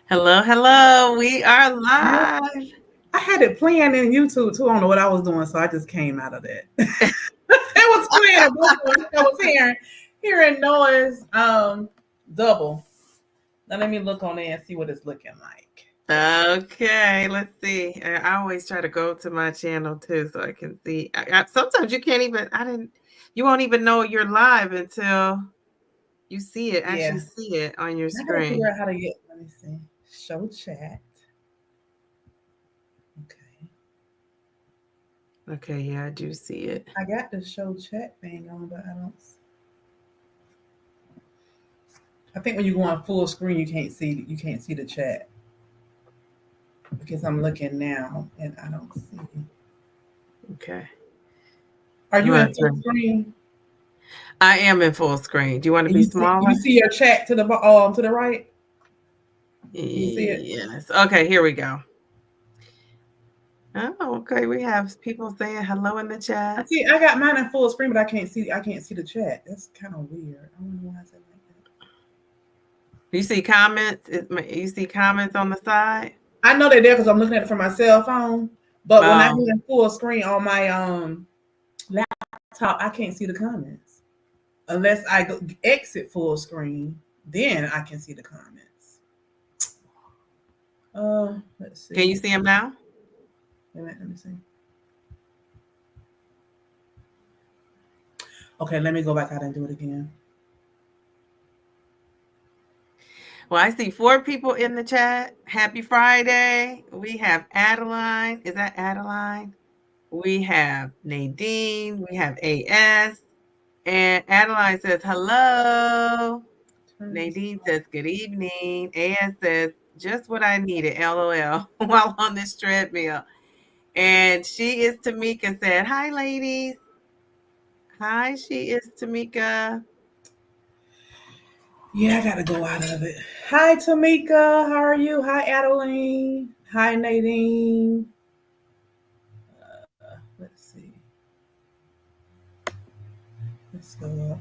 Hello, hello. We are live. I had it playing in YouTube too. I don't know what I was doing, so I just came out of that. It was playing both. I was hearing noise double. Now let me look on there and see what it's looking like. Okay, let's see. I always try to go to my channel too so I can see. Sometimes you can't even, you won't even know you're live until you see it, Yeah. actually see it on your I gotta figure screen. out how to get, let me see. Show chat. Okay. Okay, yeah, I do see it. I got the show chat thing on, but I don't I think when you go on full screen you can't see the chat. Because I'm looking now and I don't see. Okay. Are I'm you in gonna full turn. screen? I am in full screen. Do you want to And be you smaller? see your chat to the right? Can you see it? Yes. Okay, here we go. Oh, okay. We have people saying hello in the I chat. see. I got mine in full screen, but I can't see. I can't see the chat. That's kind of weird. I don't know why it's like that. You see comments? You see comments on the side? I know they're there because I'm looking at it from my cell phone. But when I go Oh, in full screen on my laptop, I can't see the comments unless I go exit full screen. Then I can see the comments. Let's can see. you see them now? Wait a minute, let me see. Okay, let me go back out and do it again. Well, I see 4 people in the chat. Happy Friday. We have Adeline. Is that Adeline? We have Nadine. We have AS. And Adeline says, hello. Turn this Nadine off. says, good evening. AS says, just what I needed, LOL, while on this treadmill. And she is Tamika said, hi, ladies. Hi, she is Tamika. Yeah, I gotta go out of it. Hi, Tamika. How are you? Hi, Adeline. Hi, Nadine. Let's see. Let's go up.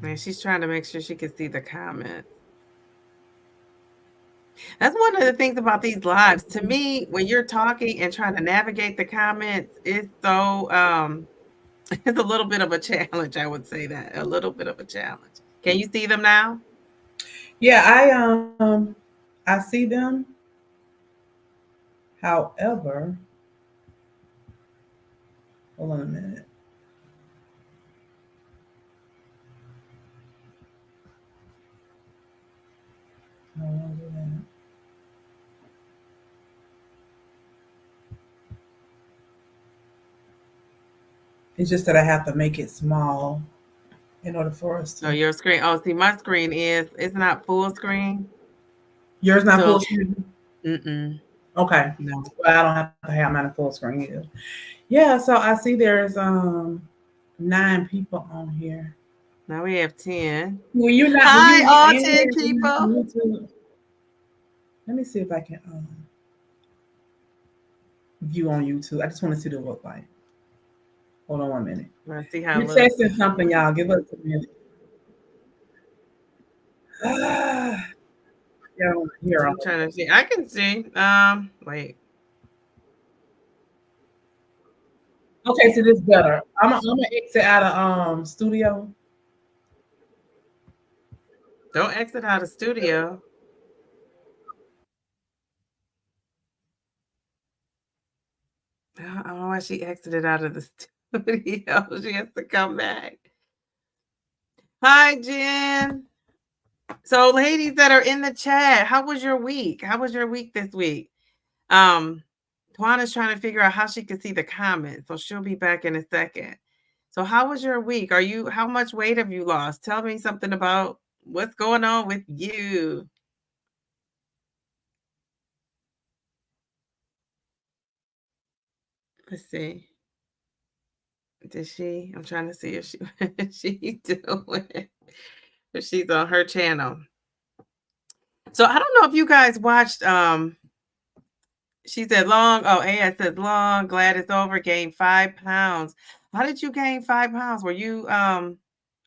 And she's trying to make sure she can see the comments. That's one of the things about these lives. To me, when you're talking and trying to navigate the comments, it's so it's a little bit of a challenge, I would say that. A little bit of a challenge. Can you see them now? Yeah, I see them. However, hold on a minute. I don't wanna do that. It's just that I have to make it small in order for us to. Oh, your screen. Oh, see, my screen it's not full screen. Yours not So full screen. mm-mm, Okay. no. Well, I don't have to have mine in full screen either. Yeah. So I see there's 9 people on here. Now we have 10. When you Hi, get all in 10 here people. on YouTube, let me see if I can view on YouTube. I just want to see what it look like. Hold on 1 minute. Let's see how We're it looks. testing something, y'all. Give us a minute. Y'all don't hear all I'm of trying to this. see. I can see. Wait. Okay, so this is better. I'm gonna exit out of studio. Don't exit out of studio. I don't know why she exited out of the studio. She has to come back. Hi, Jen. So, ladies that are in the chat, how was your week? How was your week this week? Um, Tawana's trying to figure out how she can see the comments, so she'll be back in a second. So, how was your week? How much weight have you lost? Tell me something about what's going on with you. Let's see. Did she? I'm trying to see if she's doing if she's on her channel. So I don't know if you guys watched she said long. Oh, AS said long, glad it's over, gained 5 pounds. How did you gain 5 pounds? Were you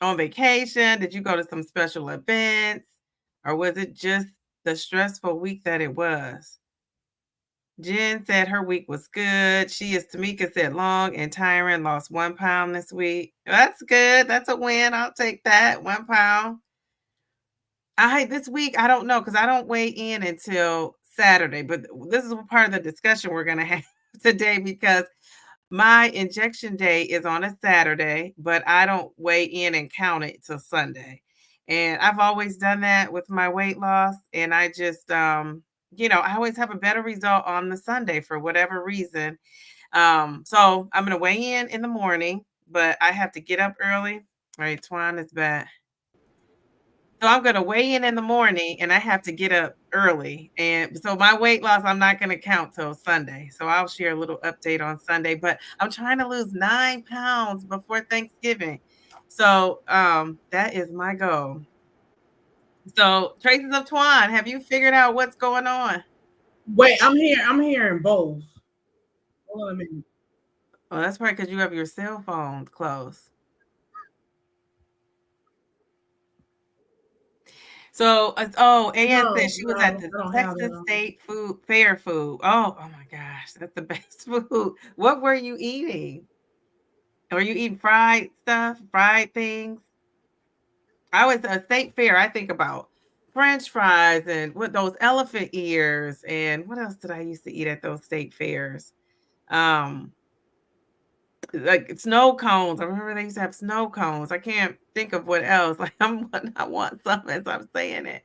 on vacation? Did you go to some special events? Or was it just the stressful week that it was? Jen said her week was good. She is Tamika said long and tiring, lost 1 pound this week. That's good. That's a win. I'll take that. 1 pound. This week, I don't know because I don't weigh in until Saturday, but this is part of the discussion we're gonna have today because my injection day is on a Saturday, but I don't weigh in and count it till Sunday. And I've always done that with my weight loss. And I just, I always have a better result on the Sunday for whatever reason. So I'm going to weigh in the morning, but I have to get up early. All right, Twan is back. So I'm going to weigh in the morning and I have to get up early. And so my weight loss, I'm not going to count till Sunday. So I'll share a little update on Sunday, but I'm trying to lose 9 pounds before Thanksgiving. So that is my goal. So Traces of Twan, have you figured out what's going on? Wait, I'm hearing both. Hold on a minute. Well, that's probably because you have your cell phone close. So, AS said she was at the I don't have Texas that on. State Food Fair food. Oh my gosh, that's the best food. What were you eating? Were you eating fried stuff, fried things? I was a state fair. I think about French fries and what those elephant ears and what else did I used to eat at those state fairs? Um, like snow cones. I remember they used to have snow cones. I can't think of what else. Like I want some as I'm saying it.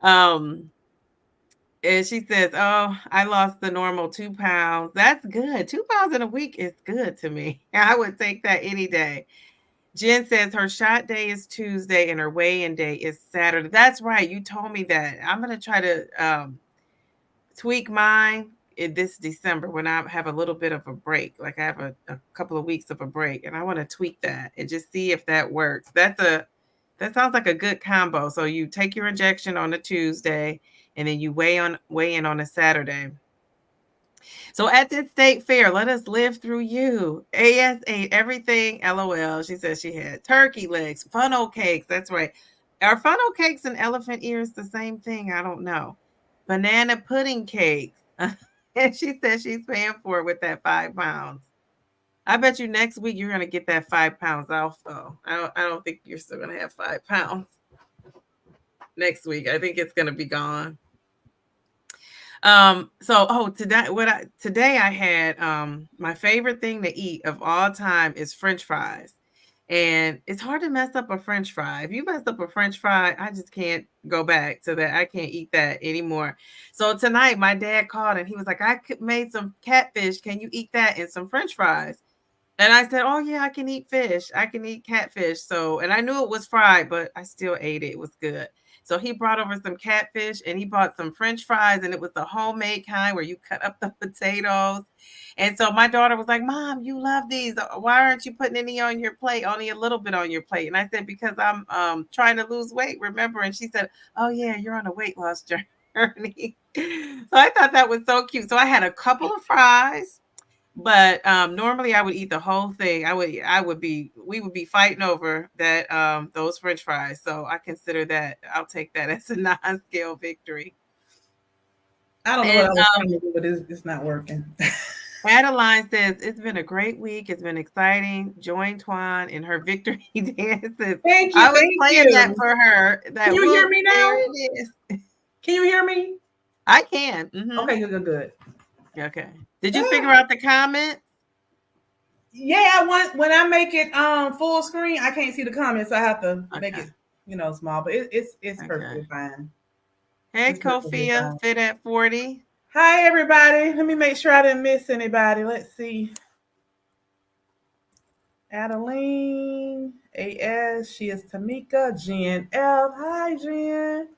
Um, And she says, "Oh, I lost the normal 2 pounds. That's good. 2 pounds in a week is good to me. I would take that any day." Jen says her shot day is Tuesday and her weigh-in day is Saturday. That's right. You told me that. I'm gonna try to tweak mine in this December when I have a little bit of a break. Like I have a couple of weeks of a break, and I want to tweak that and just see if that works. That sounds like a good combo. So you take your injection on a Tuesday, and then you weigh in on a Saturday. So at this state fair, let us live through you. AS ate everything. LOL. She said she had turkey legs, funnel cakes. That's right. Are funnel cakes and elephant ears the same thing? I don't know. Banana pudding cakes. And she said she's paying for it with that 5 pounds. I bet you next week you're gonna get that 5 pounds off though. I don't think you're still gonna have 5 pounds next week. I think it's gonna be gone. Today I had my favorite thing to eat of all time is French fries. And it's hard to mess up a French fry. If you mess up a French fry, I just can't go back to that. I can't eat that anymore. So tonight my dad called and he was like, made some catfish. Can you eat that and some French fries? And I said, "Oh yeah, I can eat fish. I can eat catfish." So, and I knew it was fried, but I still ate it. It was good. So he brought over some catfish and he bought some French fries, and it was the homemade kind where you cut up the potatoes. And so my daughter was like, "Mom, you love these. Why aren't you putting any on your plate? Only a little bit on your plate." And I said, "Because I'm trying to lose weight, remember?" And she said, "Oh yeah, you're on a weight loss journey." So I thought that was so cute. So I had a couple of fries. But normally I would eat the whole thing. We would be fighting over that those French fries. So I consider that I'll take that as a non-scale victory. I don't know what And I was trying to do, but it's not working. Adeline says it's been a great week. It's been exciting. Join Twan in her victory dances. Thank you, I was thank playing that you. for her. Can That you whoop, hear me now? there it is. Can you hear me? I can. Mm-hmm. Okay, good. Okay. Did you figure out the comment? Yeah, when I make it full screen, I can't see the comments. So I have to make it, small. But it's perfectly fine. Hey, It's perfectly Kophia, fine. fit at 40. Hi everybody. Let me make sure I didn't miss anybody. Let's see. Adeline, AS, she is Tamika, Jen L. Hi Jen.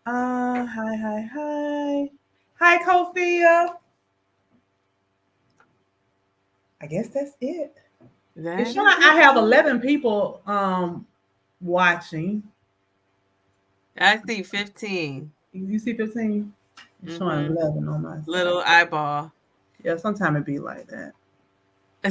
Hi. Hi Kophia. I guess that's it. It's showing I have 11 people watching. I see 15. You see 15? It's showing 11 on my side. Little eyeball. Yeah, sometimes it be like that.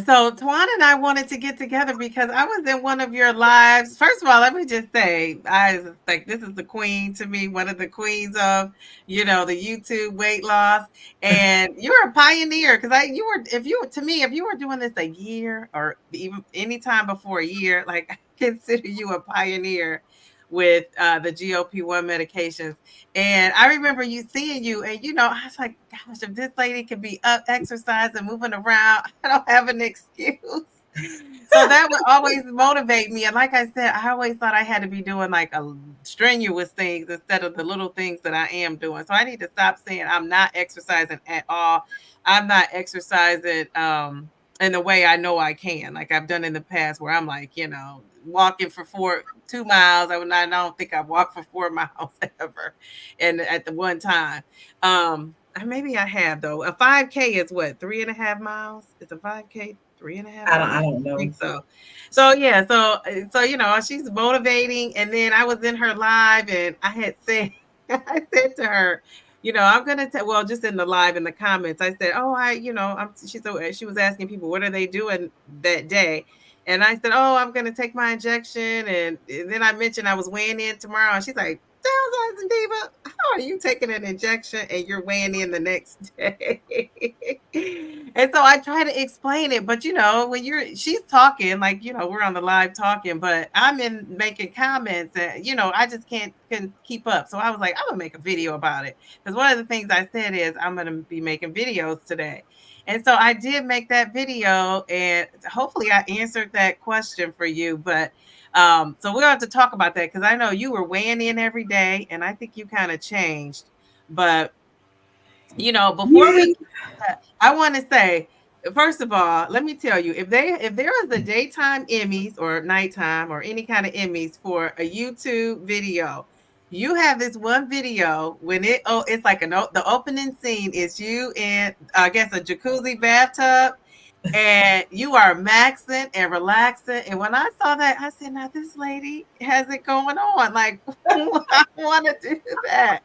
So Tuan and I wanted to get together because I was in one of your lives. First of all, let me just say, I was like, this is the queen to me, one of the queens of, the YouTube weight loss. And you're a pioneer because if you were doing this a year or even any time before a year, like I consider you a pioneer with the GLP-1 medications. And I remember seeing you, and I was like, gosh, if this lady could be up exercising, moving around, I don't have an excuse. So that would always motivate me. And like I said, I always thought I had to be doing like a strenuous things instead of the little things that I am doing. So I need to stop saying I'm not exercising at all. I'm not exercising in the way I know I can, like I've done in the past, where I'm like, walking for 2 miles. I don't think I've walked for 4 miles ever, and at the one time, maybe I have though. A 5K is what, 3.5 miles? Is a 5K 3.5 miles? I don't I know. think so. So yeah, so she's motivating, and then I was in her live, and I had said, I said to her, I'm gonna tell. Well, just in the live in the comments, I said, "Oh, she was asking people what are they doing that day." And I said, "Oh, I'm gonna take my injection," and then I mentioned I was weighing in tomorrow, and she's like, "Downsizing Diva, how are you taking an injection and you're weighing in the next day?" And so I try to explain it, but when she's talking, like we're on the live talking, but I'm in making comments, and I just can keep up. So I was like, I'm gonna make a video about it, because one of the things I said is I'm gonna be making videos today. And so I did make that video, and hopefully I answered that question for you. But so we'll have to talk about that, because I know you were weighing in every day, and I think you kind of changed. But before Yeah. we, I want to say, first of all, let me tell you, if there is a daytime Emmys or nighttime or any kind of Emmys for a YouTube video, you have this one video when it's like the opening scene is you in, I guess, a jacuzzi bathtub, and you are maxing and relaxing. And when I saw that, I said, now this lady has it going on. Like, I want to do that.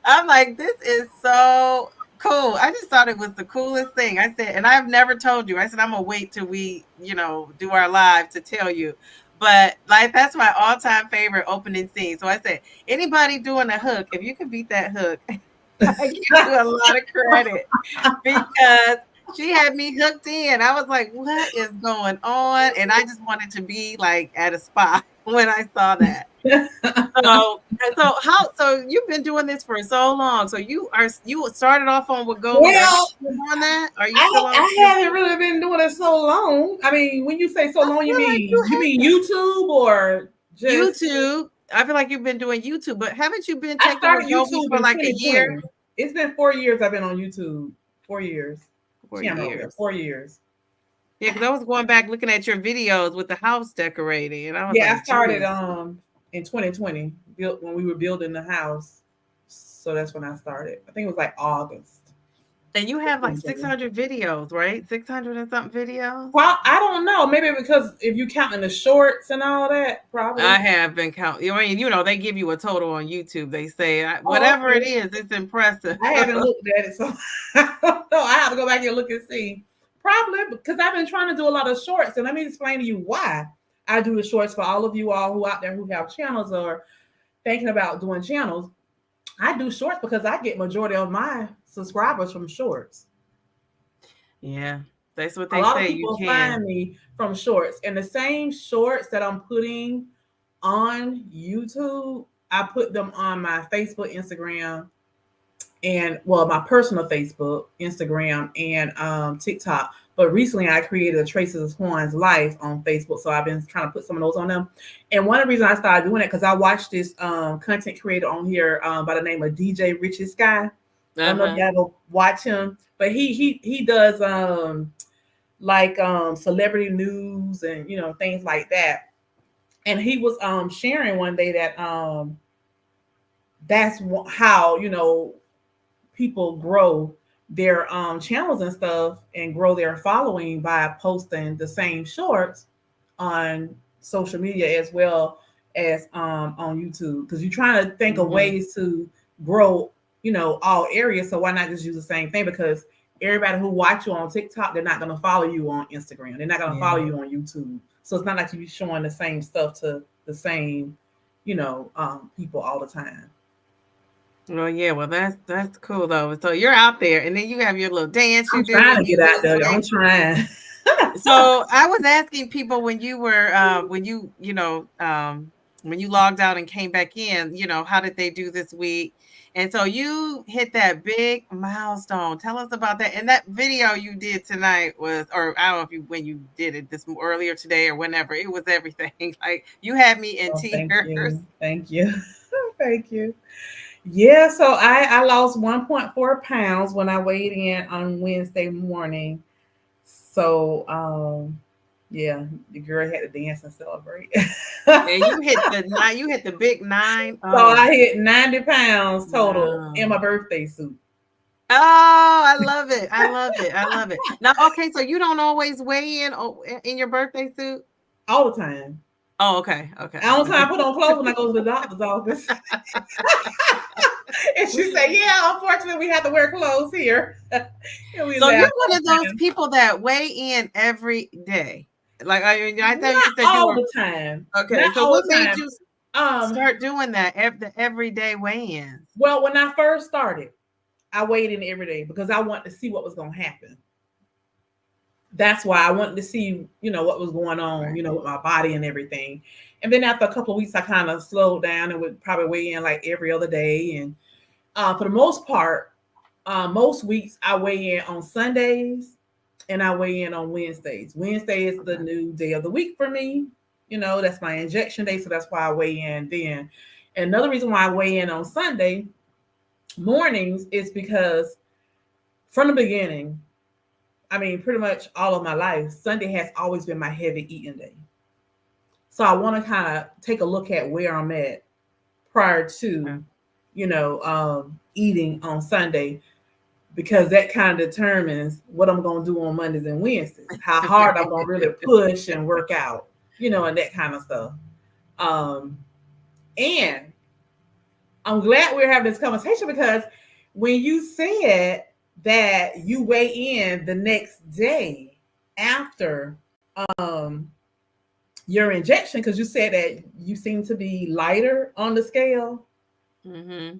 I'm like, this is so cool. I just thought it was the coolest thing. I said, and I've never told you. I said, I'm gonna wait till we, do our live to tell you. But like, that's my all-time favorite opening scene. So I said, anybody doing a hook, if you can beat that hook, I give you a lot of credit, because she had me hooked in. I was like, what is going on? And I just wanted to be like at a spa when I saw that. So you've been doing this for so long. So you started off on Wegovy. Are you Well, still on that? Are you still on I haven't really been doing it so long. I mean, when you say so I long, feel like you you mean have YouTube or just? YouTube. I feel like you've been doing YouTube, but haven't you been I taking started Wegovy YouTube for in like a year? 2020. It's been 4 years I've been on YouTube. 4 years. 4 Camera over there. years. 4 years. Yeah, because I was going back looking at your videos with the house decorating, and I was Yeah, I like, started geez. in 2020, built when we were building the house. So that's when I started. I think it was like August. And you have like 2020. 600 videos, right? 600 and something videos. Well, I don't know. Maybe because if you counting the shorts and all that, probably. I have been counting. I mean, they give you a total on YouTube. They say Oh, whatever it okay. is, it's impressive. I haven't looked at it, so I don't know. I have to go back and look and see. Probably because I've been trying to do a lot of shorts, and let me explain to you why I do the shorts for all of you all who out there who have channels or thinking about doing channels. I do shorts because I get majority of my subscribers from shorts. Yeah, that's what A they lot of say. You people can. find me from shorts, and the same shorts that I'm putting on YouTube, I put them on my Facebook, Instagram, and well, my personal Facebook, Instagram, and TikTok. But recently, I created a Traces Horns Life on Facebook, so I've been trying to put some of those on them. And one of the reasons I started doing it because I watched this content creator on here by the name of DJ Richest Guy. I don't know if Uh-huh. you ever watch him, but he does like celebrity news and things like that. And he was sharing one day that that's how people grow their channels and stuff and grow their following by posting the same shorts on social media as well as on YouTube, because you're trying to think of Mm-hmm. ways to grow all areas. So why not just use the same thing? Because everybody who watch you on TikTok, they're not gonna follow you on Instagram. They're not gonna follow Yeah. you on YouTube. So it's not like you be showing the same stuff to the same, people all the time. Well, yeah. Well, that's cool though. So you're out there, and then you have your little dance you I'm do trying when to you get out lose there. I'm weight. trying. So I was asking people when you were when you logged out and came back in, how did they do this week? And so you hit that big milestone. Tell us about that. And that video you did tonight was, or I don't know if you when you did it this earlier today or whenever, it was everything. Like you had me in Oh, thank tears. you. Thank you. Thank you. Yeah, so I lost 1.4 pounds when I weighed in on Wednesday morning. So yeah, the girl had to dance and celebrate. And you hit the big nine. So Oh, I hit 90 pounds total in wow. my birthday suit. Oh, I love it. I love it. I love it. Now, okay, so you don't always weigh in your birthday suit? All the time. Oh, okay. I Okay. don't time put on clothes when I go to the doctor's office. And she said, yeah, unfortunately we have to wear clothes here. And we So you're laugh one all of the those time. people that weigh in every day. Like I thought Not you said you all were the time. okay. Not So all what the made time. you Um, start doing that the everyday weigh-ins? well, when I first started, I weighed in every day because I wanted to see what was gonna happen. That's why I wanted to see, what was going on, Right. with my body and everything. And then after a couple of weeks, I kind of slowed down and would probably weigh in like every other day. And for the most part, most weeks I weigh in on Sundays and I weigh in on Wednesdays. Wednesday is the Okay. new day of the week for me. That's my injection day. So that's why I weigh in then. And another reason why I weigh in on Sunday mornings is because from the beginning, I mean, pretty much all of my life, Sunday has always been my heavy eating day. So I want to kind of take a look at where I'm at prior to, Okay. eating on Sunday because that kind of determines what I'm going to do on Mondays and Wednesdays, how hard I'm going to really push and work out, and that kind of stuff. Um, and I'm glad we're having this conversation because when you said that you weigh in the next day after um, your injection, because you said that you seem to be lighter on the scale, Mm-hmm.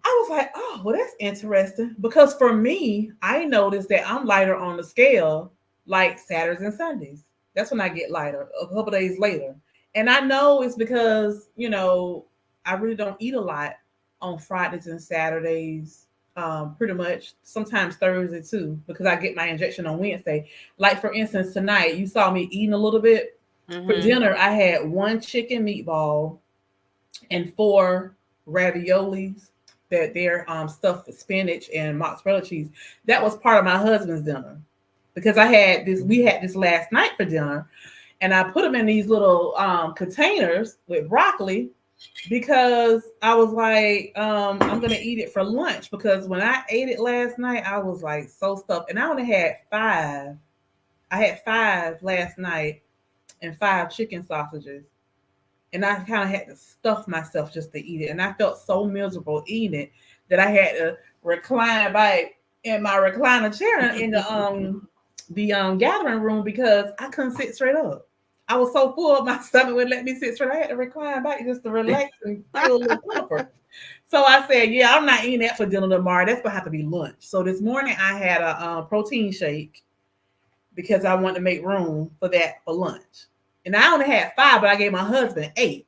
I was like, oh, well, that's interesting. Because for me, I noticed that I'm lighter on the scale like Saturdays and Sundays. That's when I get lighter a couple days later. And I know it's because, I really don't eat a lot on Fridays and Saturdays. Pretty much sometimes Thursday too, because I get my injection on Wednesday. Like for instance, tonight you saw me eating a little bit. For Mm-hmm. dinner, I had one chicken meatball and four raviolis that they're stuffed with spinach and mozzarella cheese. That was part of my husband's dinner because we had this last night for dinner, and I put them in these little containers with broccoli because I was like, I'm gonna eat it for lunch because when I ate it last night, I was like so stuffed, and I only had five. I had five last night and five chicken sausages, and I kind of had to stuff myself just to eat it. And I felt so miserable eating it that I had to recline back in my recliner chair in the gathering room because I couldn't sit straight up. I was so full, my stomach wouldn't let me sit straight. I had to recline back just to relax and feel a little comfort. So I said, "Yeah, I'm not eating that for dinner tomorrow. That's gonna have to be lunch." So this morning I had a protein shake because I wanted to make room for that for lunch. And I only had five, but I gave my husband eight.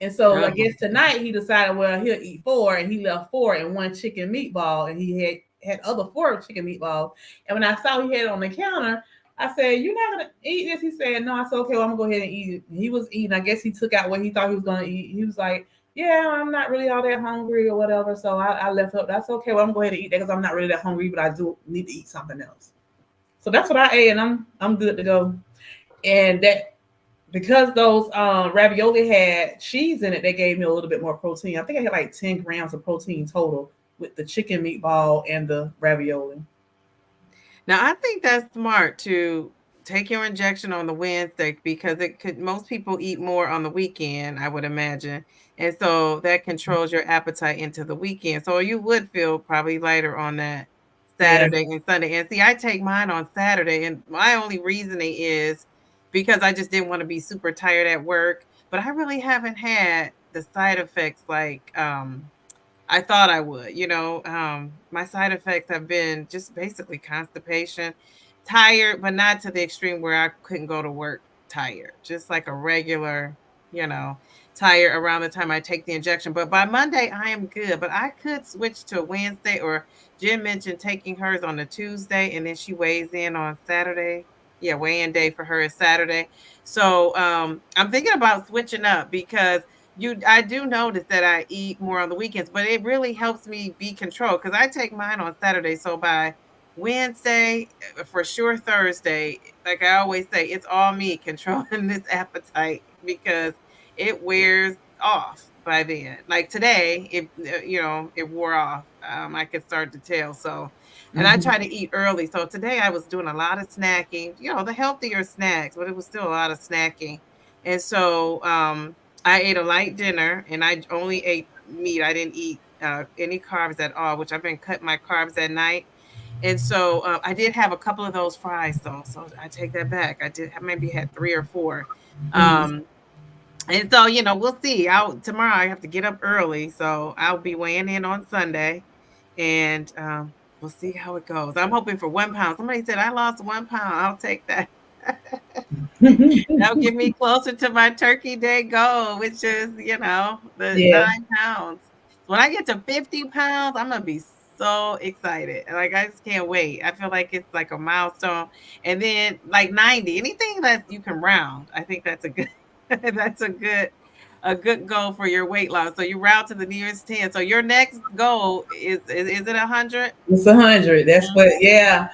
And so I Oh, guess tonight he decided, well, he'll eat four, and he left four and one chicken meatball, and he had other four chicken meatballs. And when I saw he had it on the counter, I said, "You're not gonna eat this?" He said, "No." I said, "Okay, well, I'm gonna go ahead and eat it." He was eating. I guess he took out what he thought he was gonna eat. He was like, "Yeah, I'm not really all that hungry or whatever." So I left up. That's okay. Well, I'm gonna go ahead and eat that because I'm not really that hungry, but I do need to eat something else. So that's what I ate, and I'm good to go. And that because those ravioli had cheese in it, they gave me a little bit more protein. I think I had like 10 grams of protein total with the chicken meatball and the ravioli. now I think that's smart to take your injection on the Wednesday because it could most people eat more on the weekend, I would imagine. And so that controls your appetite into the weekend. So you would feel probably lighter on that Yeah. Saturday and Sunday. And see, I take mine on Saturday, and my only reasoning is because I just didn't want to be super tired at work. But I really haven't had the side effects like I thought I would. My side effects have been just basically constipation, tired, but not to the extreme where I couldn't go to work tired, just like a regular, you know, tired around the time I take the injection. But by Monday, I am good. But I could switch to Wednesday, or Jim mentioned taking hers on a Tuesday and then she weighs in on Saturday. Yeah, weigh-in day for her is Saturday. So I'm thinking about switching up because I do notice that I eat more on the weekends, but it really helps me be controlled because I take mine on Saturday. So by Wednesday, for sure Thursday, like I always say, it's all me controlling this appetite because it wears off by then. Like today, it wore off. I could start to tell. So, and I Mhm. try to eat early. So today I was doing a lot of snacking, the healthier snacks, but it was still a lot of snacking. And so, I ate a light dinner and I only ate meat. I didn't eat any carbs at all, which I've been cutting my carbs at night. And so I did have a couple of those fries though. So I take that back. I did maybe had three or four. Mhm. Um, and so, we'll see. Tomorrow I have to get up early. So I'll be weighing in on Sunday and we'll see how it goes. I'm hoping for 1 pound. Somebody said I lost 1 pound. I'll take that. That'll get me closer to my turkey day goal, which is, the Yeah. 9 pounds. When I get to 50 pounds, I'm gonna be so excited. Like I just can't wait. I feel like it's like a milestone. And then like 90, anything that you can round, I think that's a good that's a good goal for your weight loss. So you round to the nearest 10. So your next goal is it 100? It's 100. That's what. Yeah.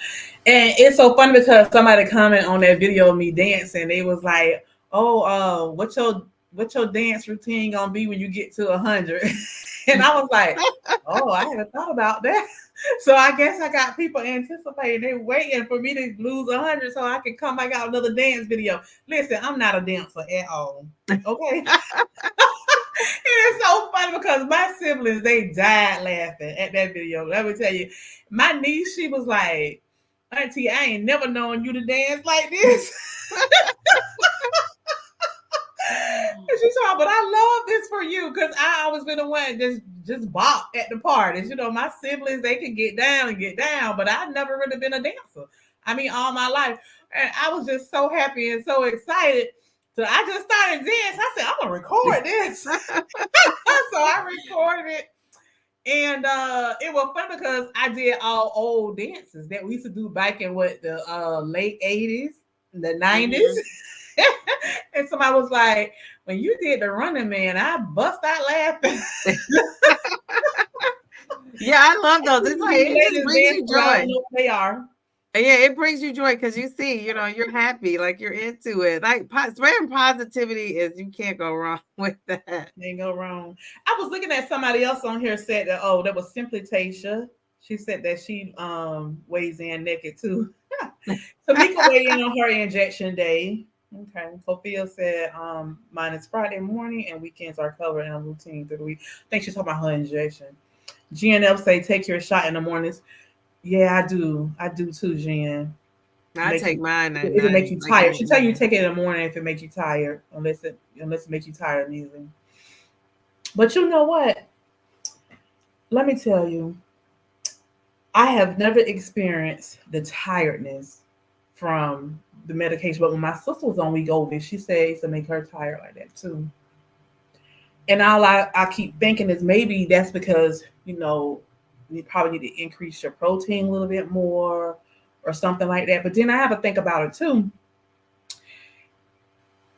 And it's so funny because somebody commented on that video of me dancing. They was like, "Oh, what's your dance routine gonna be when you get to 100?" And I was like, "Oh, I haven't thought about that." So I guess I got people anticipating. They're waiting for me to lose 100 so I can come back out another dance video. Listen, I'm not a dancer at all. Okay. It's so funny because my siblings, they died laughing at that video. Let me tell you, my niece, she was like, "Auntie, I ain't never known you to dance like this." And she's like, "But I love this for you because I always been the one just bop at the parties. My siblings, they can get down, but I've never really been a dancer. I mean, all my life. And I was just so happy and so excited. So I just started dancing. I said, I'm gonna record this. So I recorded it. And it was fun because I did all old dances that we used to do back in the late 80s, the 90s. Mhm. And somebody was like, when you did the Running Man, I bust out laughing. Yeah, I love those. It's like it just Ladies brings dance you around joy. know what they are. Yeah, it brings you joy because you see, you're happy, like you're into it. Like spreading positivity is you can't go wrong with that. Ain't go wrong. I was looking at somebody else on here said that, oh, that was simply Tasha. She said that she weighs in naked too. Tamika weighed in on her injection day. Okay. Sophia said mine is Friday morning and weekends are covered in a routine through the week. I think she's talking about her injection. GNF say take your shot in the mornings. Yeah, I do. I do too, Jen. I take mine at It'll make night, you like in tired. the She tell you evening. take it in the morning if it makes you tired, unless it makes you tired immediately. But you know what? Let me tell you, I have never experienced the tiredness from the medication. But when my sister was on Wegovy, she says to make her tired like that too. And all I keep thinking is maybe that's because, you probably need to increase your protein a little bit more or something like that. But then I have to think about it too.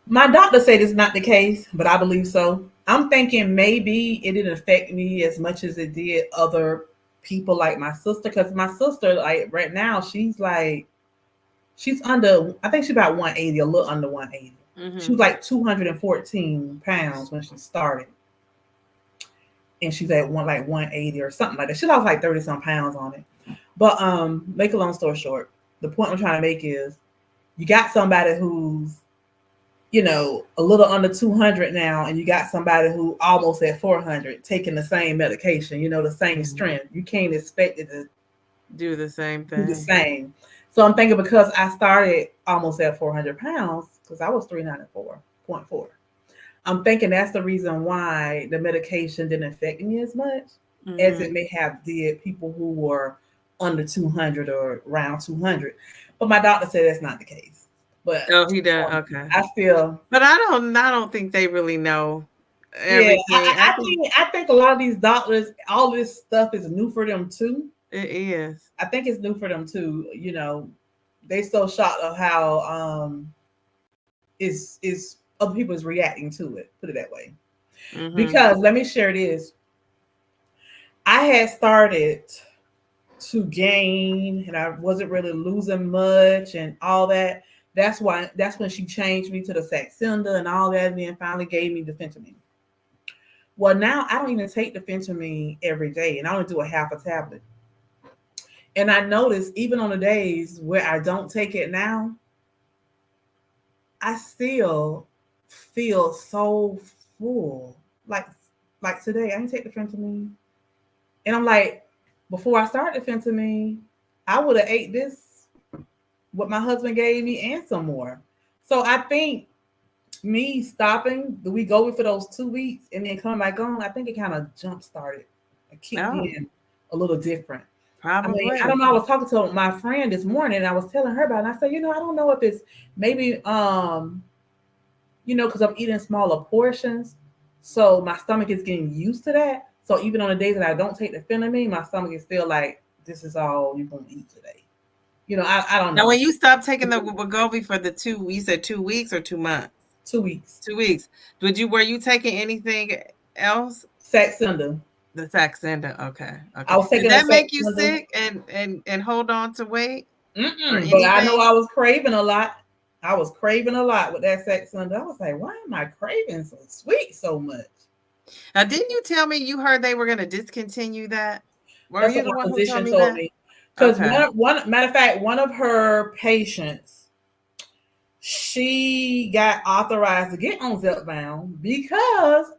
My doctor said it's not the case, but I believe so. I'm thinking maybe it didn't affect me as much as it did other people like my sister. Because my sister, like right now, she's under, I think she's about 180, a little under 180. She was Mhm. like 214 pounds when she started. And she's at 180 or something like that. She lost like 30 some pounds on it. But make a long story short, the point I'm trying to make is you got somebody who's a little under 200 now, and you got somebody who almost at 400 taking the same medication, the same Mhm. strength. You can't expect it to Do the same do the thing. same. So I'm thinking because I started almost at 400 pounds, because I was 394.4. I'm thinking that's the reason why the medication didn't affect me as much as it Mm-hmm. may have did people who were under 200 or around 200. But my doctor said that's not the case. But Oh, he does. Okay. I feel, But I don't think they really know yeah, everything. I think I think a lot of these doctors, all this stuff is new for them too. it is. I think it's new for them too. They so shocked of how is other people is reacting to it. Put it that way. Mm-hmm. Because let me share this. I had started to gain, and I wasn't really losing much, and all that. That's when she changed me to the Saxenda and all that, and then finally gave me the fentanyl. Well, now I don't even take the fentanyl every day, and I only do a half a tablet. And I notice even on the days where I don't take it now, I still feel so full. Like like today, I didn't take the fentanyl, and I'm like, before I started the fentanyl, I would have ate this what my husband gave me and some more. So I think me stopping the week over for those 2 weeks and then coming back on, I think it kind of jump started. It kicked Oh, in a little different. I mean, I probably. don't know. I was talking to my friend this morning and I was telling her about it. And I said, I don't know if it's maybe because I'm eating smaller portions. So my stomach is getting used to that. So even on the days that I don't take the phenamine, my stomach is still like, this is all you're gonna eat today. I don't Now, know. when you stopped taking the Wegovy for you said 2 weeks or 2 months? 2 weeks. 2 weeks. Were you taking anything else? Saxenda. The Saxenda. Okay. Okay. I was Did taking a that make you Saxenda. sick and hold on to weight or But I know anything? I was craving a lot. I was craving a lot with that Saxenda. I was like, why am I craving so sweet so much? Now, didn't you tell me you heard they were going to discontinue that? Were That's you what the one my who told physician me told that? me. Because Okay. one matter of fact, one of her patients, she got authorized to get on Zepbound because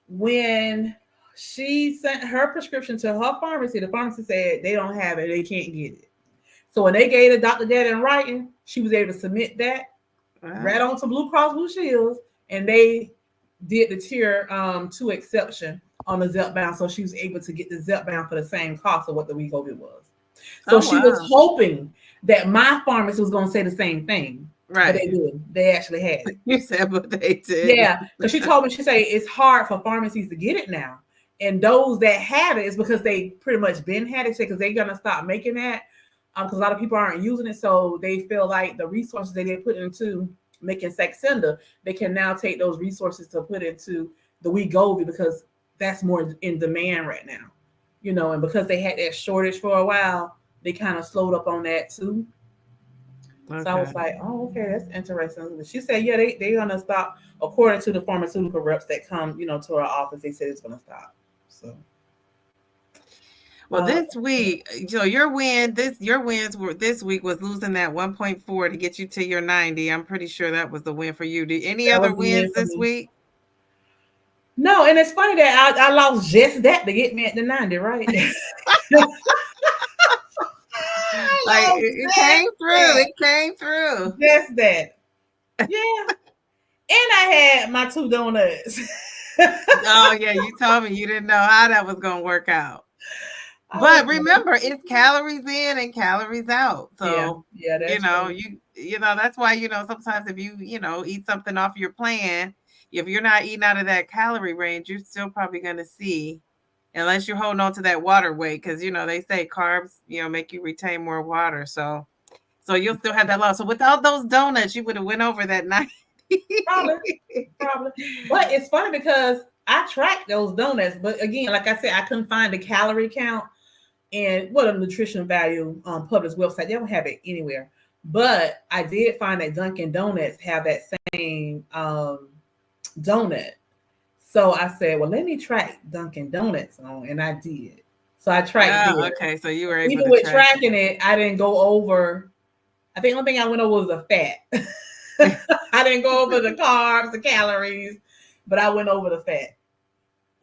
when she sent her prescription to her pharmacy, the pharmacy said they don't have it, they can't get it. So when they gave the doctor that in writing, she was able to submit that right on to Blue Cross Blue Shields, and they did the tier two exception on the Zepbound, so she was able to get the Zepbound for the same cost of what the Wegovy was. So Oh, she was wow. hoping that my pharmacy was going to say the same thing, but Right. they didn't. They actually had it. You said, but they did. Yeah, because she told me, she said it's hard for pharmacies to get it now, and those that have it is because they pretty much been had it because they're gonna stop making that because a lot of people aren't using it, so they feel like the resources that they put into making Saxenda, they can now take those resources to put into the Wegovy because that's more in demand right now, and because they had that shortage for a while, they kind of slowed up on that too. So I was Okay. like, oh, okay, that's interesting. She said, yeah, they're gonna stop. According to the pharmaceutical reps that come, to our office, they said it's gonna stop. So, Well, this week, your wins were this week was losing that 1.4 to get you to your 90. I'm pretty sure that was the win for you. Did any that other was the win wins for this me. week? No, and it's funny that I lost just that to get me at the 90, right? Like I lost it came through. that. It came through. Just that. Yeah. And I had my 2 donuts. Oh yeah, you told me you didn't know how that was gonna work out. I was But like, remember, it's calories in and calories out. yeah, So, yeah, that's true. that's why, sometimes if you eat something off your plan, if you're not eating out of that calorie range, you're still probably going to see, unless you're holding on to that water weight, because, they say carbs, make you retain more water. So you'll still have that loss. So without those donuts, you would have went over that 90. Probably, probably. But it's funny because I tracked those donuts, but again, like I said, I couldn't find the calorie count and what a nutrition value on Publix website. They don't have it anywhere. But I did find that Dunkin' Donuts have that same donut. So I said, well, let me track Dunkin' Donuts on, and I did. So I tracked Oh, there. okay. So you were able Even to with track tracking it, I didn't go over. I think the only thing I went over was the fat. it. I didn't go over the carbs, the calories, but I went over the fat.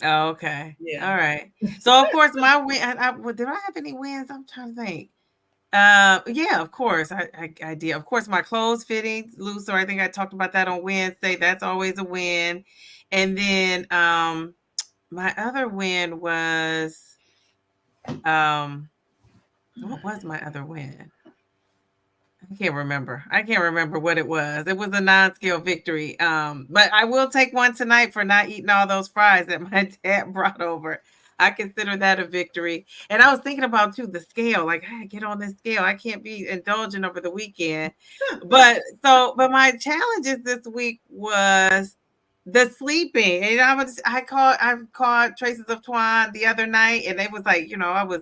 Oh, okay. Yeah. All right. So of course my win. Did I have any wins? I'm trying to think. Yeah, of course. I did. Of course, my clothes fitting looser. I think I talked about that on Wednesday. That's always a win. And then my other win was what was my other win? I can't remember what it was. It was a non-scale victory. But I will take one tonight for not eating all those fries that my dad brought over. I consider that a victory. And I was thinking about too the scale. Like, I get on this scale. I can't be indulging over the weekend. But my challenges this week was the sleeping. And I called Traces of Twine the other night, and they was like, I was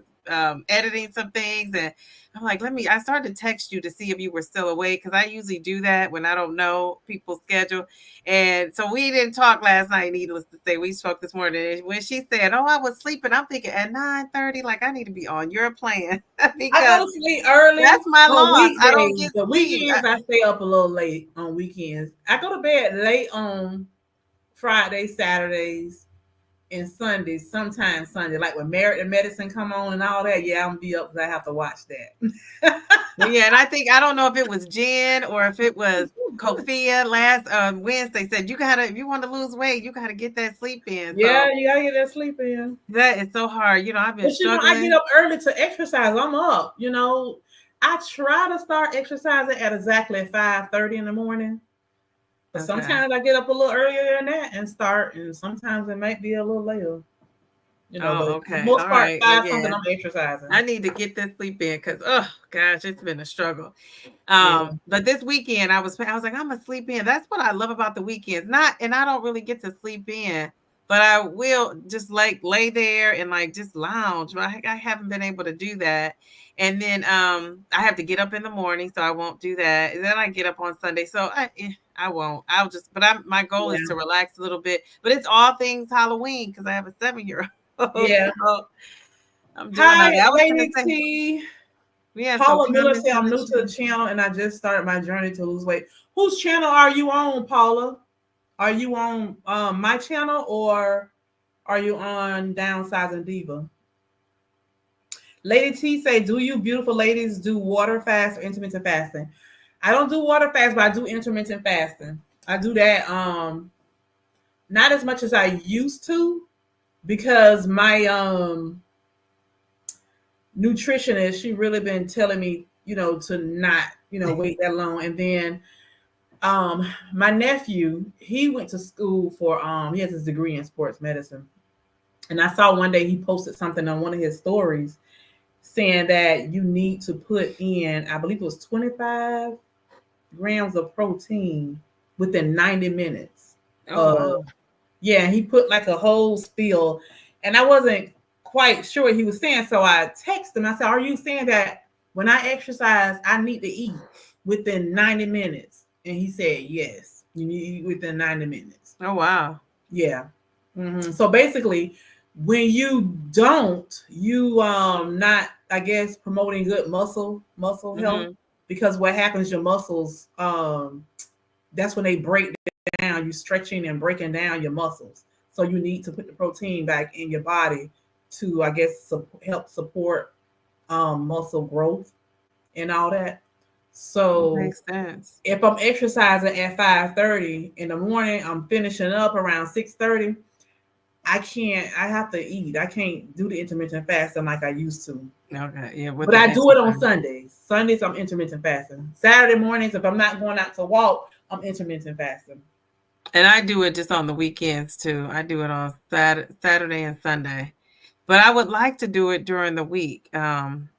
editing some things, and I'm like, I started to text you to see if you were still awake, because I usually do that when I don't know people's schedule. And so we didn't talk last night, needless to say. We spoke this morning. And when she said, "Oh, I was sleeping," I'm thinking at 9:30, like, I need to be on your plan I because go to sleep early that's my on loss. I don't weekdays. get The sleep. weekends I stay up a little late on weekends. I go to bed late on Fridays, Saturdays, and Sundays. Sometimes Sunday, like when Married to Medicine come on and all that. Yeah, I'm gonna be up because I have to watch that. Yeah, and I don't know if it was Jen or if it was Kofia last Wednesday said, if you want to lose weight, you gotta get that sleep in. Yeah, So you gotta get that sleep in. that is so hard. I've been But I get struggling. up early to exercise. I'm up. I try to start exercising at exactly 5:30 in the morning. But Okay. sometimes I get up a little earlier than that and start, and sometimes it might be a little later. But Oh, for the okay. most All part, right. Well, 5 something yeah. I'm exercising. I need to get this sleep in because, oh gosh, it's been a struggle. Yeah. But this weekend I was like, I'm gonna sleep in. That's what I love about the weekends. And I don't really get to sleep in, but I will just like lay there and like just lounge. But I haven't been able to do that. And then I have to get up in the morning, so I won't do that. And then I get up on Sunday, so I won't. I'll just. But my goal is to Yeah. relax a little bit. But it's all things Halloween because I have a 7-year-old. Yeah. So I'm doing all Hi, that. I was gonna Lady say, T. yeah. So Paula come Miller said, into I'm the new to the chat. channel and I just started my journey to lose weight. Whose channel are you on, Paula? Are you on my channel or are you on Downsizing Diva? Lady T say, do you beautiful ladies do water fast or intermittent fasting? I don't do water fast, but I do intermittent fasting. I do that not as much as I used to because my nutritionist, she really been telling me, to not, wait that long. And then my nephew, he went to school for he has his degree in sports medicine. And I saw one day he posted something on one of his stories saying that you need to put in, I believe it was 25 grams of protein within 90 minutes. Oh wow. Yeah, he put like a whole spiel, and I wasn't quite sure what he was saying. So I texted him. I said, "Are you saying that when I exercise, I need to eat within 90 minutes?" And he said, "Yes, you need to eat within 90 minutes." Oh wow. Yeah. So basically, when you don't, you not, I guess, promoting good muscle health, Mm-hmm. because what happens, your muscles that's when they break down. You stretching and breaking down your muscles. So you need to put the protein back in your body to, I guess, help support muscle growth and all that. So Makes sense. if I'm exercising at 5:30 in the morning, I'm finishing up around 6:30. I can't. I have to eat. I can't do the intermittent fasting like I used to. Okay. Yeah, with But the I do it on exercise. Sundays. Sundays I'm intermittent fasting. Saturday mornings, if I'm not going out to walk, I'm intermittent fasting. And I do it just on the weekends too. I do it on Saturday and Sunday. But I would like to do it during the week. I'm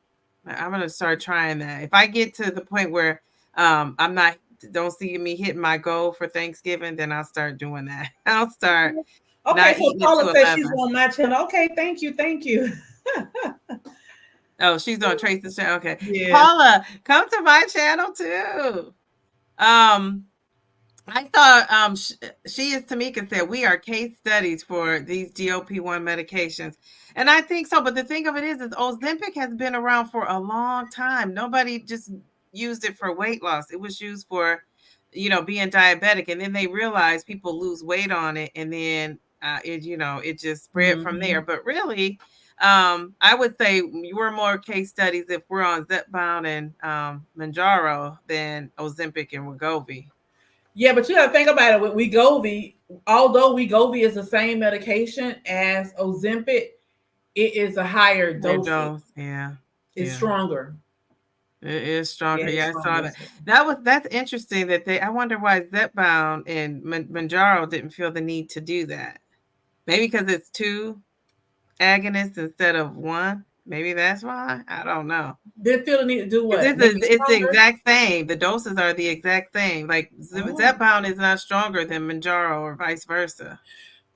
gonna start trying that. If I get to the point where I'm not don't see me hitting my goal for Thanksgiving, then I'll start doing that. I'll start Okay, not so eating it Paula to says she's 11. on my channel. Okay, thank you, thank you. Oh, she's on Tracy's channel. Okay. Yeah. Paula, come to my channel too. Um, I thought she is Tamika said we are case studies for these GLP-1 medications. And I think so, but the thing of it is Ozempic has been around for a long time. Nobody just used it for weight loss. It was used for, being diabetic, and then they realized people lose weight on it, and then it just spread from there. Mm-hmm. But really, I would say you were more case studies if we're on Zepbound and Manjaro than Ozempic and Wegovy. Yeah, but you got to think about it. With Wegovy, although Wegovy is the same medication as Ozempic, it is a higher Their dosage. dose, yeah, It's yeah. stronger. It is Yeah, stronger. it's Yeah, I saw stronger. that. That's interesting that I wonder why Zepbound and Manjaro didn't feel the need to do that. Maybe because it's two agonists instead of one. Maybe that's why. I don't know. Didn't feel the need to do what? Make it It's the stronger? exact same. The doses are the exact same. Like Oh. Zepbound is not stronger than Manjaro or vice versa.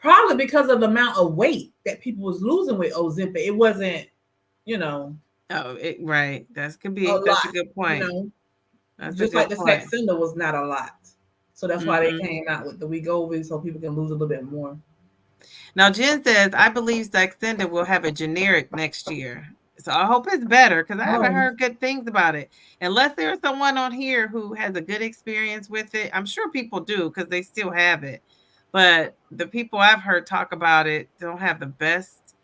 Probably because of the amount of weight that people was losing with Ozempic. It wasn't, you know, Oh, right. a That's a lot, good you point. know, That's a just like good the point. Saxenda was not a lot. So that's why they Hmm. came out with the Wegovy so people can lose a little bit more. Now, Jen says, I believe Saxenda will have a generic next year. So I hope it's better because I haven't Oh, heard good things about it. Unless there's someone on here who has a good experience with it. I'm sure people do because they still have it. But the people I've heard talk about it don't have the best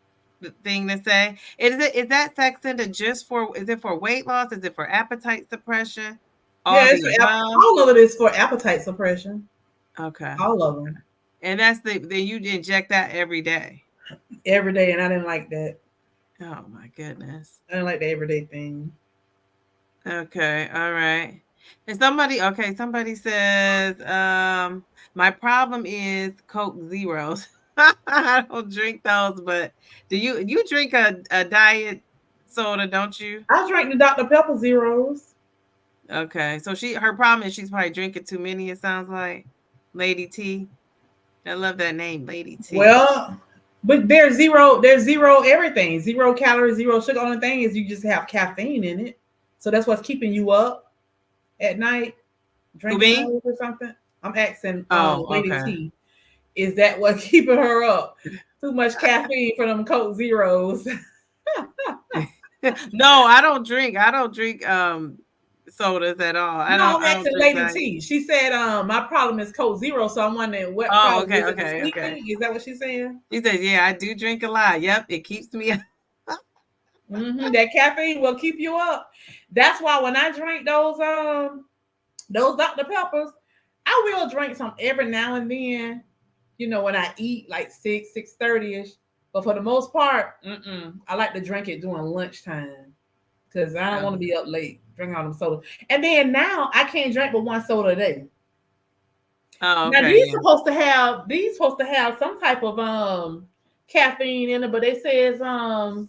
thing to say. Is that Saxenda just for, is it for weight loss? Is it for appetite suppression? yeah, All it's the for above? all of it is for appetite suppression. Okay. All of them. And that's then you inject that every day. Every day, and I didn't like that. Oh my goodness. I didn't like the everyday thing. Okay, all right. And somebody says, my problem is Coke Zeros. I don't drink those, but do you drink a diet soda, don't you? I drank the Dr. Pepper Zeros. Okay. So her problem is she's probably drinking too many, it sounds like. Lady T. I love that name, Lady T. Well, but there's zero everything, 0 calories, zero sugar. Only thing is you just have caffeine in it, so that's what's keeping you up at night, Who, drinking me? those or something. I'm asking Oh, Lady okay. T, is that what keeping her up? Too much caffeine for them Coke Zeros. No, I don't drink sodas at all. No, I'm I don't asking drink Lady that. T. She said, my problem is Coke Zero, so I'm wondering what Oh, problem okay, is it? The okay, okay. sleeping? Is that what she's saying? She says, "Yeah, I do drink a lot. Yep, it keeps me up." That caffeine will keep you up. That's why when I drink those Dr. Peppers, I will drink some every now and then. You know, when I eat like 6:30 ish. But for the most part, I like to drink it during lunchtime because I don't want to Oh, be up late drinking all them soda. And then now I can't drink but one soda a day. oh, Now okay, yeah. these supposed to have some type of caffeine in it, but they says now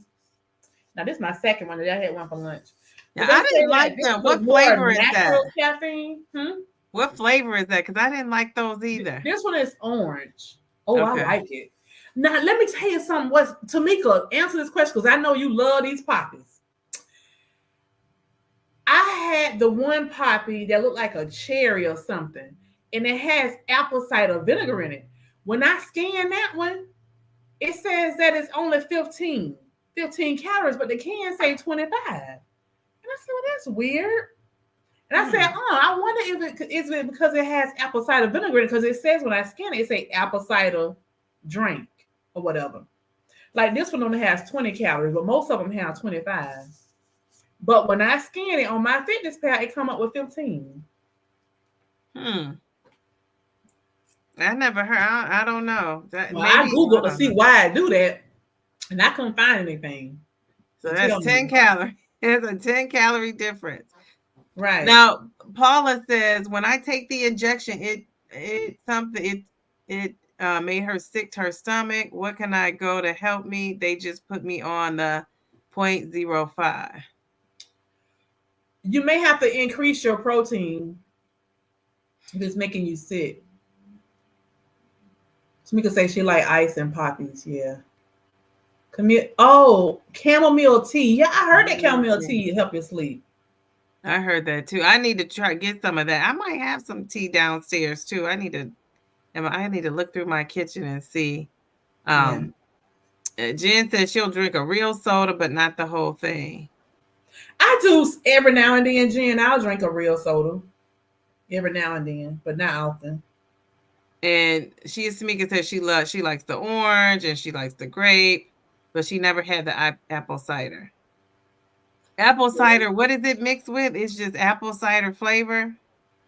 this is my second one that I had one for lunch. Now But they I said didn't that like this them. was What more flavor is that? natural caffeine. What flavor is that? Because I didn't like those either. This one is orange. Oh, I Okay. like it. Now let me tell you something. What's Tamika, answer this question because I know you love these poppies. I had the one poppy that looked like a cherry or something, and it has apple cider vinegar in it. When I scan that one, it says that it's only 15 calories, but the can say 25. And I said, well, that's weird. And I said, oh, I wonder if is it because it has apple cider vinegar in it, because it says when I scan it, it say apple cider drink or whatever. Like this one only has 20 calories, but most of them have 25. But when I scan it on my fitness pal, it come up with 15. Hmm. I never heard. I don't know. That Well, I maybe I Googled to don't see know. why I do that, and I couldn't find anything So to that's tell me. 10 calories. It's a 10-calorie difference. Right. Now, Paula says when I take the injection, it something it made her sick to her stomach. What can I go to help me? They just put me on the 0.05. You may have to increase your protein if it's making you sick. Tamika say she like ice and poppies. Yeah. Chamomile tea. Yeah, I heard that chamomile tea help you sleep. I heard that too. I need to try get some of that. I might have some tea downstairs too. I need to look through my kitchen and see. Yeah. Jen says she'll drink a real soda, but not the whole thing. I do every now and then, Jen. I'll drink a real soda every now and then, but not often. And Tamika says she likes the orange and she likes the grape, but she never had the apple cider. Apple cider, what is it mixed with? It's just apple cider flavor.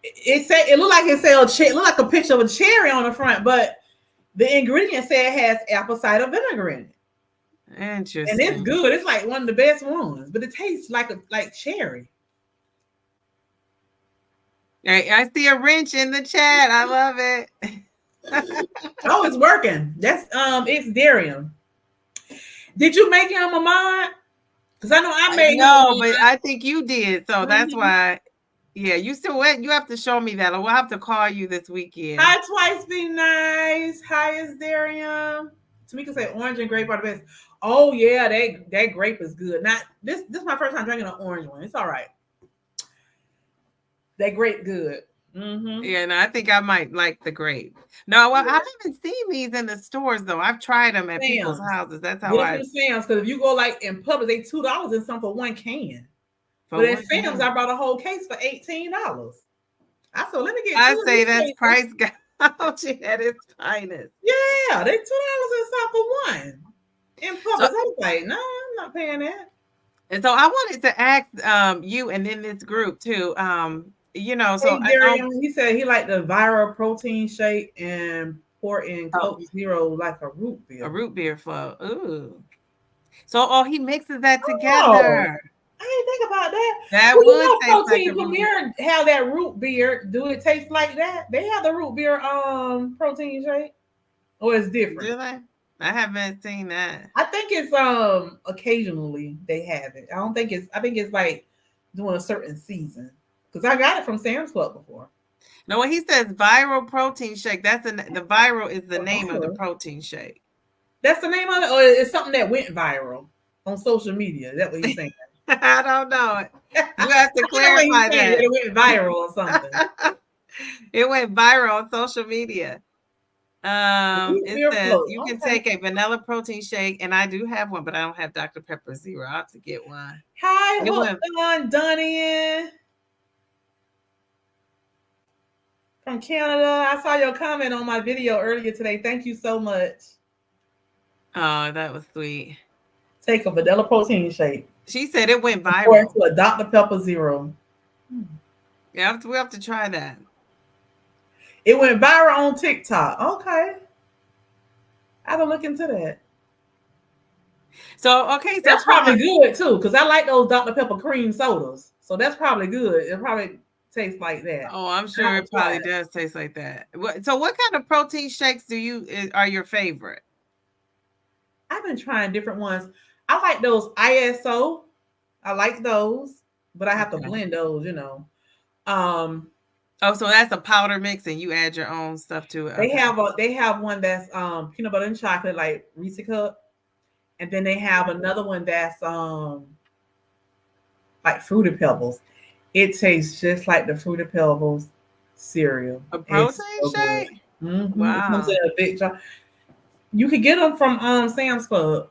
It looked like it looked like a picture of a cherry on the front, but the ingredient said it has apple cider vinegar in it. Interesting. And it's good. It's like one of the best ones, but it tastes like cherry. I see a wrench in the chat. I love it. Oh, it's working. That's it's Darian. Did you make him a mod? Because I know I made no, but I think you did. So that's why. Yeah, you still went. You have to show me that. We'll have to call you this weekend. Hi, Twice Be Nice. Hi, is Darian. Tamika said orange and grape are the best. Oh yeah, that grape is good. Not this is my first time drinking an orange one. It's all right. That grape good. Mm-hmm. Yeah, and I think I might like the grape. No, well, I haven't seen these in the stores though. I've tried them at people's houses. That's how I. Sam's, because if you go like in Publix, they $2 and some for one can. But at Sam's, I brought a whole case for $18. I said, let me get. I say that's price gouge at its finest. Yeah, they $2 and some for one. In Publix, I was like, no, I'm not paying that. And so I wanted to ask you and then this group too. You know, so he said he liked the Viral protein shake and pour in Coke Zero like a root beer. A root beer flow. Ooh. So he mixes that together. I didn't think about that. That would taste Protein Premier have that root beer. Do it taste like that? They have the root beer protein shake, or it's different. Do they? I haven't seen that. I think it's occasionally they have it. I think it's like during a certain season. Because I got it from Sam's Club before. No, when he says Viral protein shake, that's the Viral is the name of the protein shake. That's the name of it, or it's something that went viral on social media. Is that what you're saying? I don't know. You have to clarify that. It went viral or something. It went viral on social media. It says you can take a vanilla protein shake, and I do have one, but I don't have Dr. Pepper Zero. I'll have to get one. Hi, on Donnie from Canada. I saw your comment on my video earlier today. Thank you so much. Oh, that was sweet. Take a vanilla protein shake. She said it went viral. To a Dr. Pepper Zero. Yeah, we have to try that. It went viral on TikTok. Okay. I have to look into that. So, okay. So that's probably good too, because I like those Dr. Pepper cream sodas. So that's probably good. It probably tastes like that. Oh, I'm sure it probably does taste like that. So what kind of protein shakes are your favorite? I've been trying different ones. I like those ISO. I like those, but I have to blend those, you know. Oh, so that's a powder mix and you add your own stuff to it. They have one that's peanut butter and chocolate, like Reese Cup. And then they have another one that's like Fruity Pebbles. It tastes just like the Fruity Pebbles cereal. A protein shake? Mm-hmm. Wow. It comes in a big jar. You can get them from Sam's Club.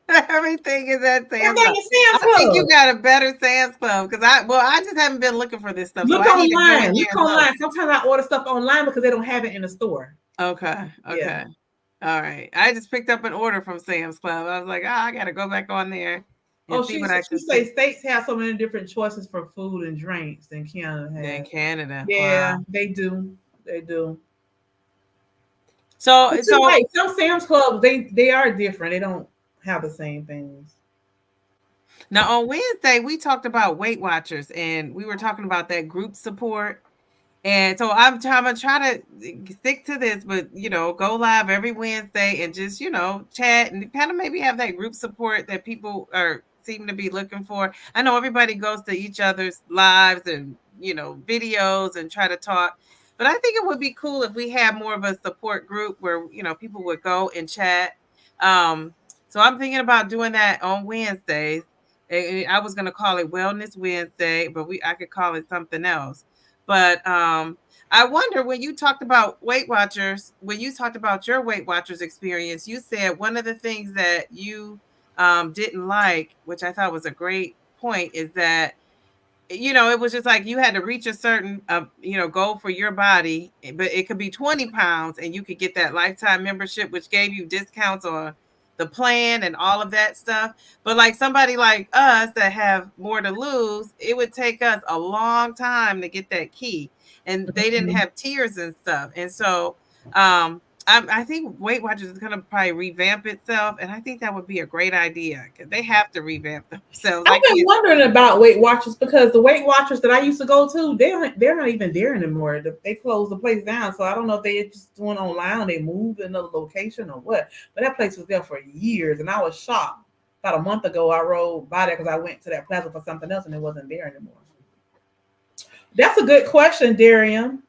Everything is at Sam's Club. I think you got a better Sam's Club because I just haven't been looking for this stuff. Look online. Sometimes I order stuff online because they don't have it in the store. Okay. Yeah. All right. I just picked up an order from Sam's Club. I was like, I got to go back on there. She says states have so many different choices for food and drinks than Canada has. Than Canada. Yeah, wow. They do. They do. So right. Some Sam's Clubs, they are different. They don't have the same things. Now on Wednesday, we talked about Weight Watchers and we were talking about that group support. And so I'm gonna try to stick to this, but go live every Wednesday and just chat and kind of maybe have that group support that people seem to be looking for. I know everybody goes to each other's lives and videos and try to talk, but I think it would be cool if we had more of a support group where people would go and chat. So I'm thinking about doing that on Wednesdays. I was gonna call it Wellness Wednesday, but I could call it something else. But I wonder, when you talked about Weight Watchers, when you talked about your Weight Watchers experience, you said one of the things that you didn't like, which I thought was a great point, is that it was just like you had to reach a certain, goal for your body, but it could be 20 pounds and you could get that lifetime membership, which gave you discounts on the plan and all of that stuff. But like somebody like us that have more to lose, it would take us a long time to get that key. And they didn't have tiers and stuff. And so, I think Weight Watchers is going to probably revamp itself, and I think that would be a great idea because they have to revamp themselves. I I've been can't. wondering about Weight Watchers because the Weight Watchers that I used to go to, they're not even there anymore. They closed the place down, so I don't know if they're just doing online. They moved to another location or what. But that place was there for years, and I was shocked. About a month ago, I rode by there because I went to that plaza for something else, and it wasn't there anymore. That's a good question, Darian.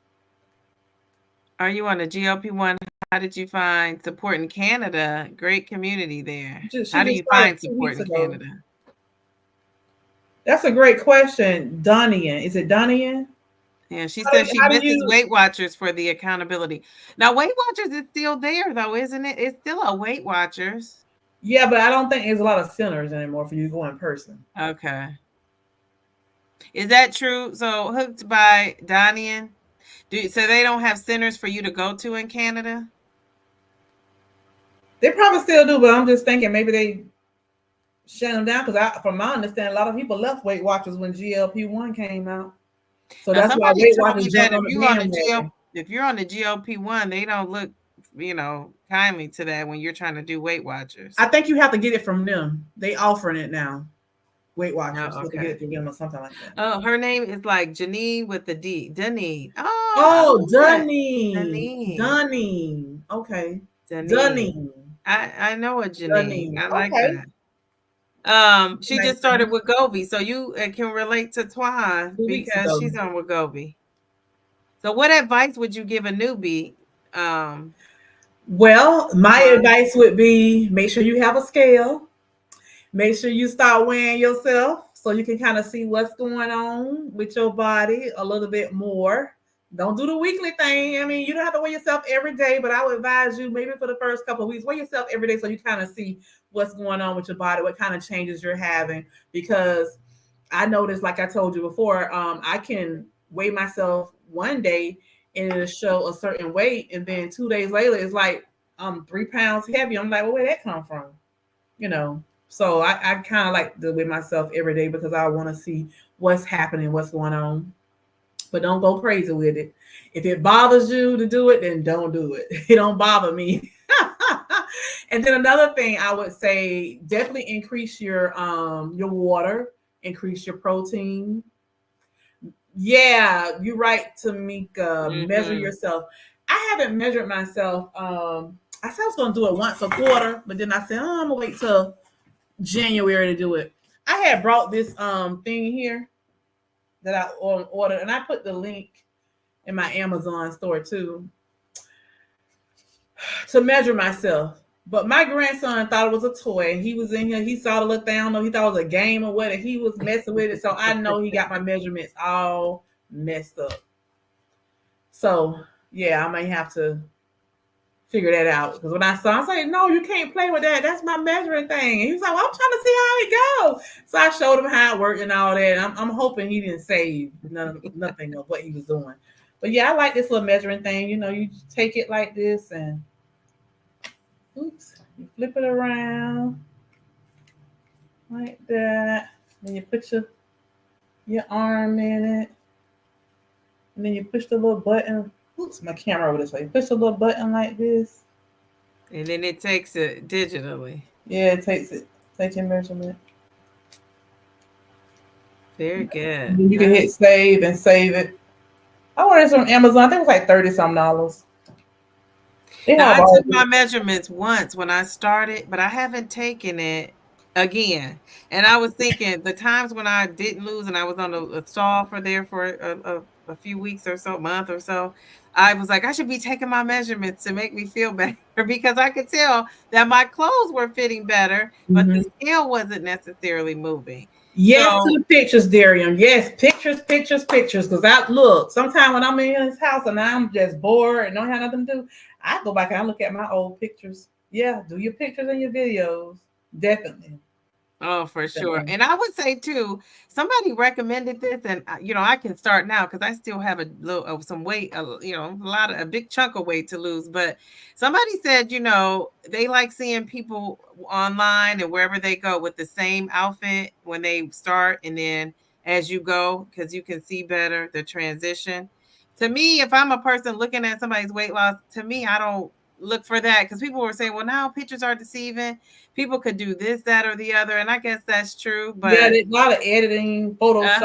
Are you on the GLP-1? How did you find support in Canada? Great community there. How do Just you started find 2 support weeks in ago. Canada? That's a great question, Dunian. Is it Dunian? Yeah, she says she How do misses you? Weight Watchers for the accountability. Now, Weight Watchers is still there, though, isn't it? It's still a Weight Watchers. Yeah, but I don't think there's a lot of centers anymore for you to go in person. Okay. Is that true? So, hooked by Donian. So they don't have centers for you to go to in Canada? They probably still do, but I'm just thinking maybe they shut them down because, from my understanding, a lot of people left Weight Watchers when GLP-1 came out. So Now, that's why somebody Weight told Watchers me that jumped on the bandwagon. if you're on the GLP-1, they don't look, kindly to that when you're trying to do Weight Watchers. I think you have to get it from them. They offering it now. Weight Watchers. Oh, You have to get okay. it through them or something like that. Oh, her name is like Janine with the D. Deneen. Oh, I Oh, love that. Dunning. Deneen. Dunning. Okay. Deneen. Dunning. I know a Janine. Dunning. I like Okay. that. She Nice just to started meet with Gobi, so you can relate to Twan 2 weeks because ago. she's on with Gobi. So, what advice would you give a newbie? Well, my Twan? advice would be make sure you have a scale. Make sure you start weighing yourself so you can kind of see what's going on with your body a little bit more. Don't do the weekly thing. I mean, you don't have to weigh yourself every day, but I would advise you maybe for the first couple of weeks, weigh yourself every day so you kind of see what's going on with your body, what kind of changes you're having. Because I noticed, like I told you before, I can weigh myself one day and it'll show a certain weight, and then 2 days later, it's like I'm 3 pounds heavy. I'm like, well, where did that come from? You know. So I kind of like to weigh myself every day because I want to see what's happening, what's going on. But don't go crazy with it. If it bothers you to do it, then don't do it. It don't bother me. And then another thing I would say, definitely increase your water, increase your protein. Yeah, you're right, Tamika. Measure Mm-hmm. yourself. I haven't measured myself. I said I was gonna do it once a quarter, but then I said, oh, I'm gonna wait till January to do it. I had brought this thing here that I ordered, and I put the link in my Amazon store too to measure myself. But my grandson thought it was a toy. He was in here. He saw the little thing. I don't know. He thought it was a game or what. And he was messing with it. So I know he got my measurements all messed up. So yeah, I may have to figure that out. Because when I saw, I was like, no, you can't play with that. That's my measuring thing. And he was like, well, I'm trying to see how it goes. So I showed him how it worked and all that. And I'm hoping he didn't save nothing of what he was doing. But yeah, I like this little measuring thing. You know, you take it like this and oops, you flip it around like that. Then you put your arm in it. And then you push the little button. Oops, my camera over this way. You push the little button like this. And then it takes it digitally. Yeah, it takes your measurement. Very good. And then you can hit save and save it. I ordered this from Amazon. I think it was like $30-something. Now, I took my measurements once when I started, but I haven't taken it again. And I was thinking the times when I didn't lose and I was on a stall for a few weeks or so, month or so, I was like, I should be taking my measurements to make me feel better because I could tell that my clothes were fitting better, but the scale wasn't necessarily moving. Yes, to the pictures, Darian. Yes, pictures. Because I look, sometimes when I'm in his house and I'm just bored and don't have nothing to do, I go back and I look at my old pictures. Yeah, do your pictures and your videos. Definitely. Oh, for sure. So, And I would say too, somebody recommended this, and I can start now because I still have a little some weight, a big chunk of weight to lose. But somebody said, they like seeing people online and wherever they go with the same outfit when they start, and then as you go, because you can see better the transition. To me, if I'm a person looking at somebody's weight loss, to me, I don't look for that because people were saying, well, now pictures are deceiving. People could do this, that, or the other, and I guess that's true. yeah, But a lot of editing, Photoshop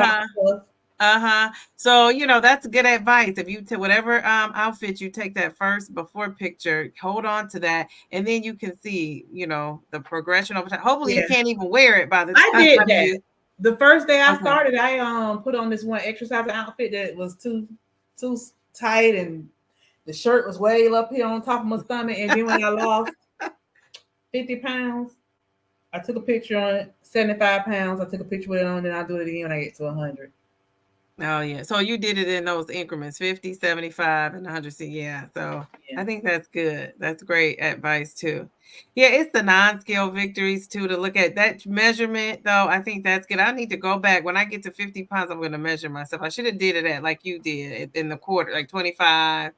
uh-huh, stuff. so that's good advice. If you to whatever outfit you take that first before picture, hold on to that, and then you can see the progression over time. Hopefully, you Yeah, can't even wear it by the I time did that. you. The first day I Okay. started, I put on this one exercise outfit that was too tight, and the shirt was way up here on top of my stomach. And then when I lost 50 pounds, I took a picture on it. 75 pounds, I took a picture with it on, then I do it again when I get to 100. Oh, yeah. So you did it in those increments, 50, 75, and 100. Yeah. So Yeah. I think that's good. That's great advice too. Yeah, it's the non-scale victories too to look at. That measurement though. I think that's good. I need to go back when I get to 50 pounds. I'm going to measure myself. I should have did it at like you did in the quarter, like 25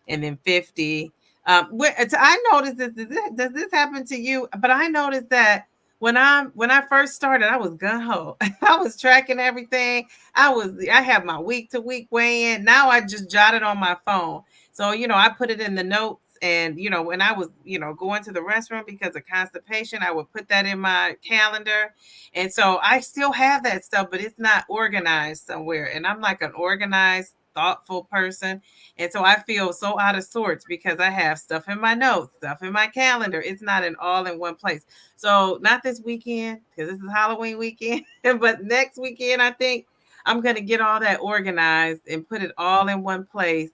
and then 50. I noticed this. Does this happen to you? But I noticed that when I first started, I was gun ho. I was tracking everything. I have my week to week weigh in. Now I just jot it on my phone. So, I put it in the notes, and when I was, going to the restroom because of constipation, I would put that in my calendar. And so I still have that stuff, but it's not organized somewhere. And I'm like an organized, thoughtful person. And so I feel so out of sorts because I have stuff in my notes, stuff in my calendar. It's not an all in one place. So not this weekend because this is Halloween weekend, but next weekend, I think I'm going to get all that organized and put it all in one place,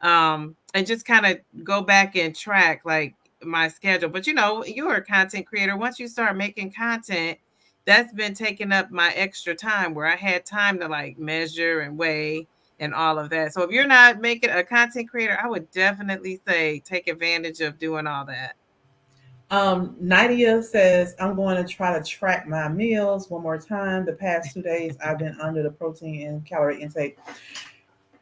and just kind of go back and track like my schedule. But you're a content creator. Once you start making content, that's been taking up my extra time where I had time to like measure and weigh and all of that. So if you're not making a content creator, I would definitely say take advantage of doing all that. Nadia says, I'm going to try to track my meals one more time. The past 2 days, I've been under the protein and calorie intake.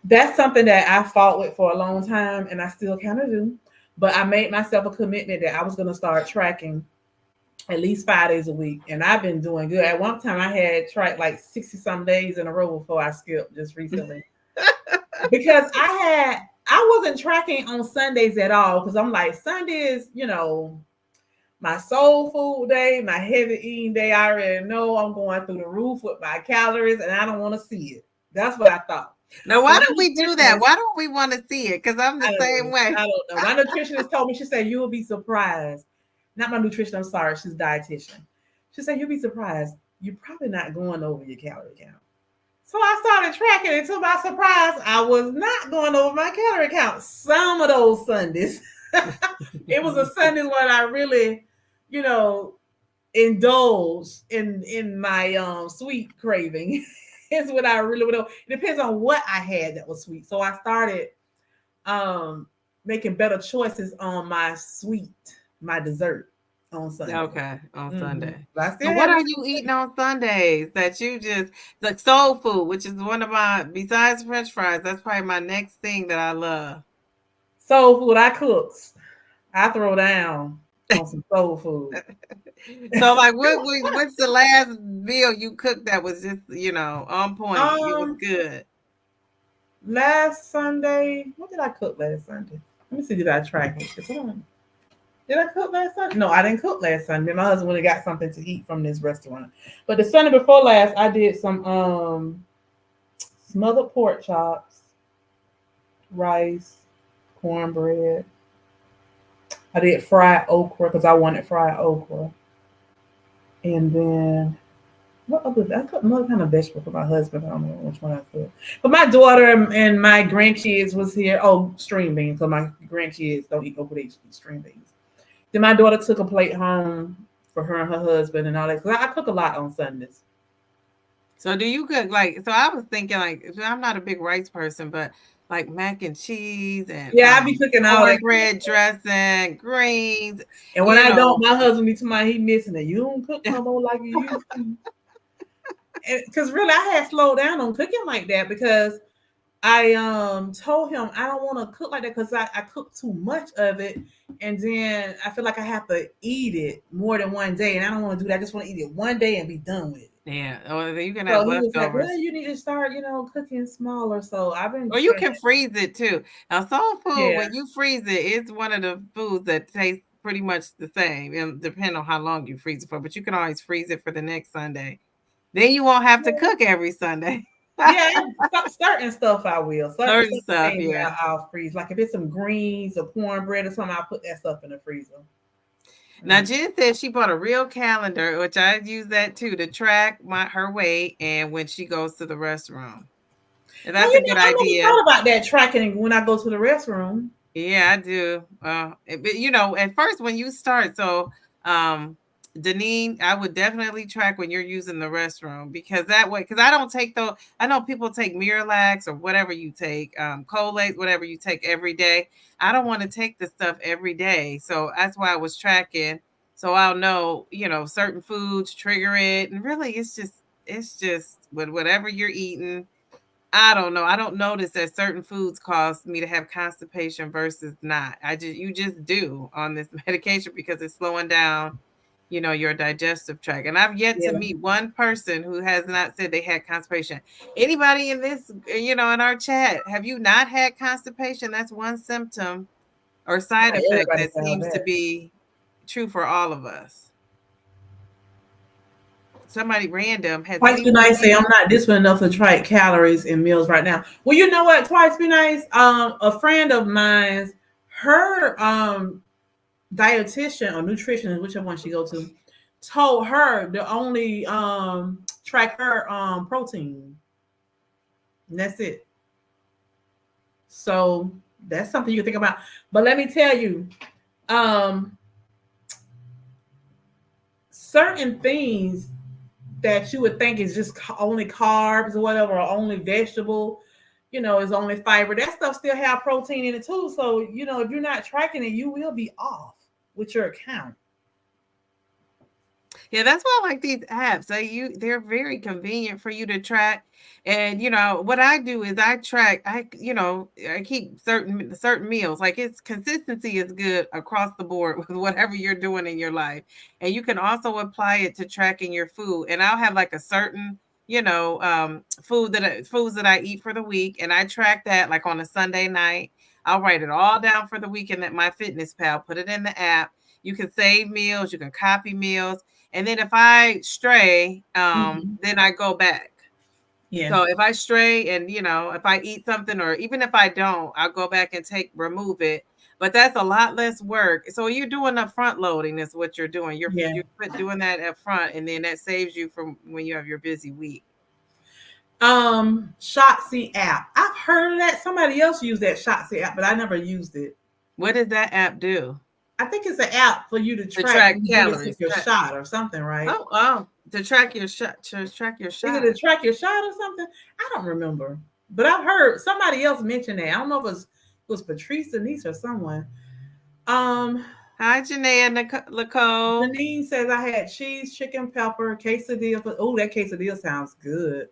That's something that I fought with for a long time, and I still kind of do. But I made myself a commitment that I was going to start tracking at least 5 days a week, and I've been doing good. At one time, I had tracked like 60 some days in a row before I skipped just recently because I wasn't tracking on Sundays at all because I'm like Sundays, my soul food day, my heavy eating day. I already know I'm going through the roof with my calories, and I don't want to see it. That's what I thought. Now, So why my don't we do that? nutritionist, Why don't we want to see it? Because I'm the I don't same know. way. I don't know. My nutritionist told me, she said, you will be surprised. Not my nutrition, I'm sorry, she's a dietitian. She said, you'll be surprised. You're probably not going over your calorie count. So I started tracking, and to my surprise, I was not going over my calorie count. Some of those Sundays. It was a Sunday when I really, you know, indulge in my sweet craving. Is what I really would know. It depends on what I had that was sweet. So I started um making better choices on my sweet, my dessert on Sunday. Okay, on Mm-hmm. Sunday. But I So still what have are it. you eating on Sundays that you just like soul food, which is one of my besides French fries, that's probably my next thing that I love. Soul food I cooks. I throw down on some soul food. So like what's the last meal you cooked that was just, on point? It was um good. Last Sunday, what did I cook last Sunday? Let me see, did I track it? Did I cook last Sunday? No, I didn't cook last Sunday. My husband would have got something to eat from this restaurant. But the Sunday before last, I did some smothered pork chops, rice, cornbread. I did fried okra because I wanted fried okra. And then what other? I cooked another kind of vegetable for my husband. I don't know which one I cooked. But my daughter and my grandkids was here. Oh, string beans. So my grandkids don't eat okra; they eat string beans. Then my daughter took a plate home for her and her husband and all that. Cause I cook a lot on Sundays. So do you cook like so I was thinking like I'm not a big rice person, but like mac and cheese and Yeah, I be cooking all that. cornbread dressing, greens, And when you I don't, know. my husband be to my he missing it. You don't cook no more like you used to. Because really, I had slowed down on cooking like that because I told him I don't want to cook like that because I cook too much of it, and then I feel like I have to eat it more than one day, and I don't want to do that. I just want to eat it one day and be done with it. Yeah, or you can have So he was like, "Well, leftovers. you need to start, cooking smaller." So I've been Or you trying. can freeze it too. Now, soul food, Yeah, when you freeze it, it's one of the foods that tastes pretty much the same, and depending on how long you freeze it for. But you can always freeze it for the next Sunday. Then you won't have to cook every Sunday. yeah. Certain stuff I will. Certain Certain stuff, things yeah. I'll freeze. Like if it's some greens or cornbread or something, I'll put that stuff in the freezer. Now Jen said she bought a real calendar, which I use that too to track her weight and when she goes to the restroom. And Oh, that's a good I never idea. thought about that tracking when I go to the restroom. Yeah, I do. But at first when you start, so um Deneen, I would definitely track when you're using the restroom because that way, because I don't take those. I know people take Miralax or whatever you take, Colate, whatever you take every day. I don't want to take the stuff every day, so that's why I was tracking. So I'll know, certain foods trigger it, and really, it's just with whatever you're eating. I don't know. I don't notice that certain foods cause me to have constipation versus not. You just do on this medication because it's slowing down, your digestive tract. And I've yet to Yeah. meet one person who has not said they had constipation. Anybody in this, in our chat, have you not had constipation? That's one symptom or side Not effect everybody that found seems to that. be true for all of us. Somebody random, has Twice be nice. Say anybody? I'm not disciplined enough to track calories in meals right now. Well, you know what? Twice be nice. A friend of mine, her dietitian or nutritionist, whichever one she go to, told her to only track her protein. And that's it. So that's something you can think about. But let me tell you, um, certain things that you would think is just only carbs or whatever, or only vegetable, is only fiber. That stuff still have protein in it too. So, if you're not tracking it, you will be off with your account. Yeah, that's why I like these apps. They're very convenient for you to track. And what I do is I track, I keep certain meals. Like it's consistency is good across the board with whatever you're doing in your life. And you can also apply it to tracking your food. And I'll have like a certain foods that I eat for the week, and I track that like on a Sunday night. I'll write it all down for the weekend at my Fitness Pal, put it in the app. You can save meals, you can copy meals, and then if I stray, Mhm. then I go back. Yeah. So if I stray and if I eat something or even if I don't, I'll go back and remove it. But that's a lot less work. So you're doing the front loading is what you're doing. Yeah. You're doing that up front, and then that saves you from when you have your busy week. Shotzi app. I've heard of that. Somebody else used that Shotzi app, but I never used it. What does that app do? I think it's an app for you to To track track when you take calories. your shot or something, right? Oh, to track your shot. To track your Is it shot. to track your shot or something? I don't remember. But I've heard somebody else mention that. I don't know if it was Patrice, Denise, or someone. Um, Hi, Janae and Nicole. Janine says I had cheese, chicken, pepper, quesadilla. Oh, that quesadilla sounds good.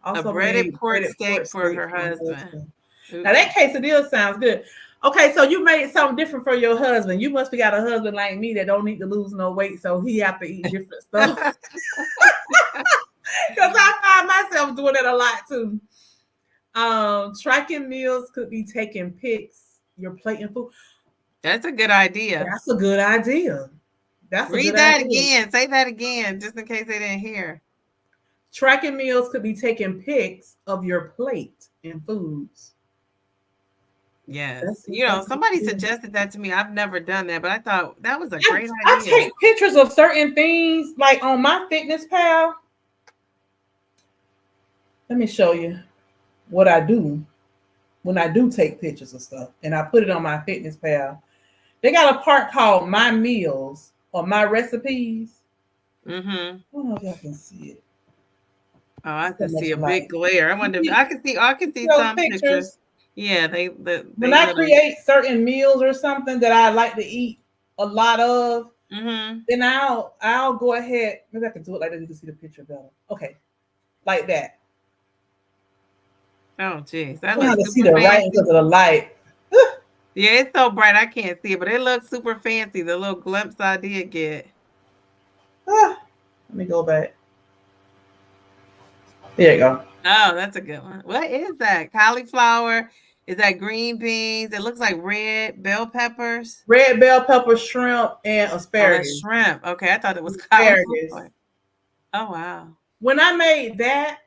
A Also breaded made pork breaded pork steak for steak her for my husband. husband. Now Ooh. that quesadilla sounds good. Okay, so you made something different for your husband. You must be got a husband like me that don't need to lose no weight, so he have to eat different stuff. Because I find myself doing it a lot too. Tracking meals could be taking pics, your plate and food. That's a good idea. That's a good idea. That's a Read good that idea. again. Say that again, just in case they didn't hear. Tracking meals could be taking pics of your plate and foods. Yes. That's Somebody yeah. suggested that to me. I've never done that, but I thought that was a I, great I idea. take pictures of certain things, like on my Fitness Pal. Let me show you what I do when I do take pictures of stuff, and I put it on my Fitness Pal. They got a part called My Meals or My Recipes. Mm-hmm. I don't know if y'all can see it. Oh, I So can much see a big light. glare. I wonder if You I can see those some pictures. pictures. Yeah, When they I really. create certain meals or something that I like to eat a lot of, Mm-hmm. then I'll go ahead. Maybe I can do it like that. You can see the picture better. Okay, like that. Oh, geez, I'm that gonna have looks to see super the writing because fancy. of the light. Yeah, it's so bright I can't see it, but it looks super fancy. The little glimpse I did get. Let me go back. There you go. Oh, that's a good one. What is that? Cauliflower? Is that green beans? It looks like red bell peppers. Red bell pepper, shrimp, and Oh, that's asparagus. shrimp. Okay, I thought it was Asparagus. cauliflower. Oh, wow. When I made that,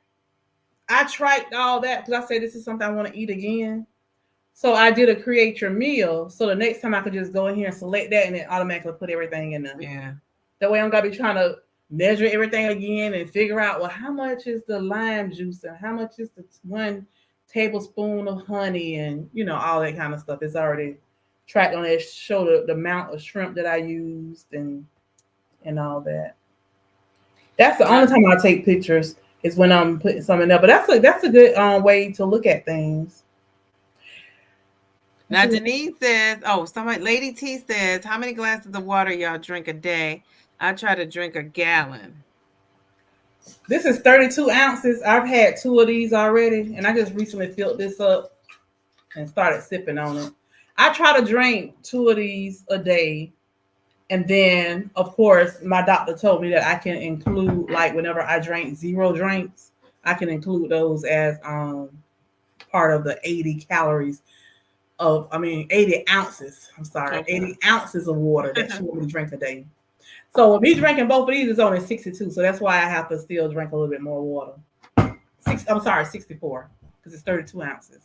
I tried all that because I said this is something I want to eat again. So I did a create your meal. So the next time I could just go in here and select that and then automatically put everything in there. Yeah. That way I'm gonna be trying to measure everything again and figure out, well, how much is the lime juice and how much is the 1 tablespoon of honey and all that kind of stuff. It's already tracked on it. Show the amount of shrimp that I used and all that. That's the Now, only time I take pictures is when I'm putting something up. But that's a good way to look at things. now Denise says, oh, somebody, Lady T says, how many glasses of water y'all drink a day? I try to drink a gallon. This is 32 ounces. I've had 2 of these already, and I just recently filled this up and started sipping on it. I try to drink 2 of these a day. And then, of course, my doctor told me that I can include, like, whenever I drink 0 drinks, I can include those as part of the 80 calories 80 ounces. I'm sorry, Okay. 80 ounces of water that she want me to drink a day. So with me drinking both of these, it's only 62. So that's why I have to still drink a little bit more water. I'm sorry, 64 because it's 32 ounces.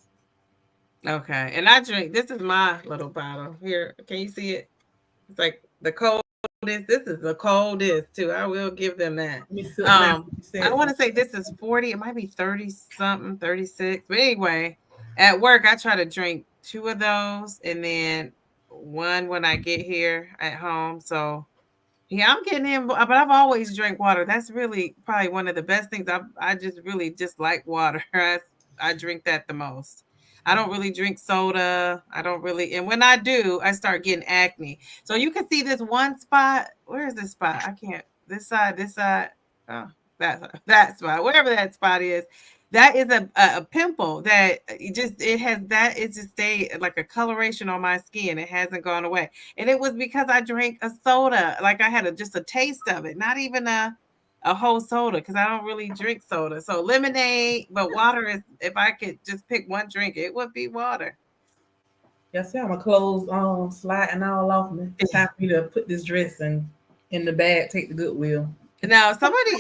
Okay. And I drink, this is my little bottle here. Can you see it? It's like the coldest. This is the coldest too. I will give them that. Let me sip now. I want to say this is 40. It might be 30 something, 36. But anyway, at work I try to drink 2 of those and then one when I get here at home. So yeah, I'm getting in, but I've always drank water. That's really probably one of the best things. I just really just like water. I drink that the most. I don't really drink soda. I don't really, and when I do, I start getting acne. So you can see this one spot. Where is this spot? I can't. This side. Oh, that spot. Wherever that spot is, that is a pimple that it has that it just stayed like a coloration on my skin. It hasn't gone away. And it was because I drank a soda. Like I had just a taste of it, not even a whole soda because I don't really drink soda. So lemonade, but water is, if I could just pick one drink, it would be water. Yes, yeah, my clothes sliding all off me. It's time for me to put this dress in the bag, take the Goodwill. Now somebody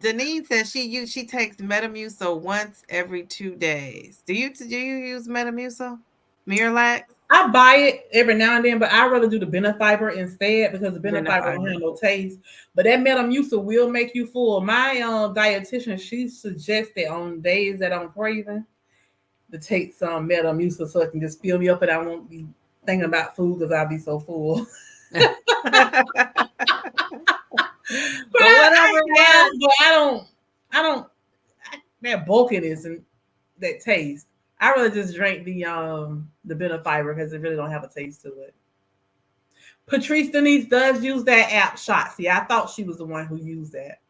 Denise says she takes Metamucil once every 2 days. Do you use Metamucil? Miralax? I buy it every now and then, but I rather do the Benefiber instead because the Benefiber don't Benefiber. have no taste. But that Metamucil will make you full. My dietitian, she suggested on days that I'm craving to take some Metamucil so it can just fill me up and I won't be thinking about food because I'll be so full. But whatever works. but I don't that bulkiness and that taste. I rather just drink the Benefiber because it really don't have a taste to it. Patrice Denise does use that app Shotzi. I thought she was the one who used that.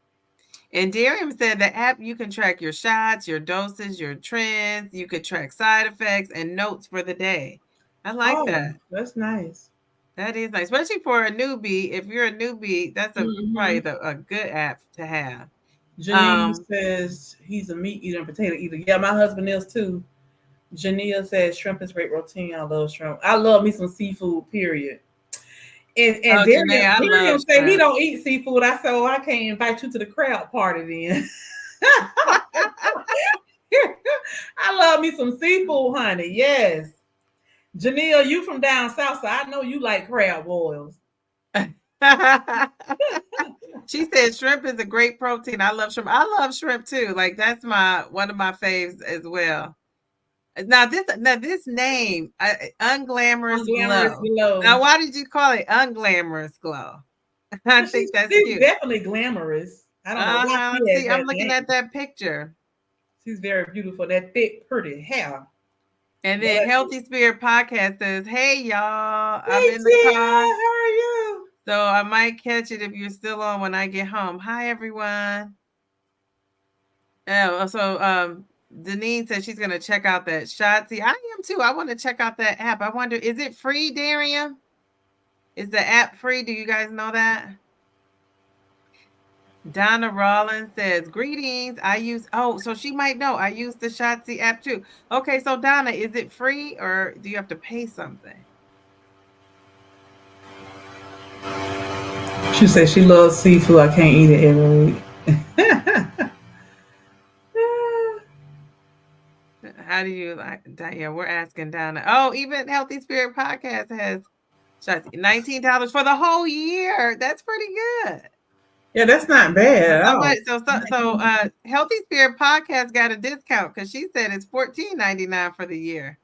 And Darium said the app, you can track your shots, your doses, your trends. You could track side effects and notes for the day. I like Oh, that. that's nice. That is nice, especially for a newbie. If you're a newbie, that's probably Mm-hmm. a good app to have. Janine says he's a meat eater and potato eater. Yeah, my husband is too. Jania says shrimp is great protein. I love shrimp. I love me some seafood, period. And Oh, Janae, I Darian love said he shrimp. don't eat seafood. I said, well, I can't invite you to the crowd party then. I love me some seafood, honey. Yes. Janelle, you from down south, so I know you like crab boils. She said shrimp is a great protein. I love shrimp. I love shrimp too. Like that's one of my faves as well. Now this name, unglamorous Unglamorous glow. glow. Now, why did you call it unglamorous glow? I think that's She's cute. definitely glamorous. I don't know why she has See, I'm that looking name. at that picture. She's very beautiful. That thick, pretty hair. And But then Healthy Spirit Podcast says, "Hey y'all, I'm hey in the Tia, car, how are you? so I might catch it if you're still on when I get home. Hi everyone." Oh, so Denise says she's gonna check out that Shotzi. I am too. I want to check out that app. I wonder, is it free, Darian? Is the app free? Do you guys know that? Donna Rollins says, greetings. So she might know. I use the Shotzi app too. Okay, so Donna, is it free or do you have to pay something? She said she loves seafood. I can't eat it every week. How do you like that? Yeah, we're asking Donna. Oh, even Healthy Spirit Podcast has Shotzi. $19 for the whole year. That's pretty good. Yeah, that's not bad at all. Healthy Spirit Podcast got a discount because she said it's $14.99 for the year.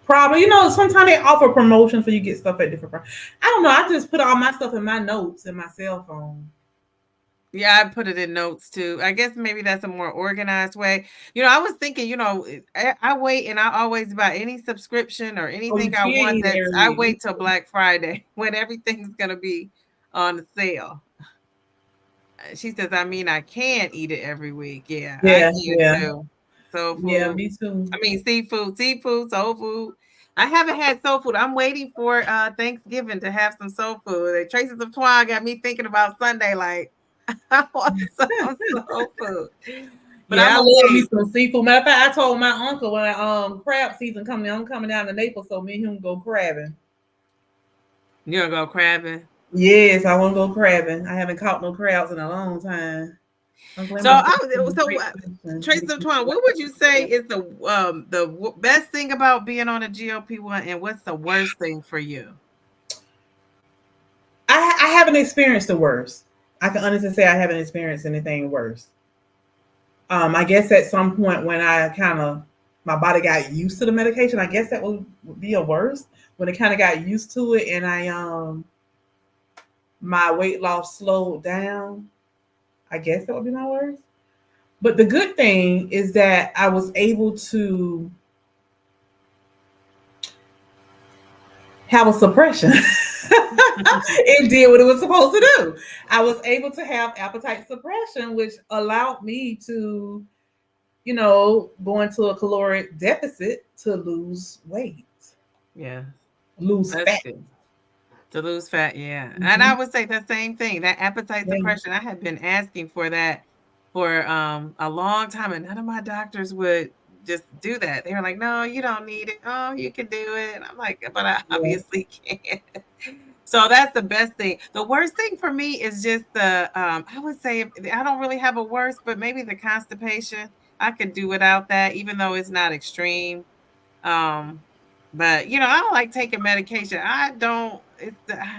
Probably, sometimes they offer promotions so you get stuff at different prices. I don't know. I just put all my stuff in my notes in my cell phone. Yeah, I put it in notes too. I guess maybe that's a more organized way. I was thinking, I wait and I always buy any subscription or Oh, you anything can't I want eat it I every week. wait till Black Friday when everything's gonna be on sale. She says, I mean, I can eat it every week. Yeah, I Yeah, can yeah, too. Soul yeah. food. Me too. I mean, seafood, soul food. I haven't had soul food. I'm waiting for Thanksgiving to have some soul food. The Traces of Twine got me thinking about Sunday, like, I want some soul food. But Yeah, I'm I love me okay. some seafood. Matter of fact, I told my uncle when crab season coming, I'm coming down to Naples, so me and him go crabbing. You gonna go crabbing? Yes, I want to go crabbing. I haven't caught no crabs in a long time. Uncle So Emma I was Traces of Twine. What would you say is the best thing about being on a GLP-1, and what's the worst thing for you? I haven't experienced the worst. I can honestly say I haven't experienced anything worse. I guess at some point when I kind of my body got used to the medication, I guess that would be a worse when it kind of got used to it, and I my weight loss slowed down. I guess that would be my worst. But the good thing is that I was able to have a suppression. It did what it was supposed to do. I was able to have appetite suppression, which allowed me to, go into a caloric deficit to lose weight, Yeah, lose that's fat. good. To lose fat, yeah. And I Mm-hmm. would say the same thing. That appetite Yeah. suppression, I had been asking for that for a long time, and none of my doctors would just do that. They were like, "No, you don't need it. Oh, you can do it." And I'm like, "But I Yeah. obviously can't." So that's the best thing. The worst thing for me is just I would say I don't really have a worst, but maybe the constipation. I could do without that, even though it's not extreme. Um, but I don't like taking medication. I don't.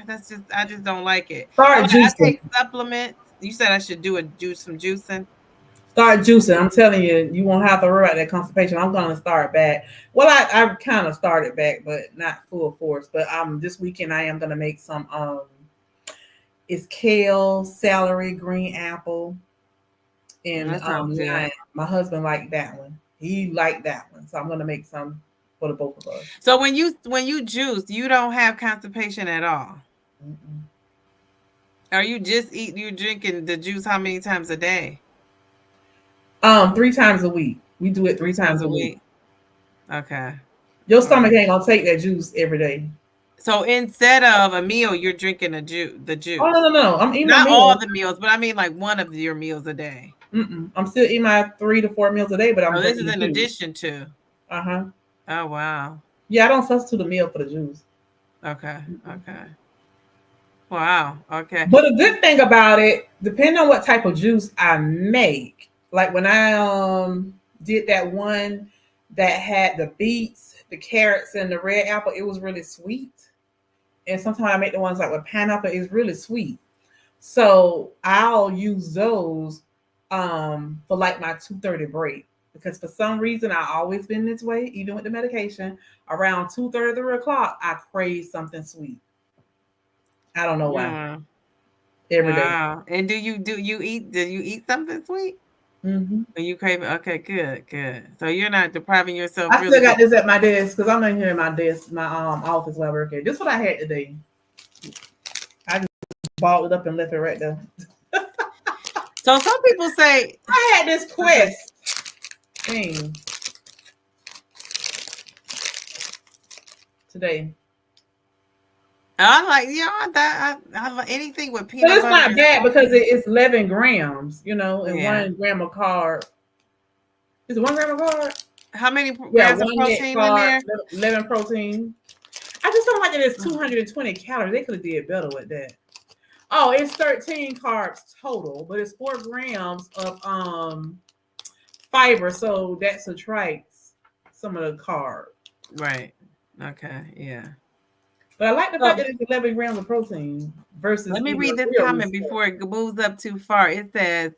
That's just I just don't like it. Start I juicing. take supplements. You said I should do some juicing. Start juicing. I'm telling you, you won't have to worry about that constipation. I'm gonna start back. Well, I kind of started back, but not full force. But this weekend I am gonna make some it's kale, celery, green apple, and That sounds good. lime. My husband liked that one. He liked that one, so I'm gonna make some for the both of us. So when you juice, you don't have constipation at all. Mm-mm. Are you just eating? You drinking the juice how many times a day? 3 times a week. We do it 3 three times times a a week. week. Okay. Your All stomach right. ain't gonna take that juice every day. So instead of a meal, you're drinking the Oh juice. no, no, no! I'm eating my Not all meal. the meals, but I mean like one of your meals a day. Mm-mm. I'm still eating my 3 to 4 meals a day, but I'm Oh, this drinking is the in juice. addition to. Uh huh. Oh, wow. Yeah, I don't substitute a meal for the juice. Okay. Mm-mm. Okay. Wow. Okay. But a good thing about it, depending on what type of juice I make, like when I did that one that had the beets, the carrots, and the red apple, it was really sweet. And sometimes I make the ones like with pineapple, it's really sweet. So I'll use those for like my 2:30 break. Because for some reason I always been this way, even with the medication. Around 2:30, 3 o'clock, I crave something sweet. I don't know why. Yeah. Every day. Wow. And do you eat something sweet? Mm-hmm. Are you craving? Okay, good. So you're not depriving yourself I really still got good. this at my desk because I'm in here in my desk, my office where I work at. This is what I had today. I just balled it up and left it right there. So some people say, I had this okay. Quest thing today. I like, I like anything with But peanut it's butter not and bad because protein. it's 11 grams, and Yeah. 1 gram of carb. Is it 1 gram of carb? How many Yeah, grams of 1 net protein in carb, there? 11 protein. I just don't like that it's 220 calories. They could have did better with that. Oh, it's 13 carbs total, but it's 4 grams of fiber, so that subtracts some of the carb. Right. Okay. Yeah. But I like the fact So that it's 11 grams of protein versus let me read this real comment stuff. before it moves up too far. It says,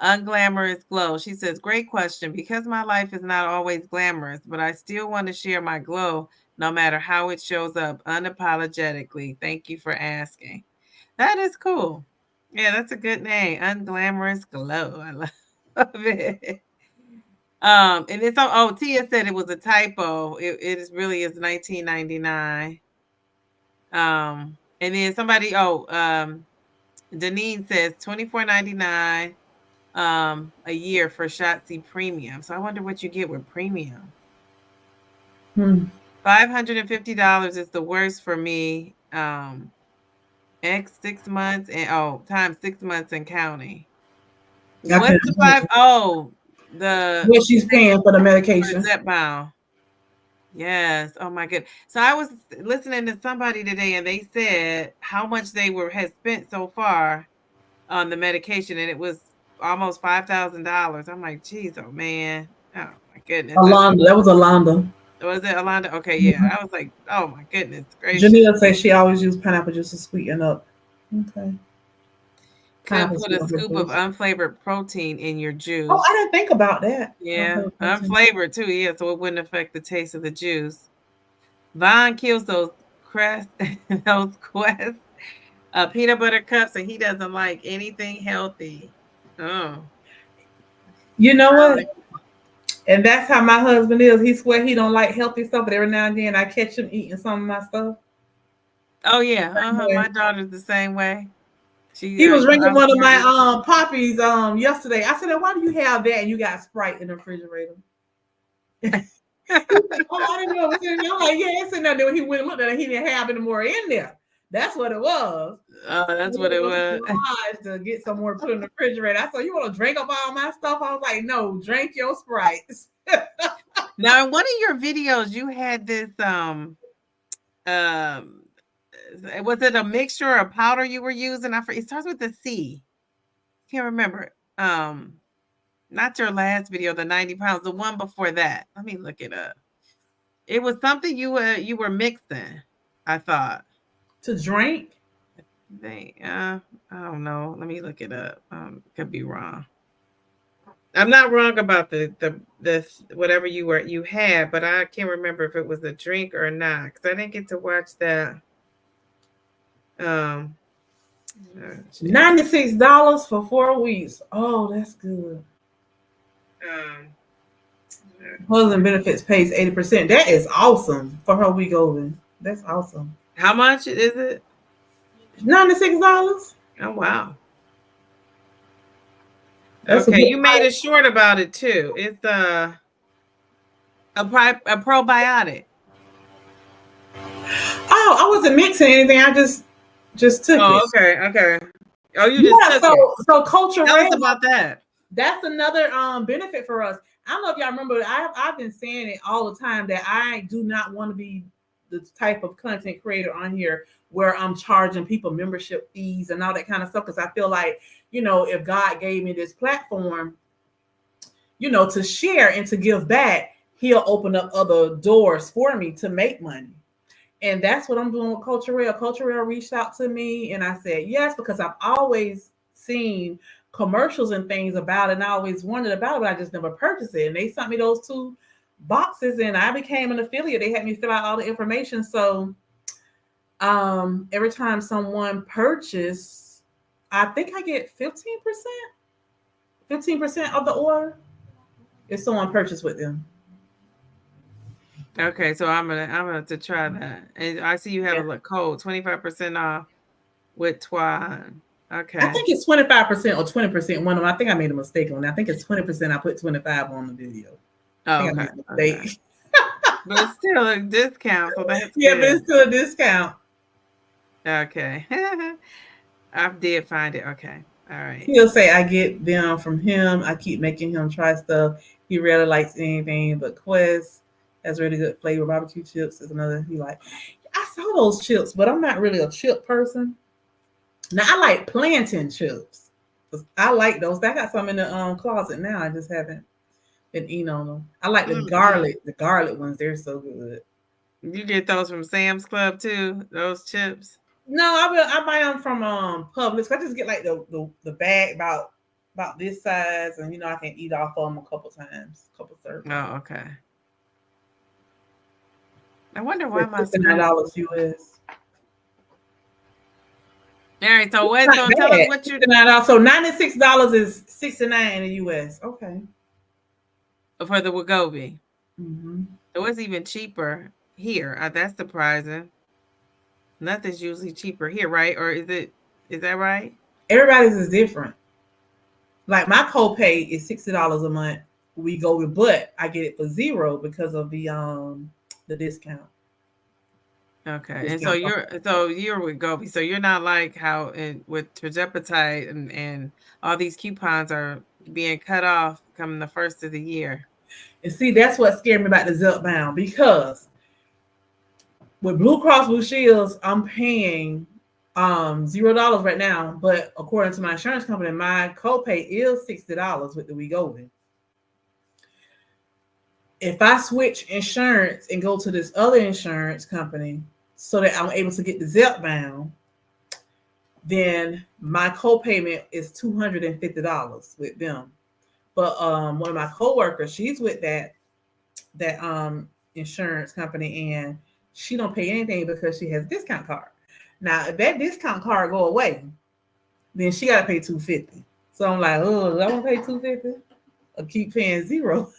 unglamorous glow. She says, great question. Because my life is not always glamorous, but I still want to share my glow no matter how it shows up unapologetically. Thank you for asking. That is cool. Yeah, that's a good name. Unglamorous glow. I love it. And it's Tia said it was a typo. It really is 1999. And then somebody, Deneen says $24.99 a year for Shotzi Premium. So I wonder what you get with premium. $550 is the worst for me. X 6 months and times 6 months and counting. I What's can the five? Oh, the what she's paying for the medication. Zepbound. Yes. Oh my goodness. So I was listening to somebody today and they said how much they had spent so far on the medication, and it was almost $5,000. I'm like, geez, oh man. Oh my goodness. Alonda, that was Alonda. Was it Alonda? Okay, Mm-hmm. yeah. I was like, oh my goodness gracious. Janita says she always uses pineapple juice to sweeten up. Okay. Could Pineapple put a scoop of juice. unflavored protein in your Oh, juice. I didn't think about that. Yeah, unflavored too. Yeah, so it wouldn't affect the taste of the juice. Vaughn kills those those Quest peanut butter cups, and he doesn't like anything healthy. Oh, You know what? And that's how my husband is. He swear he don't like healthy stuff, but every now and then I catch him eating some of my stuff. Oh yeah, my daughter's the same way. He was drinking one of my poppies yesterday. I said, "Why do you have that and you got Sprite in the refrigerator?" He said, "Oh, I didn't know it was in there." I'm like, "Yeah, it's in there." Then when he went and looked at it, he didn't have any more in there. That's what it was. Oh, that's what it was. To get some more put in the refrigerator. I said, "You want to drink up all my stuff?" I was like, "No, drink your Sprites." Now, in one of your videos, you had this was it a mixture or a powder you were using? It starts with a C. Can't remember. Not your last video, the 90 pounds, the one before that. Let me look it up. It was something you were mixing, I thought. To drink? I don't know. Let me look it up. Could be wrong. I'm not wrong about this whatever you had, but I can't remember if it was a drink or not because I didn't get to watch that. $96 for 4 weeks. Oh, that's good. Husband benefits pays 80%. That is awesome for her week over. That's awesome. How much is it? $96. Oh wow. That's okay, you made a short about it too. It's a probiotic. Oh, I wasn't mixing anything. I just took it. Okay. Oh, you just took it. So culture. Tell us about that. That's another benefit for us. I don't know if y'all remember. I've been saying it all the time that I do not want to be the type of content creator on here where I'm charging people membership fees and all that kind of stuff. Because I feel like, if God gave me this platform, to share and to give back, He'll open up other doors for me to make money. And that's what I'm doing with Culture Rail. Culture Rail reached out to me and I said yes, because I've always seen commercials and things about it, and I always wondered about it, but I just never purchased it. And they sent me those 2 boxes and I became an affiliate. They had me fill out all the information. So every time someone purchases, I think I get 15%. 15% of the order if someone purchased with them. Okay, so I'm gonna have to try that. And I see you have Yeah. a code 25% off with Twine. I Okay. think it's 25% or 20%. One of them. I think I made a mistake on that. I think it's 20%. I put 25 on the video. I Oh, think I okay. made a Okay. mistake. But it's still a discount, so that's Yeah, but good. it's still a discount. Okay. I did find it. Okay. All right. He'll say, I get them from him. I keep making him try stuff. He rarely likes anything but Quest. Has really good flavor. Barbecue chips is another he like. I saw those chips, but I'm not really a chip person. Now I like plantain chips. I like those. I got some in the closet now. I just haven't been eating on them. I like Mm-mm. the garlic ones. They're so good. You get those from Sam's Club too, those chips? No, I buy them from Publix. I just get like the bag about this size, and I can eat off of them a couple times, couple servings. Oh, okay. I wonder why For my screen. $69 US. All right, so It's what? not So tell us bad. what you $69. So $96 is 69 in the US. Okay. for the Wegovy. Hmm. So it's even cheaper here. That's surprising. Nothing's usually cheaper here, right? Or is it? Is that right? Everybody's is different. Like my copay is $60 a month. We go with, but I get it for zero because of the discount. Okay, and Discount. so you're with Gobi. So you're not like how with Trajeptide and all these coupons are being cut off coming the first of the year. And see, that's what scared me about the Zepbound because with Blue Cross Blue Shields, I'm paying $0 right now, but according to my insurance company, my copay is $60 with the Wegovy. If I switch insurance and go to this other insurance company so that I'm able to get the Zepbound, then my copayment is $250 with them. But one of my coworkers, she's with that insurance company, and she don't pay anything because she has a discount card. Now, if that discount card go away, then she got to pay $250. So I'm like, oh, I want to pay $250 or keep paying zero.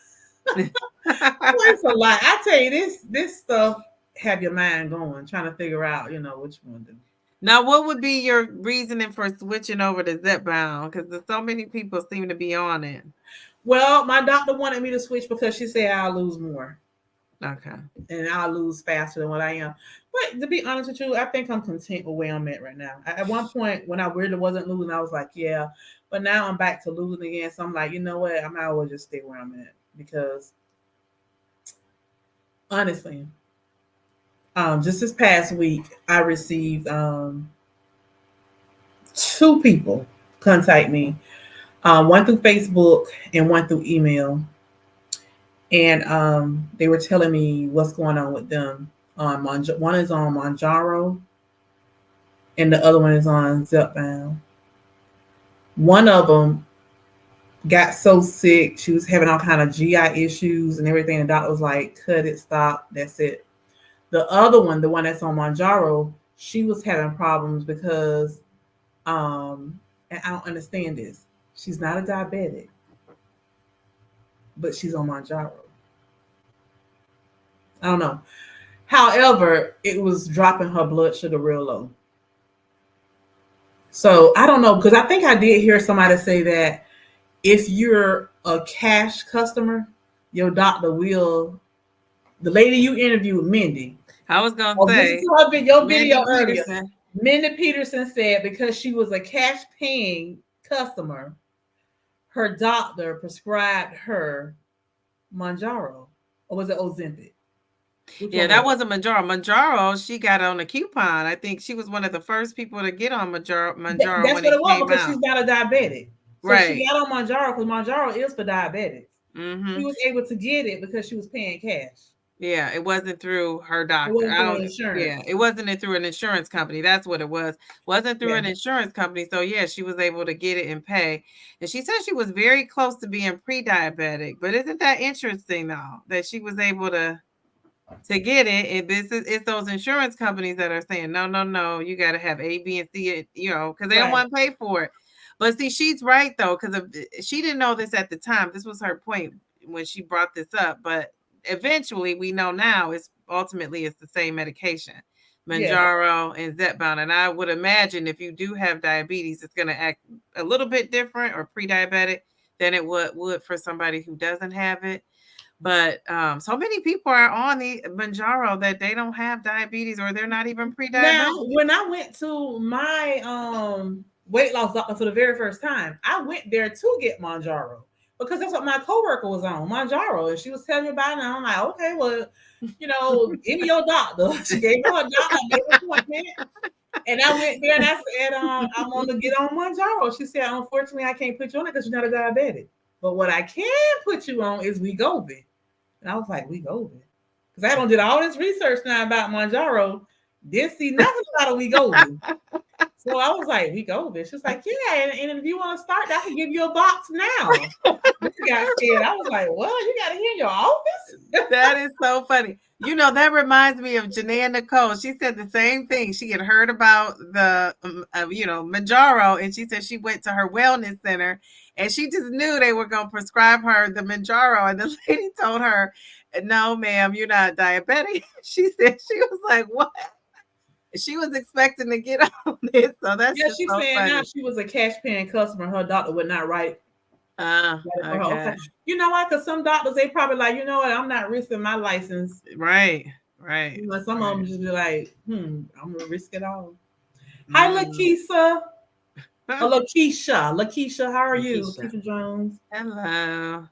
It's a lot. I tell you, this stuff have your mind going, trying to figure out, which one to do. Now, what would be your reasoning for switching over to Zepbound? Because there's so many people seem to be on it. Well, my doctor wanted me to switch because she said I'll lose more. Okay. And I'll lose faster than what I am. But to be honest with you, I think I'm content with where I'm at right now. At one point, when I really wasn't losing, I was like, yeah. But now I'm back to losing again. So I'm like, you know what? I might as well just stay where I'm at. Because honestly, just this past week, I received two people contact me, one through Facebook and one through email. And they were telling me what's going on with them. One is on Monjaro, and the other one is on Zepbound. One of them got so sick, she was having all kind of GI issues and everything. The doctor was like, "Cut it, stop, that's it." The other one, the one that's on Monjaro, she was having problems because, and I don't understand this. She's not a diabetic, but she's on Monjaro. I don't know. However, it was dropping her blood sugar real low. So I don't know, because I think I did hear somebody say that if you're a cash customer, your doctor will. The lady you interviewed, Mindy. I was gonna Oh, listen say to her your Mandy video earlier. Peterson. Mindy Peterson said because she was a cash paying customer, her doctor prescribed her Manjaro, or was it Ozempic? Which Yeah, one was that wasn't Manjaro. Manjaro, she got on a coupon. I think she was one of the first people to get on it? Manjaro That's when what it it was came because out. she's not a diabetic. So she Right. got on Manjaro because Manjaro is for diabetics. Mm-hmm. She was able to get it because she was paying cash. Yeah, it wasn't through her It doctor. wasn't I through don't. insurance. Yeah, it wasn't through an insurance company. That's what it was. Wasn't through Yeah. an insurance company. So yeah, she was able to get it and pay. And she said she was very close to being pre-diabetic. But isn't that interesting though that she was able to get it? And it's those insurance companies that are saying no, no, no. You got to have A, B, and C. Because they don't Right. want to pay for it. But see, she's right though, because she didn't know this at the time. This was her point when she brought this up. But eventually, we know now it's the same medication, Yeah. Manjaro and Zepbound. And I would imagine if you do have diabetes, it's going to act a little bit different or pre-diabetic than it would for somebody who doesn't have it. But so many people are on the Manjaro that they don't have diabetes or they're not even Now, pre-diabetic. when I went to my weight loss doctor for the very first time, I went there to get Manjaro because that's what my coworker was on, Manjaro, and she was telling me about it. And I'm like, okay, well, give me your doctor. She gave me her doctor, I made an appointment, and I went there and I said, I want to get on Manjaro. She said, unfortunately, I can't put you on it because you're not a diabetic. But what I can put you on is Wegovy. And I was like, Wegovy? Because I done did all this research now about Manjaro. Didn't see nothing about a Wegovy. So I was like, Wegovy. She's like, yeah, and if you want to start, I can give you a box now. She got scared. I was like, well, you got to hear your office? That is so funny. That reminds me of Janae Nicole. She said the same thing. She had heard about the, Manjaro, and she said she went to her wellness center, and she just knew they were going to prescribe her the Manjaro. And the lady told her, no, ma'am, you're not diabetic. She said, she was like, what? She was expecting to get on it. So that's she's so saying funny. now she was a cash paying customer. Her doctor would not write. Okay. You know why? Because some doctors, they probably like, you know what, I'm not risking my license. Right. Some of them just be like, I'm gonna risk it all. Hi, Lakeisha. Lakeisha, how are you? Lakeisha Jones. Hello.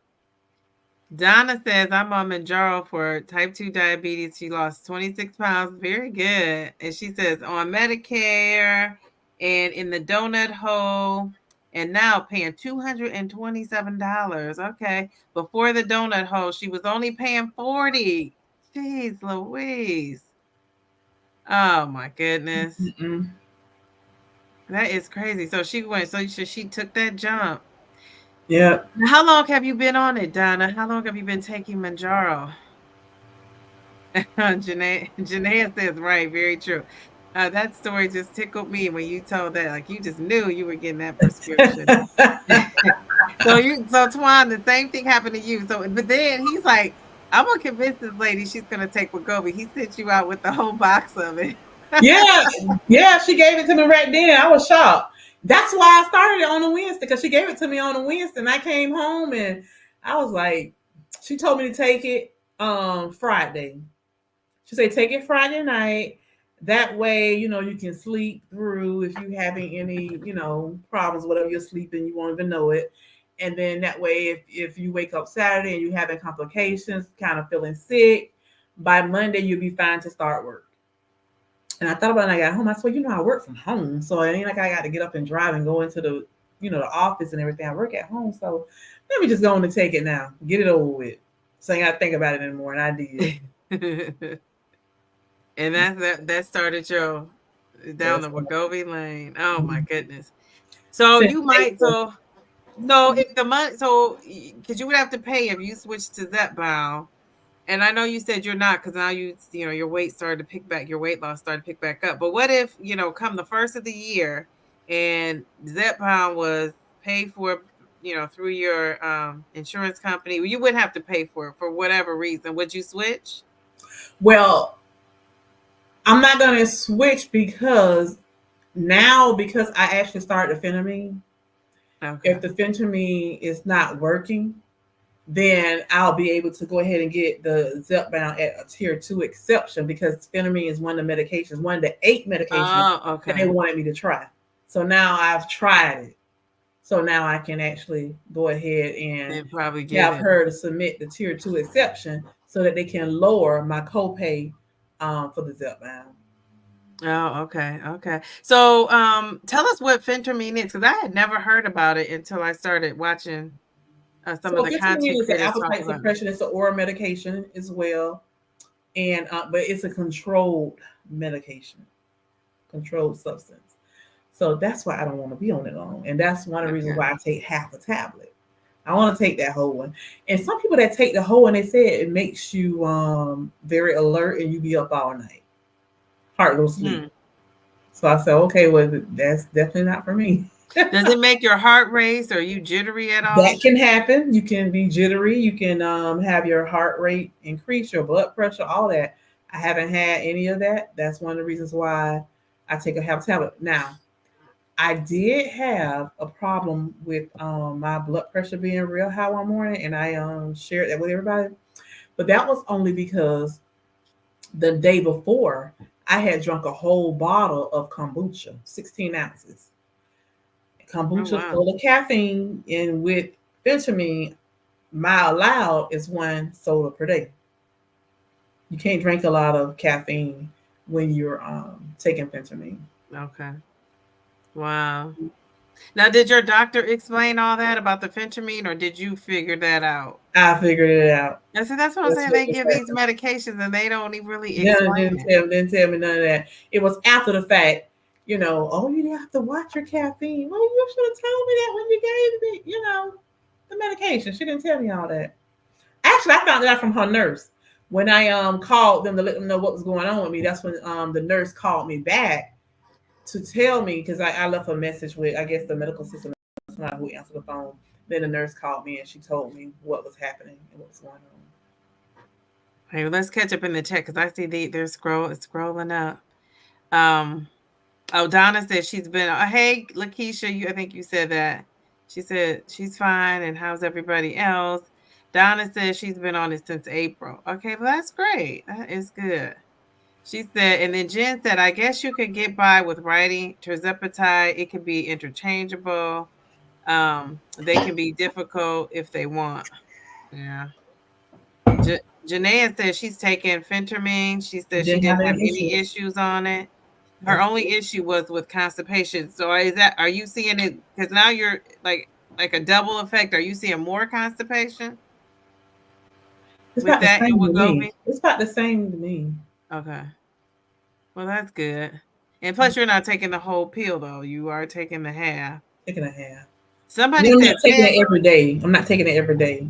Donna says, I'm on Manjaro for type 2 diabetes. She lost 26 pounds. Very good. And she says, on Medicare and in the donut hole, and now paying $227. Okay. Before the donut hole, she was only paying $40. Jeez Louise. Oh, my goodness. That is crazy. So she took that jump. Yeah. How long have you been on it, Donna? How long have you been taking Manjaro? Janaea says, right, very true. That story just tickled me when you told that. Like you just knew you were getting that prescription. So Twan, the same thing happened to you. So, but then he's like, I'm gonna convince this lady she's gonna take Wegovy. He sent you out with the whole box of it. Yeah, she gave it to me right then. I was shocked. That's why I started it on a Wednesday, because she gave it to me on a Wednesday, and I came home and I was like, she told me to take it Friday. She said, take it Friday night. That way, you can sleep through if you having any, problems, whatever you're sleeping, you won't even know it. And then that way, if you wake up Saturday and you having complications, kind of feeling sick, by Monday you'll be fine to start work. And I thought about it when I got home. I said, I work from home. So it ain't like I got to get up and drive and go into the, the office and everything. I work at home. So let me just go on and take it now. Get it over with. So I ain't got to think about it anymore. And I did. And that started your down the Wegovy lane. Oh my goodness. So you might if the money because you would have to pay if you switch to Zepbound. And I know you said you're not, because now your weight started to pick back, your weight loss started to pick back up. But what if, come the first of the year and Zepbound was paid for, through your insurance company? You wouldn't have to pay for it for whatever reason. Would you switch? Well, I'm not going to switch because I actually started the phentermine. Okay. If the phentermine is not working, then I'll be able to go ahead and get the Zepbound at a tier 2 exception, because phentermine is one of the medications, one of the 8 medications that they wanted me to try. So now I've tried it. So now I can actually go ahead and probably have her to submit the tier 2 exception so that they can lower my copay for the Zepbound. Oh, okay. So tell us what phentermine is, because I had never heard about it until I started watching some of the content is an appetite suppression. It's an oral medication as well, and but it's a controlled medication, controlled substance. So that's why I don't want to be on it long, and that's one of the reasons why I take half a tablet. I want to take that whole one. And some people that take the whole one, they say it makes you very alert and you be up all night, hard to sleep. So I said, okay, well, that's definitely not for me. Does it make your heart race? Or are you jittery at That all? can happen. You can be jittery. You can have your heart rate increase, your blood pressure, all that. I haven't had any of that. That's one of the reasons why I have a tablet. Now, I did have a problem with my blood pressure being real high one morning, and I shared that with everybody. But that was only because the day before I had drunk a whole bottle of kombucha, 16 ounces. Oh Kombucha wow. full of caffeine, and with phentermine, my allowed is 1 soda per day. You can't drink a lot of caffeine when you're taking phentermine. Okay. Wow. Now, did your doctor explain all that about the phentermine, or did you figure that out? I figured it out. I said, that's what I'm That's saying. what They the give these medications and they don't even really explain it. didn't tell me none of that. It was after the fact, oh, you have to watch your caffeine. Well, you should have told me that when you gave me, the medication. She didn't tell me all that. Actually, I found it out from her nurse. When I called them to let them know what was going on with me, that's when the nurse called me back to tell me, because I left a message with, I guess, the medical system, somebody who answered the phone. Then the nurse called me and she told me what was happening and what was going on. Hey, let's catch up in the chat because I see they're scrolling up. Um, oh, Donna said she's been. Hey, Lakeisha, I think you said that. She said she's fine, and how's everybody else? Donna said she's been on it since April. Okay, well that's great. That is good. She said, and then Jen said, I guess you could get by with writing terzepatide. It can be interchangeable. They can be difficult if they want. Yeah. Janaea said she's taking phentermine. She said she Didn't have didn't have any any issues. issues on it. Her That's only issue was with constipation. So are you seeing it? Because now you're like a double effect. Are you seeing more constipation It's with about the that and same to me. Wegovy? It's about the same to me. Okay. Well, that's good. And plus, you're not taking the whole pill though. You are taking the half. Taking a half. Somebody And I'm not said taking it every day. I'm not taking it every day.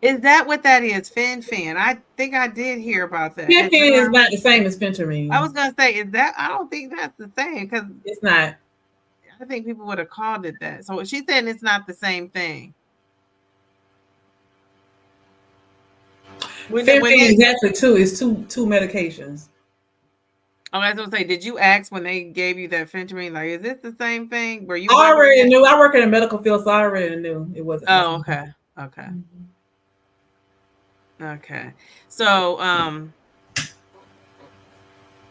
is that what that is? Fen. I think I did hear about that. Caffeine is not the same as I phentermine. was gonna say, is that? I don't think that's the same because It's not. I think people would have called it that. So she said it's not the same thing. When Phentermine they, is actually two. It's two medications. oh, I was gonna say, did you ask when they gave you that phentermine? Like, is this the same thing? Were you I wondering already that? knew. I work in the medical field, so I already knew it wasn't the Oh, same. okay, okay, Mhm. okay. So,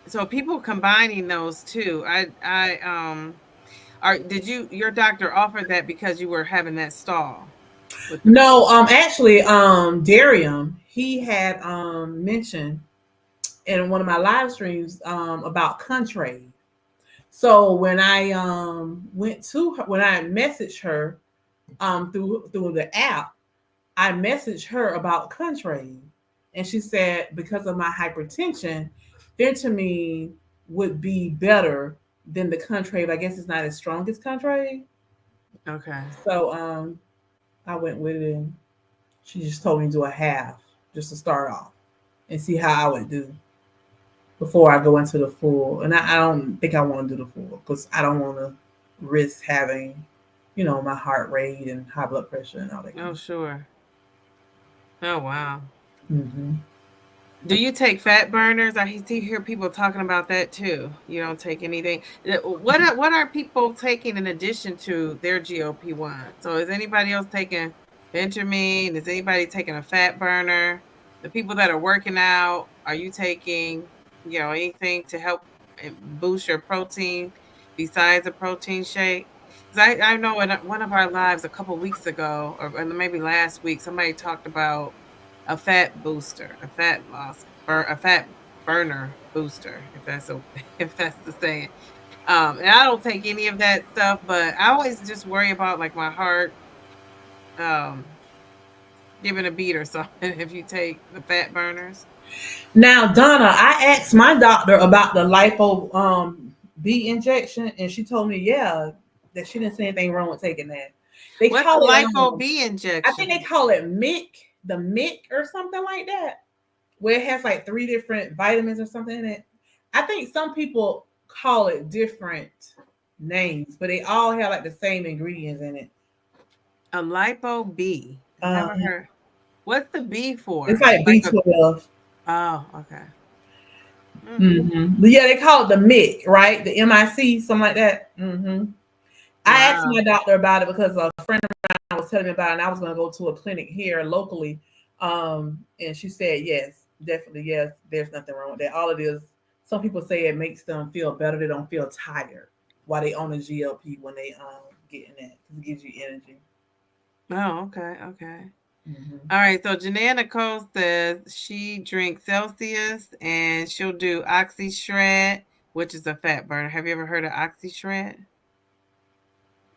so people combining those two. Did your doctor offer that because you were having that stall with the? No, actually, Darium, he had mentioned in one of my live streams about Contrave. So when I went to her, when I messaged her through the app, I messaged her about Contrave, and she said because of my hypertension, phentermine would be better than the Contrave. I guess it's not as strong as Contrave. Okay. So I went with it, and she just told me to do a half just to start off and see how I would do before I go into the full. And I don't think I want to do the full because I don't want to risk having, my heart rate and high blood pressure and all that kind Oh, of stuff. sure. Oh, wow. Mm-hmm. Do you take fat burners? I hear people talking about that too. You don't take anything. What are people taking in addition to their GLP-1? So is anybody else taking Ventamine? Is anybody taking a fat burner? The people that are working out, are you taking, anything to help boost your protein besides a protein shake? Because I know in one of our lives a couple weeks ago, or maybe last week, somebody talked about a fat booster, a fat loss, or a fat burner booster, if that's if that's the saying. And I don't take any of that stuff, but I always just worry about like my heart um giving a beat or something if you take the fat burners. Now, Donna, I asked my doctor about the lipo B injection, and she told me, yeah, that she didn't see anything wrong with taking that. They What's a call it, lipo B I think they injection? call it MIC or something like that, where it has like 3 different vitamins or something in it. I think some people call it different names, but they all have like the same ingredients in it. A lipo B. I Uh, never heard. What's the B it's for? like Like a B12. oh, okay. Mm. But yeah, they call it the MIC, right? The MIC, something like that. I asked Wow. my doctor about it because a friend of mine was telling me about it, and I was going to go to a clinic here locally. And she said, yes, definitely, yes, there's nothing wrong with that. All it is, some people say it makes them feel better. They don't feel tired while they on a GLP when they getting that, because it gives you energy. Oh, okay, okay. Hmm All right. So Janae Nicole says she drinks Celsius and she'll do Oxy Shred, which is a fat burner. Have you ever heard of Oxy Shred?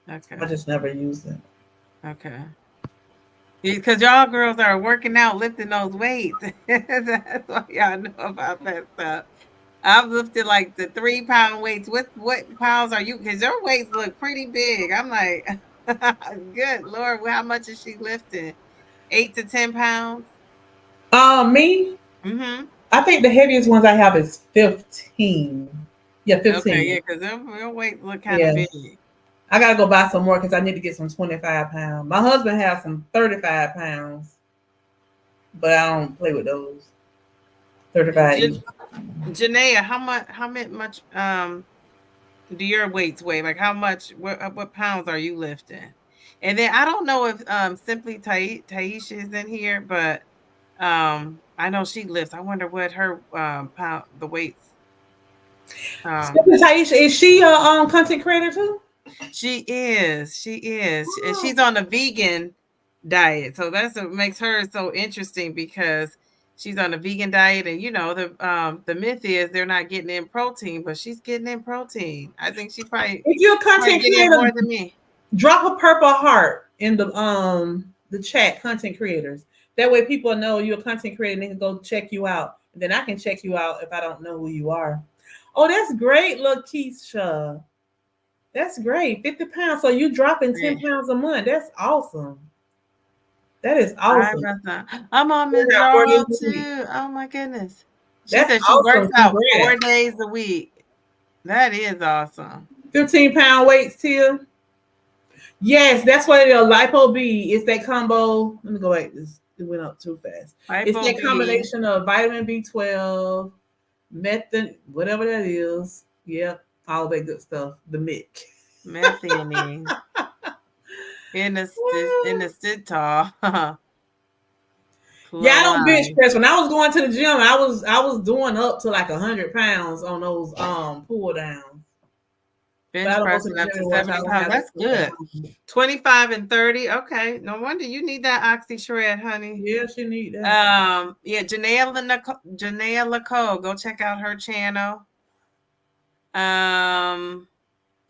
I Okay. just never used it. Okay. Because y'all girls are working out, lifting those weights. That's why y'all know about that stuff. I've lifted like the 3 pound weights. What pounds are you? Because your weights look pretty big. I'm like, good Lord, how much is she lifting? 8 to 10 pounds. Me, Mm-hmm. I think the heaviest ones I have is 15. Yeah, Okay, 15. yeah, because your weights look kind of Yeah. big. I gotta go buy some more because I need to get some 25 pounds. My husband has some 35 pounds, but I don't play with those 35 Jan- each. Janaea, how much do your weights weigh? Like how much what pounds are you lifting? And then I don't know if simply Taisha is in here, but I know she lifts. I wonder what her pound the weights um Taisha, is she a content creator too? she is, and Oh. she's on a vegan diet. So that's what makes her so interesting because she's on a vegan diet, and the myth is they're not getting in protein, but she's getting in protein. I think she probably If you're a might content get in creator, more than me. drop a purple heart in the chat, content creators. That way people know you're a content creator and they can go check you out. And then I can check you out if I don't know who you are. Oh, that's great, Lakeisha. That's great. 50 pounds. So you dropping 10 Yeah. pounds a month. That's awesome. That is I awesome. must not. I'm on 4 days Manjaro a week. too. Oh my goodness. She That's said she works awesome. out Congrats. 4 days a week. That is awesome. 15-pound weights, Tia. Yes, that's what the lipo B is. That combo. Let me go back. It went up too fast. It's Lipo that B, combination of vitamin B12, method, whatever that is. Yep, all that good stuff. The MIC. methionine, inositol, Yeah, I don't bench chloride. press. When I was going to the gym, I was doing up to like 100 pounds on those pull downs. But I Bench don't go to pressing the up gym to anymore, so I 70 don't pounds. have to That's put that good. on. 25 and 30. Okay. No wonder you need that Oxy Shred, honey. Yeah, she need that. Yeah, Janelle Lacole. Go check out her channel. Um,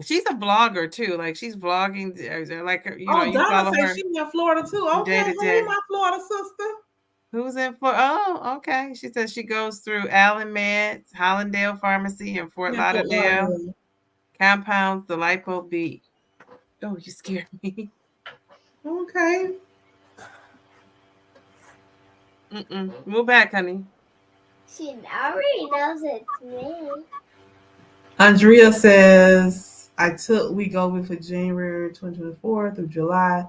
she's a blogger too. Like she's vlogging, like Oh, you Donna follow says her she in Florida too. day Okay, to hey, day. my Florida sister. Who's in Florida? Oh, okay. She says she goes through Allen Meds, Hollandale Pharmacy in Fort Yeah, Fort Lauderdale, Lauderdale. compounds the Lipo B. Oh, you scared me. Okay. Move back, honey. She already knows it's me. Andrea says I took week over for January 2024 through July.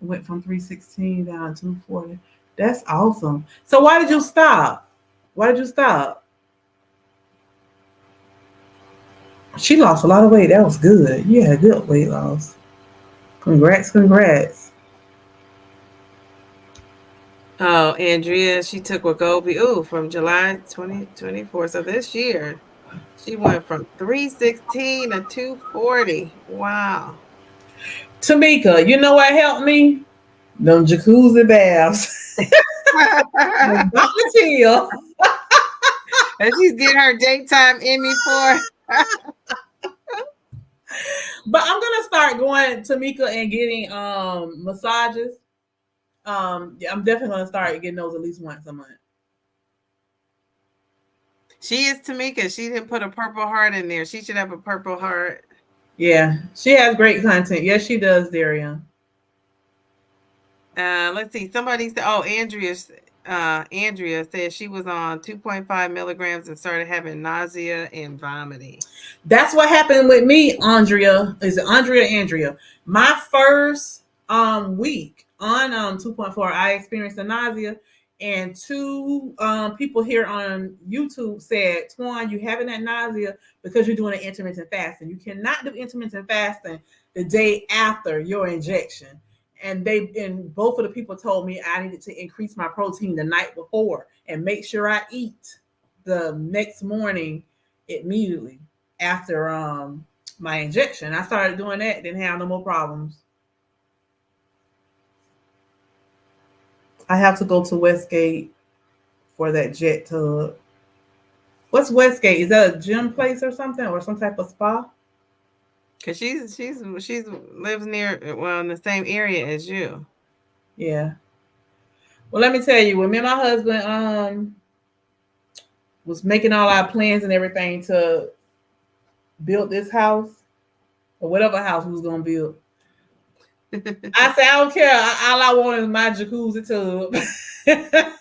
It went from 316 down to 240. That's awesome. So why did you stop? Why did you stop? She lost a lot of weight. That was good. You had good weight loss. Congrats, congrats. Oh, Andrea, she took Wegovy. Ooh, from July 2024. So this year, she went from 316 to 240. Wow. Tamika, you know what helped me? Them jacuzzi baths. Dr. Teal. And she's getting her daytime Emmy for. But I'm gonna start going, Tamika, and getting massages. Yeah, I'm definitely gonna start getting those at least once a month. She is Tamika. She didn't put a purple heart in there. She should have a purple heart. Yeah, she has great content. Yes, she does, Darian. Let's see. Somebody said, "Oh, Andrea Andrea said she was on 2.5 milligrams and started having nausea and vomiting. That's what happened with me, Andrea. Is it Andrea? My first week on 2.4, I experienced the nausea, and two people here on YouTube said, Twan, you having that nausea because you're doing an intermittent fasting. You cannot do intermittent fasting the day after your injection. And both of the people told me I needed to increase my protein the night before and make sure I eat the next morning immediately after my injection. I started doing that, didn't have no more problems. I have to go to Westgate for that jet tub. What's Westgate? Is that a gym place or something, or some type of spa? Cause she's lives near, well, in the same area as you. Yeah. Well, let me tell you, when me and my husband was making all our plans and everything to build this house or whatever house we was gonna build, I said, I don't care. All I want is my jacuzzi tub.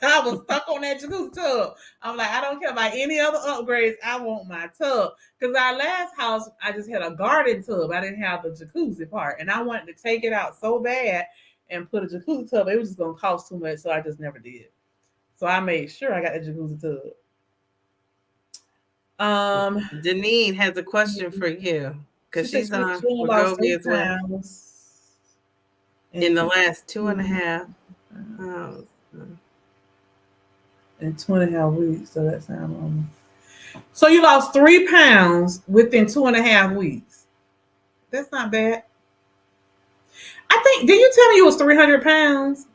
I was stuck on that jacuzzi tub. I'm like, I don't care about any other upgrades. I want my tub. Because our last house, I just had a garden tub. I didn't have the jacuzzi part. And I wanted to take it out so bad and put a jacuzzi tub. It was just going to cost too much. So I just never did. So I made sure I got the jacuzzi tub. Janine has a question for you. Because she's on Wegovy as well. In the last 2.5 in 2.5 weeks, so that sounds normal. So you lost 3 pounds within 2.5 weeks. That's not bad. I think, did you tell me it was 300 pounds?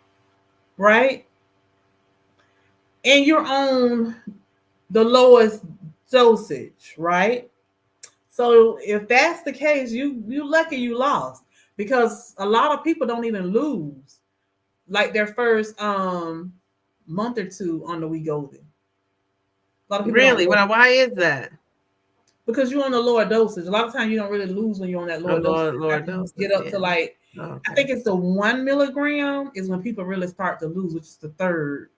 Right? And you're on the lowest dosage, right? So if that's the case, you lucky you lost, because a lot of people don't even lose like their first month or two on the Wegovy. A lot of people really? Why is that? Because you're on the lower dosage. A lot of times you don't really lose when you're on that lower dosage. Lower dosage. Get up to like, okay. I think it's the 1 milligram is when people really start to lose, which is the third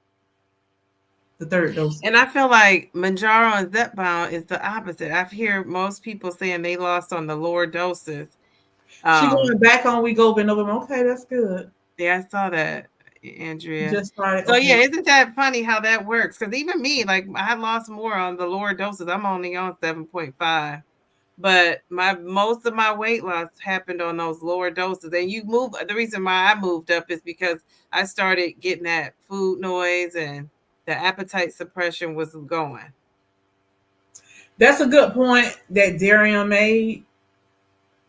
dose. And I feel like Manjaro and Zepbound is the opposite. I've heard most people saying they lost on the lower doses. She going back on Wegovy in November. Okay, that's good. Yeah, I saw that, Andrea. Just started. So yeah, isn't that funny how that works? Because even me, like, I lost more on the lower doses. I'm only on 7.5. But most of my weight loss happened on those lower doses. And the reason why I moved up is because I started getting that food noise and the appetite suppression was going. That's a good point that Darian made.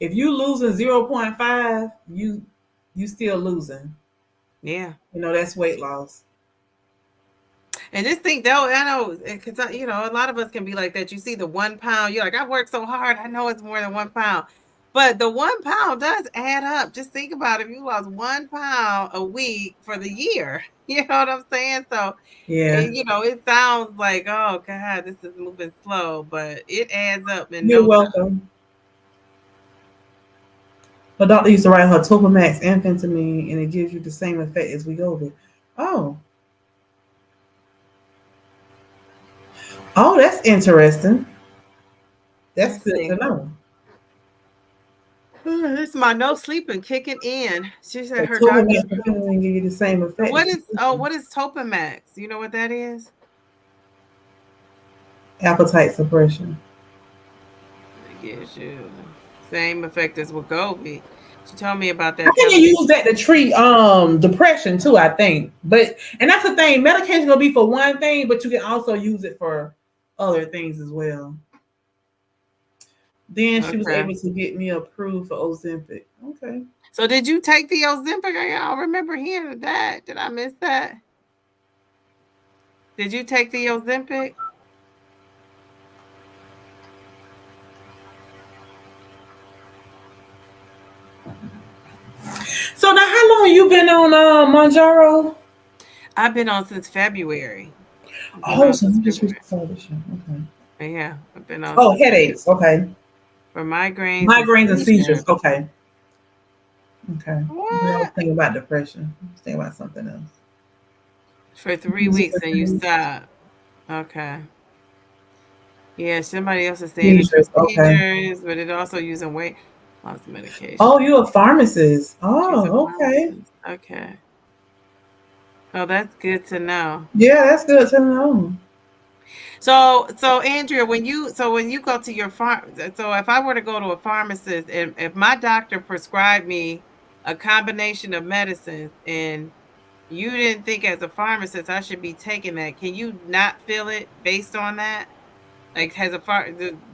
If you losing 0.5, you still losing. Yeah. That's weight loss. And just think, though, I know, because, a lot of us can be like that. You see the 1 pound, you're like, I worked so hard. I know it's more than 1 pound. But the 1 pound does add up. Just think about it. If you lost 1 pound a week for the year, you know what I'm saying? So, yeah, it sounds like, oh, God, this is moving slow, but it adds up. You're welcome. My doctor used to write her Topamax amphetamine, and it gives you the same effect as Wegovy. Oh, that's interesting. That's good to know. This is my no sleeping kicking in. She said her doctor give you the same effect. What is Topamax? You know what that is? Appetite suppression. It gives you same effect as Wegovy. She told me about that. I think you use that to treat depression too, I think. And that's the thing, medication gonna be for one thing, but you can also use it for other things as well. Then she was able to get me approved for Ozempic. Okay. So did you take the Ozempic? I don't remember hearing that. Did I miss that? Did you take the Ozempic? So now, how long you been on Mounjaro? I've been on since February. So you just okay. Yeah, I've been on. Oh, headaches. Okay. For migraines. Migraines and seizures. Okay. Okay. What? I was thinking about depression. I was thinking about something else. For 3 weeks and you stop. Okay. Yeah, somebody else is saying the Procedures. Okay. procedures, but it also using weight loss medication. Oh, you're a pharmacist. She's a Oh, okay. pharmacist. Okay. Oh, that's good to know. Yeah, that's good to know. So Andrea, when you go to your so if I were to go to a pharmacist and if my doctor prescribed me a combination of medicines and you didn't think as a pharmacist I should be taking that, can you not fill it based on that? Like,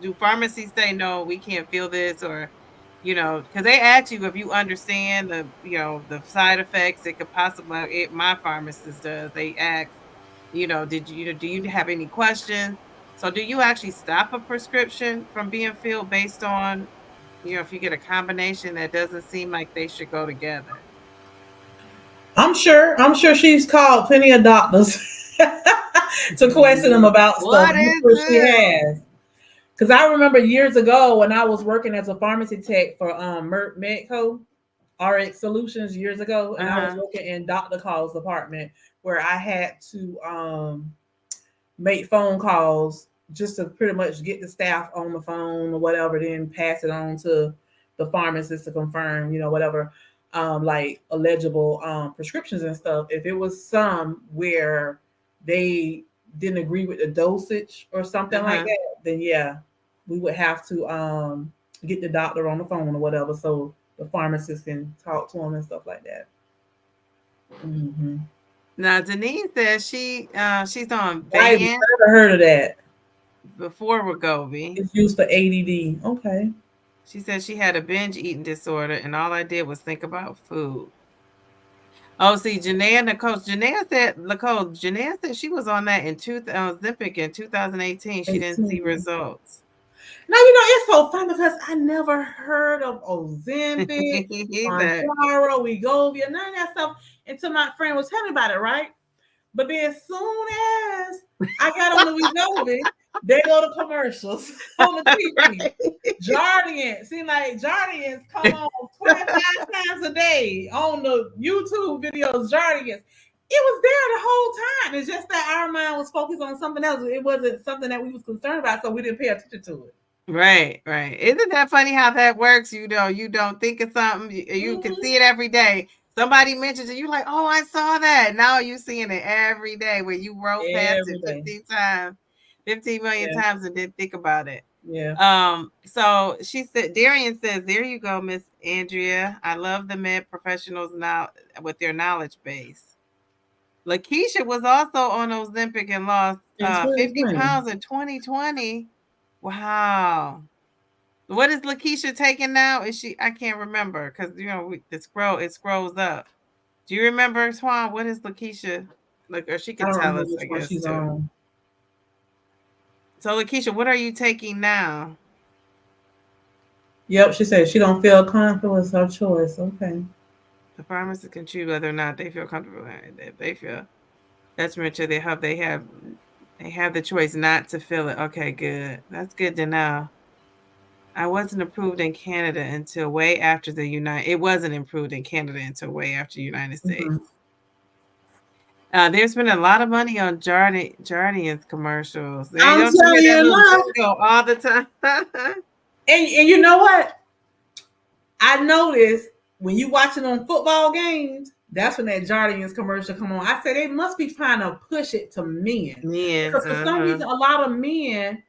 do pharmacies say no, we can't feel this, or because they ask you if you understand the side effects it could possibly. My pharmacist does. They ask, do you have any questions? So, do you actually stop a prescription from being filled based on if you get a combination that doesn't seem like they should go together? I'm sure. I'm sure she's called plenty of doctors to question them about stuff. What I'm is sure she this? has. Because I remember years ago when I was working as a pharmacy tech for Medco RX Solutions years ago, and I was working in Dr. Call's department where I had to make phone calls just to pretty much get the staff on the phone or whatever, then pass it on to the pharmacist to confirm, whatever, like illegible prescriptions and stuff. If it was some where they didn't agree with the dosage or something like that, then yeah, we would have to get the doctor on the phone or whatever, so the pharmacist can talk to them and stuff like that. Mm-hmm. Now, Denise says she's on I've Van never heard of that. before Wegovy. It's used for ADD. Okay. She said she had a binge eating disorder, and all I did was think about food. Oh, see, Janae said she was on that in Ozempic in 2018. She didn't see results. Now, it's so fun because I never heard of Ozempic, Mounjaro, Wegovy, none of that stuff until my friend was telling me about it, right? But then as soon as I got on the Wegovy, they go to commercials on the TV. Jardians, seem like Jardians come on 25 times a day on the YouTube videos. Jardians. It was there the whole time. It's just that our mind was focused on something else. It wasn't something that we was concerned about, so we didn't pay attention to it. Right. Isn't that funny how that works? You don't think of something, you can see it every day. Somebody mentions it, you're like, oh, I saw that. Now you're seeing it every day where you wrote past it 15 million times and didn't think about it. Yeah. So she said, Darian says, there you go, Miss Andrea. I love the med professionals now with their knowledge base. Lakeisha was also on Ozempic and lost 50 pounds in 2020. Wow. What is Lakeisha taking now? Is she? I can't remember because it scrolls up. Do you remember, Swan? What is Lakeisha? Like, or she can tell us, I guess, she's too. on. So, Lakeisha, what are you taking now? Yep, she said she don't feel comfortable with her choice. Okay. The pharmacist can choose whether or not they feel comfortable. If they feel that's richer, they have the choice not to feel it. Okay, good. That's good to know. I wasn't approved in Canada until way after it wasn't approved in Canada until way after the United States. There's been a lot of money on Jardian's commercials. They don't tell you that all the time. and you know what? I noticed when you watching on football games, that's when that Jardian's commercial come on. I said they must be trying to push it to men. Because for some reason, a lot of men,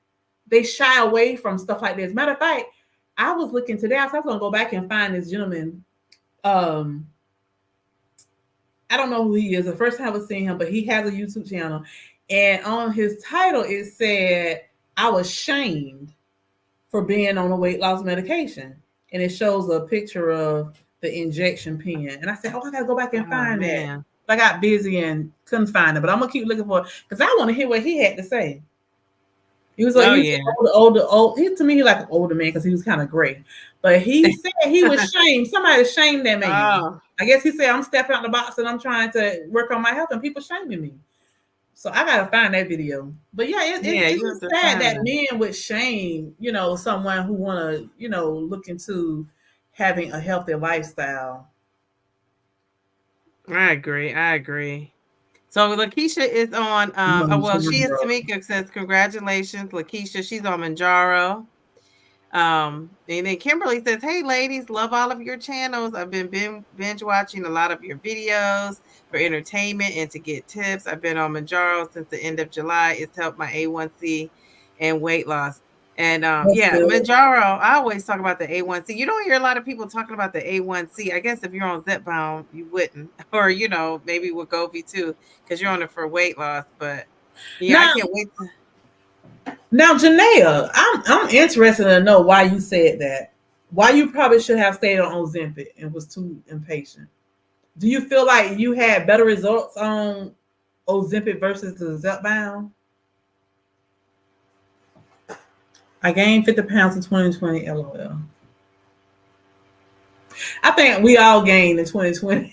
they shy away from stuff like this. Matter of fact, I was looking today. I was going to go back and find this gentleman. I don't know who he is. The first time I was seeing him, but he has a YouTube channel. And on his title, it said, I was shamed for being on a weight loss medication. And it shows a picture of the injection pen. And I said, I got to go back and find that. But I got busy and couldn't find it. But I'm going to keep looking for it because I want to hear what he had to say. He was like, to me, he's like an older man because he was kind of gray. But he said he was shamed. Somebody shamed that man. I guess he said, I'm stepping out the box and I'm trying to work on my health and people shaming me. So I got to find that video. But yeah, it's sad that men would shame, someone who want to, look into having a healthy lifestyle. I agree. So Lakeisha is on. She is. Manjaro. Tamika says congratulations, Lakeisha. She's on Manjaro. And then Kimberly says, "Hey, ladies, love all of your channels. I've been binge watching a lot of your videos for entertainment and to get tips. I've been on Manjaro since the end of July. It's helped my A1C and weight loss." And Good. Manjaro, I always talk about the A1C. You don't hear a lot of people talking about the A1C. I guess if you're on Zepbound, you wouldn't, or maybe Wegovy too, because you're on it for weight loss. But yeah, Now, I can't wait to. Now, Janaea, I'm interested to know why you said that. Why you probably should have stayed on Ozempic and was too impatient. Do you feel like you had better results on Ozempic versus the Zepbound? I gained 50 pounds in 2020. LOL. I think we all gained in 2020.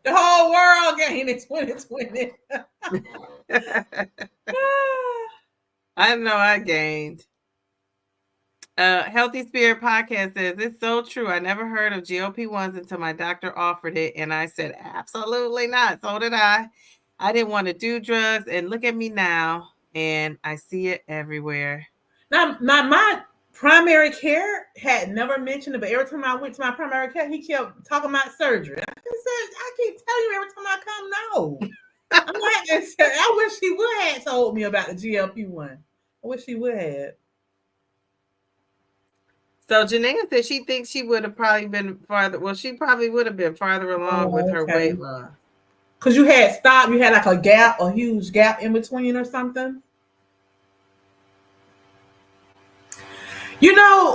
The whole world gained in 2020. I know I gained. Healthy Spirit Podcast says, it's so true. I never heard of GLP-1s until my doctor offered it. And I said, absolutely not. So did I. I didn't want to do drugs. And look at me now. And I see it everywhere. Now my primary care had never mentioned it, but every time I went to my primary care, he kept talking about surgery. I said, I keep telling you every time I come, no. I wish he would have told me about the GLP-1. I wish he would have. So Janaea said she thinks she would have probably been farther. Well, she probably would have been farther along with her weight loss. Because you had stopped, you had like a huge gap in between or something.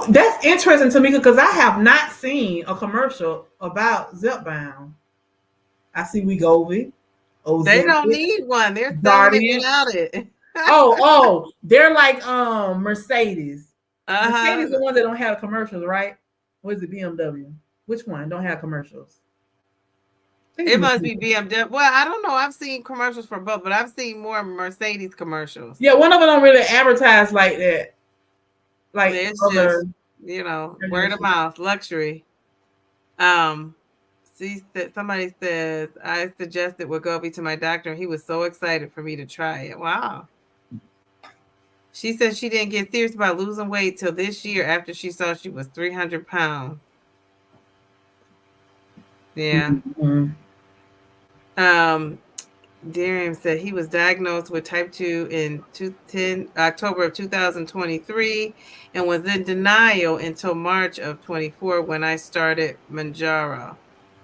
That's interesting to me because I have not seen a commercial about Zepbound. I see Wegovy. They don't need one. They're selling it without it. They're like Mercedes. Mercedes the ones that don't have commercials, right? Or is it BMW? Which one don't have commercials? It must be BMW. Well, I don't know. I've seen commercials for both, but I've seen more Mercedes commercials. Yeah, one of them don't really advertise like that. Like it's just, word of mouth, luxury. Somebody says, I suggested Wegovy to my doctor, and he was so excited for me to try it. Wow. She said she didn't get serious about losing weight till this year after she saw she was 300 pounds. Yeah. Mm-hmm. Darian said he was diagnosed with type 2 in October of 2023 and was in denial until March of 24 when I started Manjaro.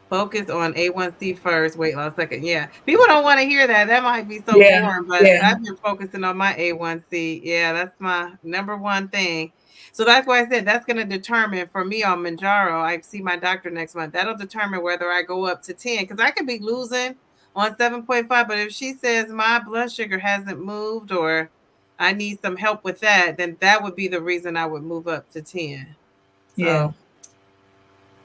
Focus on A1C first, weight loss second. Yeah. People don't want to hear that. That might be so boring, but I've been focusing on my A1C. Yeah, that's my number one thing. So that's why I said that's going to determine for me on Manjaro. I see my doctor next month. That'll determine whether I go up to 10 because I could be losing on 7.5. But if she says my blood sugar hasn't moved or I need some help with that, then that would be the reason I would move up to 10. Yeah.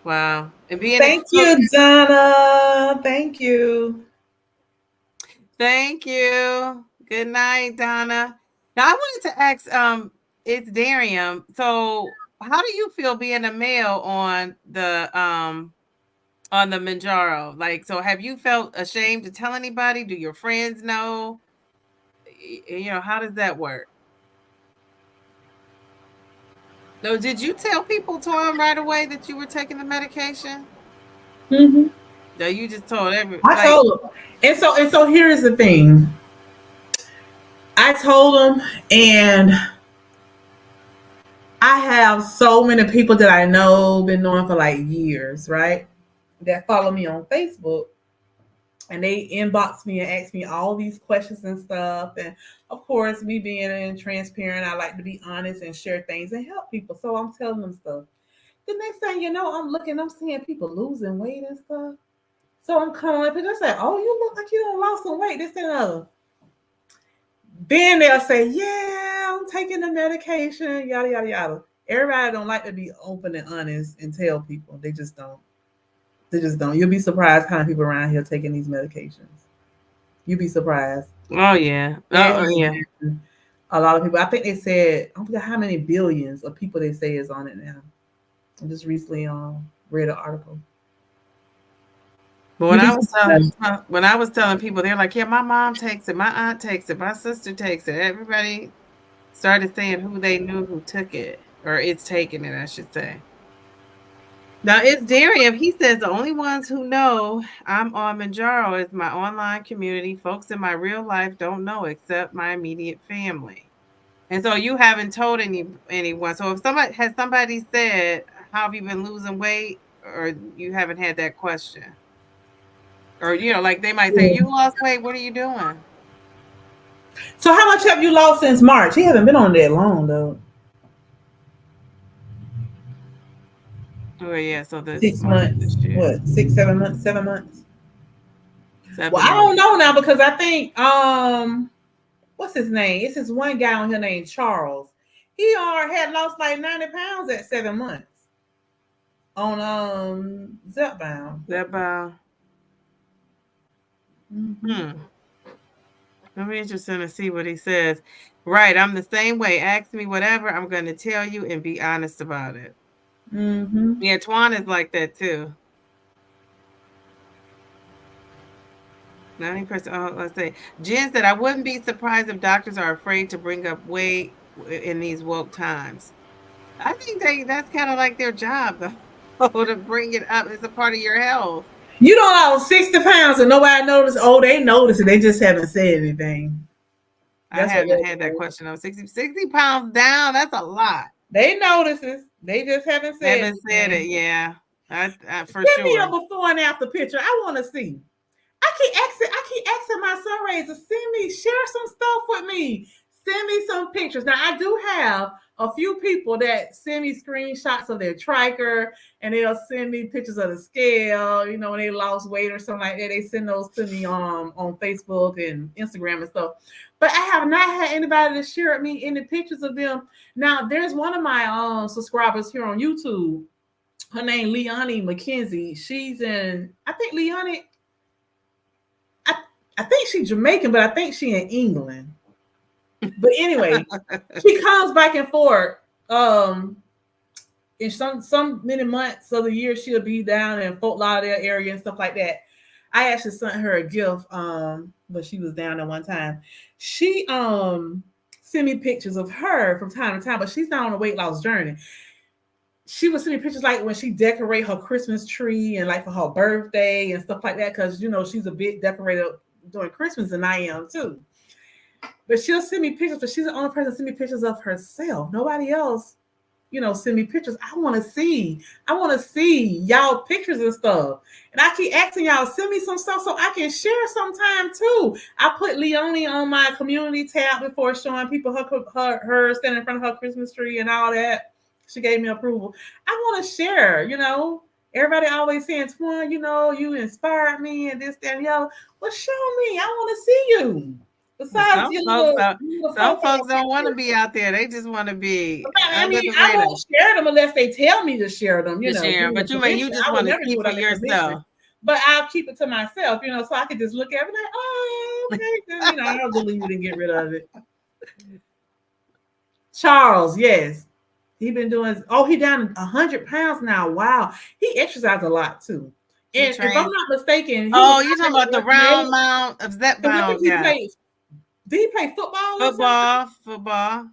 Wow. And Thank you, Donna. Thank you. Thank you. Good night, Donna. Now I wanted to ask, it's Darian. So how do you feel being a male on the Manjaro? Like, so have you felt ashamed to tell anybody? Do your friends know? How does that work? So did you tell people, Tom, right away that you were taking the medication? Mm-hmm. No, you just told everybody. I told them. And so here's the thing. I told them, and I have so many people that I know, been knowing for like years, right? That follow me on Facebook. And they inbox me and ask me all these questions and stuff. And of course, me being transparent, I like to be honest and share things and help people. So I'm telling them stuff. The next thing you know, I'm seeing people losing weight and stuff. So I'm calling people. I say, "Oh, you look like you done lost some weight, this and other." Then they'll say, "Yeah, I'm taking the medication, yada, yada, yada." Everybody don't like to be open and honest and tell people. They just don't. You'll be surprised how many people around here taking these medications. You'll be surprised. Oh, yeah. Yeah. A lot of people. I think they said, I don't forget how many billions of people they say is on it now. I just recently read an article. But when I was telling people, they're like, yeah, my mom takes it, my aunt takes it, my sister takes it. Everybody started saying who they knew who took it, or it's taking it, I should say. Now it's Darian. He says the only ones who know I'm on Manjaro is my online community. Folks in my real life don't know except my immediate family. And so you haven't told anyone. So if somebody said, how have you been losing weight? Or you haven't had that question. Or like they might say, you lost weight, what are you doing? So how much have you lost since March? He hasn't been on that long though. Oh yeah, so this 6 months. What? 6, 7 months? 7 months. 7 Well, I don't months. know now because I think what's his name? It's this one guy on here named Charles. He had lost like 90 pounds at 7 months on Zepbound. Mm-hmm. I'm interested to see what he says. Right, I'm the same way. Ask me whatever, I'm going to tell you and be honest about it. Mm-hmm. Yeah, Twan is like that too. 90%. Oh, let's say Jen said, I wouldn't be surprised if doctors are afraid to bring up weight in these woke times. I think that's kind of like their job, though, to bring it up. It's a part of your health. You don't know 60 pounds and nobody noticed. Oh, they noticed it. They just haven't said anything. That's I haven't had that question. 60 pounds down. That's a lot. They notice it. They just haven't said it. Yeah, I for Send sure. me a before and after picture. I want to see. I keep asking my Sunrays to send me, share some stuff with me. Send me some pictures. Now I do have a few people that send me screenshots of their triker, and they'll send me pictures of the scale. When they lost weight or something like that, they send those to me on Facebook and Instagram and stuff. But I have not had anybody to share with me any pictures of them. Now there's one of my subscribers here on YouTube. Her name Leonie McKenzie. She's in, I think Leonie. I think she's Jamaican, but I think she's in England. But anyway, she comes back and forth. In some many months of the year, she'll be down in Fort Lauderdale area and stuff like that. I actually sent her a gift, but she was down at one time. She sent me pictures of her from time to time, but she's not on a weight loss journey. She would send me pictures like when she decorate her Christmas tree and like for her birthday and stuff like that, because she's a big decorator during Christmas, and I am too. But she'll send me pictures, but she's the only person to send me pictures of herself. Nobody else, send me pictures. I want to see y'all pictures and stuff. And I keep asking y'all, send me some stuff so I can share sometime too. I put Leonie on my community tab before showing people her standing in front of her Christmas tree and all that. She gave me approval. I want to share, Everybody always saying, Twan, you inspired me and this, that, and the other. Well, show me. I want to see you. Besides, some folks don't want to be out there. They just want to be. I won't share them unless they tell me to share them. But you just want to keep for yourself. But I'll keep it to myself, so I can just look at it like, oh, okay, then, I'll delete it and get rid of it. Charles, yes. He been doing. He down 100 pounds now. Wow, he exercises a lot too. And if I'm not mistaken, you're talking about the round amount of that bound. Did he play football? Football.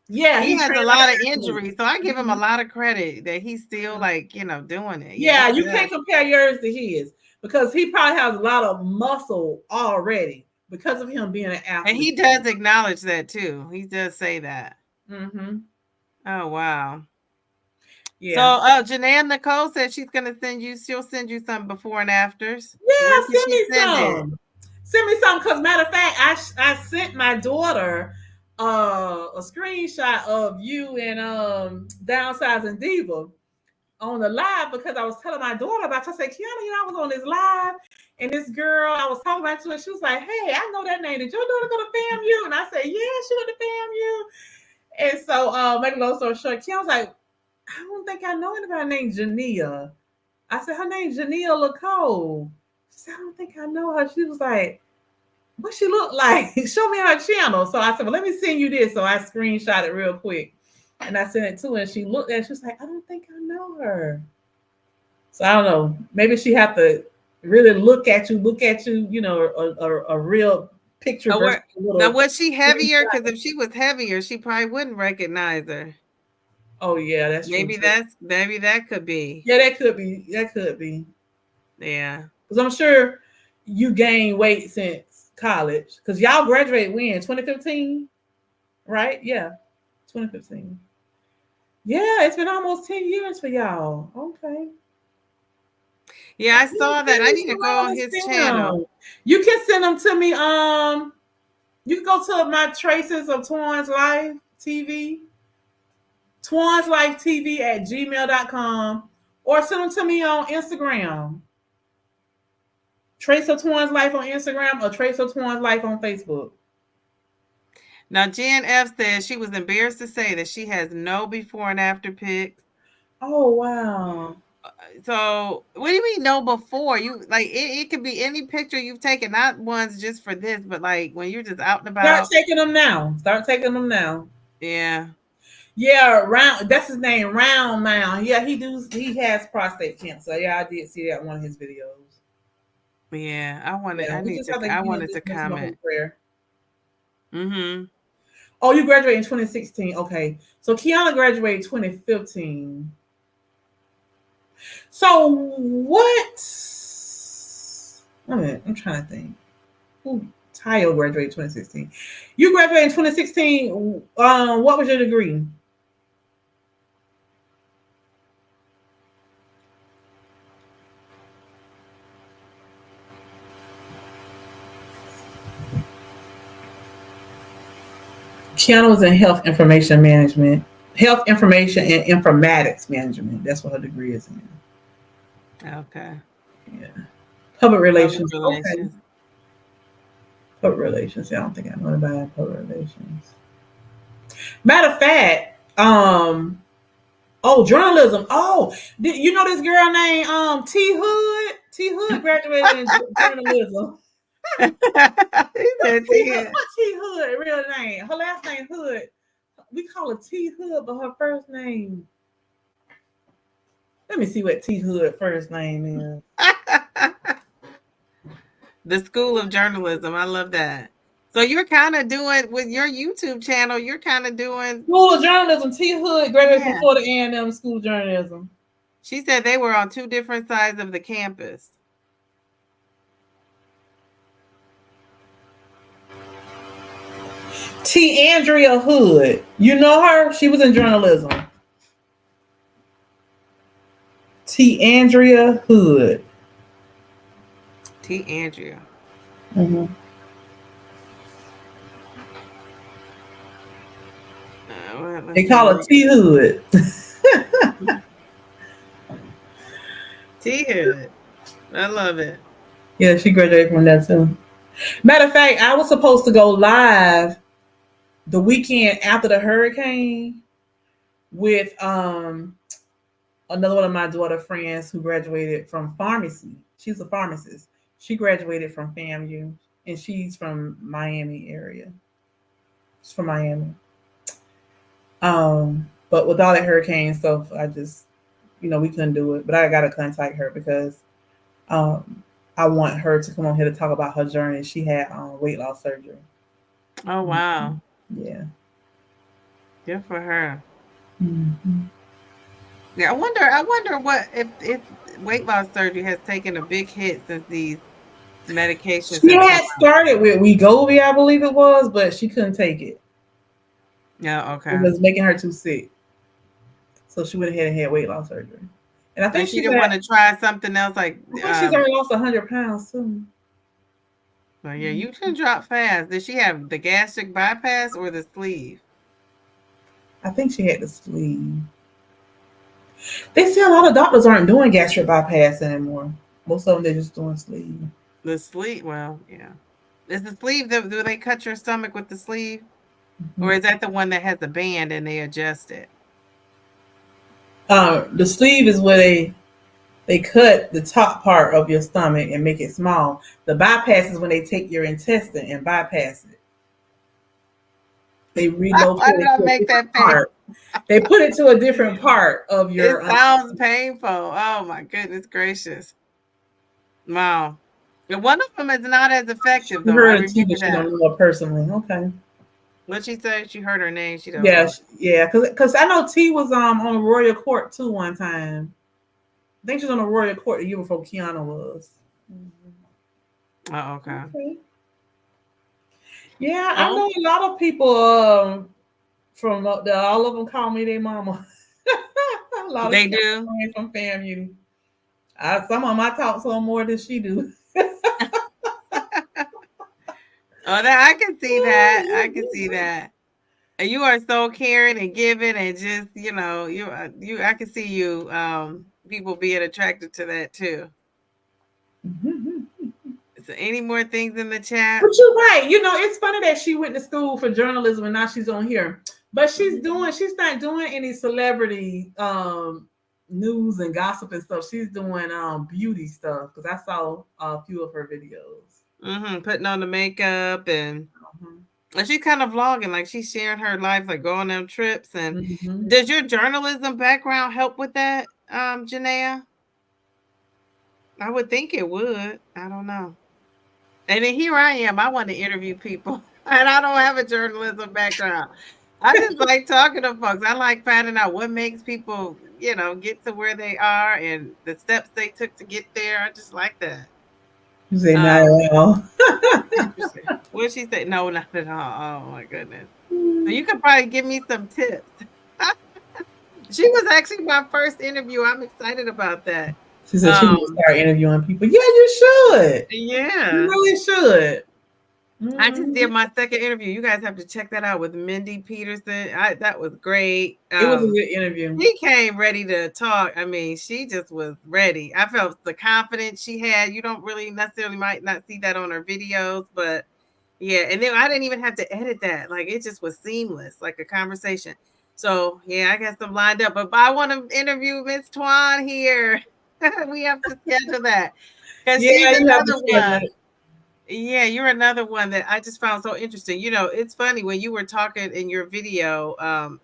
Yeah, he has a lot of injuries, so I give him a lot of credit that he's still doing it. Yeah, you can't compare yours to his because he probably has a lot of muscle already because of him being an athlete. And he does acknowledge that too. He does say that. Mm-hmm. Oh wow. Yeah. So Janae Nicole said she'll send you some before and afters. Yeah, send me some. Send me some, because matter of fact, I sent my daughter a screenshot of you and Downsizing Diva on the live, because I was telling my daughter about you. I said, Kiana, I was on this live, and this girl, I was talking about you, and she was like, hey, I know that name. Did your daughter go to FAMU? And I said, yeah, she went to FAMU. And so, make a long story short, Kiana was like, I don't think I know anybody named Jania. I said, her name's Jania Lacole. She said, I don't think I know her. She was like, what she look like? Show me her channel. So I said, well, let me send you this. So I screenshot it real quick. And I sent it to her, and she looked at it. She was like, I don't think I know her. So I don't know. Maybe she have to really look at you, you know, a real picture Now, versus a now little. was she heavier? Because if she was heavier, she probably wouldn't recognize her. Oh yeah, that's true. Maybe that could be. Yeah, that could be. Yeah. Because I'm sure you gained weight since college. Because y'all graduated when? 2015? Right? Yeah. 2015. Yeah, it's been almost 10 years for y'all. Okay. Yeah, I saw that. I need to go on his channel. You can send them to me. You can go to my Traces of Twan's Life TV. Twan's Life TV at gmail.com, or send them to me on Instagram. Trace of Twan's Life on Instagram or Trace of Twan's Life on Facebook. Now, Jen F says she was embarrassed to say that she has no before and after pics. Oh, wow. So, what do you mean no before? You like it could be any picture you've taken, not ones just for this, but like when you're just out and about. Start taking them now. Yeah. Yeah, Round. That's his name, Round Mound. Yeah, he has prostate cancer. Yeah, I did see that in one of his videos. Yeah, I wanted to comment. Prayer. Mm-hmm. Oh, you graduated in 2016. Okay. So Kiana graduated 2015. So what? Wait a minute, I'm trying to think. Ooh, Tayo graduated 2016. You graduated in 2016. What was your degree? Kiana was in health information management, health information and informatics management. That's what her degree is in. Okay. Yeah. Public relations. Okay. Public relations. I don't think I know about public relations. Matter of fact, journalism. Oh, you know this girl named T Hood? T Hood graduated in journalism. What's T Hood real name? Her last name Hood. We call her T Hood, but her first name. Let me see what T Hood first name is. The School of Journalism. I love that. So you're kind of doing with your YouTube channel. You're kind of doing School of Journalism. T Hood graduated from Florida A&M School of Journalism. She said they were on two different sides of the campus. T. Andrea Hood. You know her? She was in journalism. T. Andrea Hood. T. Andrea. Mm-hmm. They call her T Hood. T Hood. I love it. Yeah, she graduated from that too. Matter of fact, I was supposed to go live the weekend after the hurricane with another one of my daughter friends who graduated from pharmacy. She's a pharmacist. She graduated from FAMU, and she's from Miami area. She's from Miami. But with all that hurricane stuff, I just, we couldn't do it. But I got to contact her because I want her to come on here to talk about her journey. She had weight loss surgery. Oh, wow. Yeah. Good for her. Mm-hmm. Yeah, I wonder what if weight loss surgery has taken a big hit since these medications. She had started with Wegovy, I believe it was, but she couldn't take it. Yeah, okay. It was making her too sick. So she went ahead and had weight loss surgery. And I think she didn't want to try something else like I think she's already lost 100 pounds too. Well, yeah, you can drop fast. Did she have the gastric bypass or the sleeve? I think she had the sleeve. They say a lot of doctors aren't doing gastric bypass anymore. Most of them, they're just doing sleeve. The sleeve, well, yeah. Is the sleeve, do they cut your stomach with the sleeve? Mm-hmm. Or is that the one that has the band and they adjust it? The sleeve is where they cut the top part of your stomach and make it small. The bypass is when they take your intestine and bypass it. They relocate Why did I make that part. They put it to a different part of your. It sounds painful. Oh my goodness gracious! Wow. And one of them is not as effective, You though. I heard of T, remember but you that. don't know her personally. Okay. What she said, she heard her name. She don't Yeah, know. yeah, because I know T was on the Royal Court too one time. I think she was on the Royal Court the year before Kiana was. Oh, okay. Okay. Yeah, I Well, know a lot of people from up there. All of them call me their mama. A lot of they stuff do. from FAMU. Some of them I talk to them more than she do. Oh, that I can see that. I can see that. And you are so caring and giving, and just you. I can see you. People being attracted to that too. So, any more things in the chat? But you're right. You know, it's funny that she went to school for journalism and now she's on here. But she's not doing any celebrity news and gossip and stuff. She's doing beauty stuff because I saw a few of her videos. Putting on the makeup and. Mhm. And she's kind of vlogging, like she's sharing her life, like going on them trips. And Mhm. does your journalism background help with that, Janaea? I would think it would. I don't know. And then here I am. I want to interview people, and I don't have a journalism background. I just like talking to folks. I like finding out what makes people, get to where they are and the steps they took to get there. I just like that. You say not at all. Interesting. What did she say? No, not at all. Oh my goodness. So you could probably give me some tips. She was actually my first interview. I'm excited about that. She said she would start interviewing people. Yeah, you should. Yeah. You really should. I just did my second interview. You guys have to check that out with Mindy Peterson. That was great. It was a good interview. She came ready to talk. I mean, she just was ready. I felt the confidence she had. You don't really necessarily might not see that on her videos, but yeah. And then I didn't even have to edit that. Like it just was seamless, like a conversation. So yeah, I got some lined up. But I want to interview Miss Twan here. We have to schedule that because she's another one. Yeah, you're another one that I just found so interesting. It's funny when you were talking in your video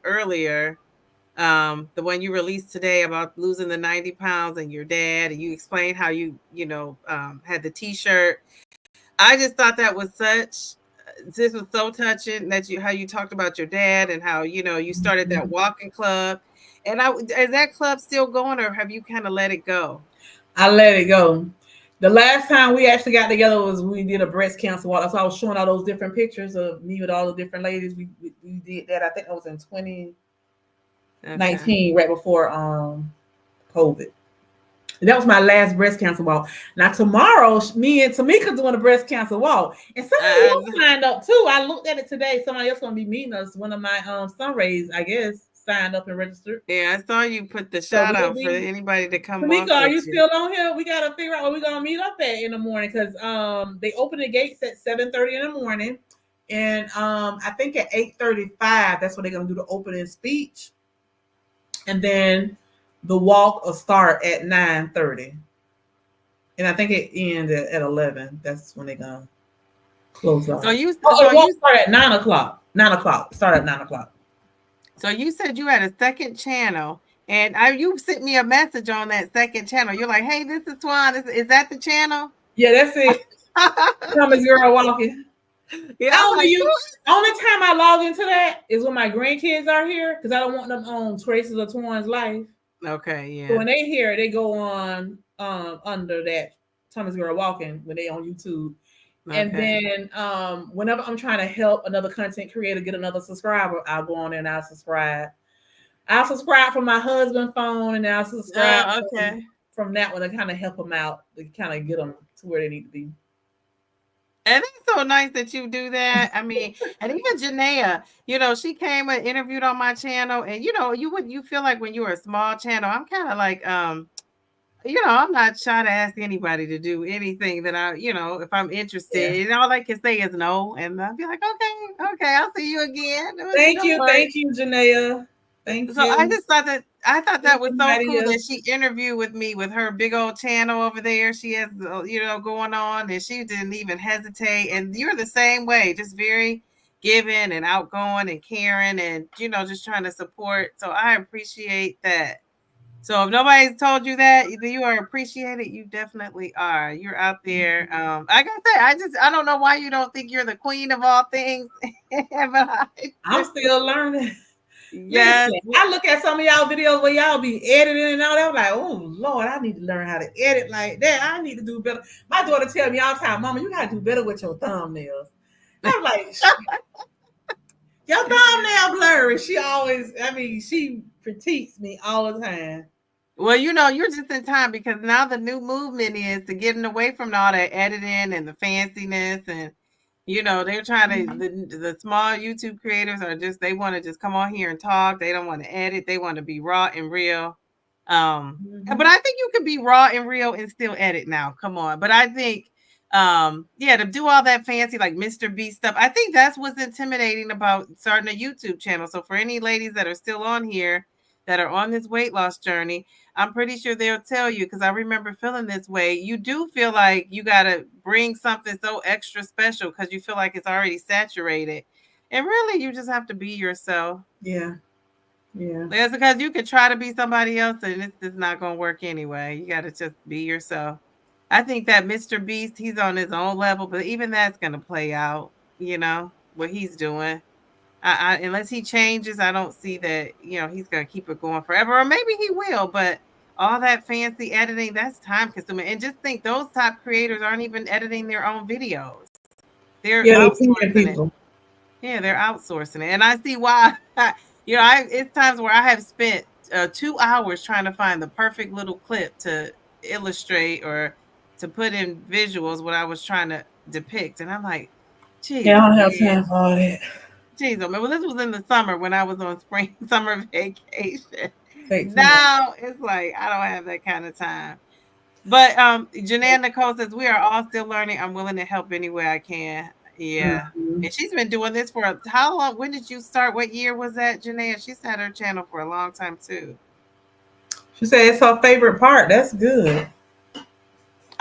earlier, the one you released today about losing the 90 pounds and your dad, and you explained how you had the t-shirt. I just thought that was this was so touching that how you talked about your dad and how, you started that walking club. And is that club still going, or have you kind of let it go? I let it go. The last time we actually got together was we did a breast cancer walk. So I was showing all those different pictures of me with all the different ladies. We did that. I think that was in 2019, right before COVID. And that was my last breast cancer walk. Now tomorrow, me and Tamika doing a breast cancer walk, and somebody else signed up too. I looked at it today. Somebody else gonna be meeting us. One of my Sunrays, I guess, signed up and registered. Yeah, I saw you put the shout out for anybody to come. Tamika, are you still on here? We gotta figure out where we're gonna meet up at in the morning because they open the gates at 7:30 in the morning, and I think at 8:35 that's when they're gonna do the opening speech, and then the walk will start at 9:30, and I think it ends at 11. That's when they're gonna close off. So you start at 9:00. 9:00. Start at 9:00. So you said you had a second channel, and you sent me a message on that second channel. You're like, "Hey, this is Twan. Is that the channel?" Yeah, that's it. Thomas Girl Walking. Yeah, only time I log into that is when my grandkids are here because I don't want them on Traces of Twan's life. Okay, yeah. So when they here, they go on under that Thomas Girl Walking when they on YouTube. Okay. And then whenever I'm trying to help another content creator get another subscriber, I'll go on there and I'll subscribe. I'll subscribe from my husband's phone, and I'll subscribe from that one to kind of help them out, to kind of get them to where they need to be. And it's so nice that you do that. I mean, and even Janaea, she came and interviewed on my channel, and you feel like when you're a small channel, I'm kind of like I'm not shy to ask anybody to do anything that if I'm interested, and all I can say is no, and I'll be like, okay, I'll see you again. Thank you, Janaea. Thank you. So I just thought that was so cool that she interviewed with me with her big old channel over there. She has, going on, and she didn't even hesitate. And you're the same way, just very giving and outgoing and caring, and just trying to support. So I appreciate that. So if nobody's told you that you are appreciated, you definitely are. You're out there. Like I said, I don't know why you don't think you're the queen of all things. But I'm still learning. yes. Listen, I look at some of y'all videos where y'all be editing and all that. I'm like, oh Lord, I need to learn how to edit like that. I need to do better. My daughter tell me all the time, Mama, you gotta do better with your thumbnails. I'm like, your thumbnail blurry. She always, she critiques me all the time. Well, you're just in time because now the new movement is to getting away from all that editing and the fanciness, and they're trying to the small YouTube creators are just they want to just come on here and talk. They don't want to edit. They want to be raw and real. But I think you could be raw and real and still edit now. Come on. But I think to do all that fancy like Mr. Beast stuff, I think that's what's intimidating about starting a YouTube channel. So for any ladies that are still on here that are on this weight loss journey, I'm pretty sure they'll tell you, because I remember feeling this way. You do feel like you got to bring something so extra special because you feel like it's already saturated. And really, you just have to be yourself. Yeah. Yeah. That's because you could try to be somebody else and it's just not going to work anyway. You got to just be yourself. I think that Mr. Beast, he's on his own level, but even that's going to play out, what he's doing. Unless he changes, I don't see that, he's going to keep it going forever, or maybe he will, but all that fancy editing, that's time consuming. And just think those top creators aren't even editing their own videos. They're outsourcing it. Yeah, they're outsourcing it. And I see why, it's times where I have spent 2 hours trying to find the perfect little clip to illustrate or to put in visuals what I was trying to depict. And I'm like, geez. Yeah, I don't have time for all that. Jeez, well, this was in the summer when I was on summer vacation. Now it's like I don't have that kind of time. But Janae Nicole says we are all still learning. I'm willing to help any way I can. Yeah. Mm-hmm. And she's been doing this for how long? When did you start? What year was that, Janae? She's had her channel for a long time too. She said it's her favorite part. That's good.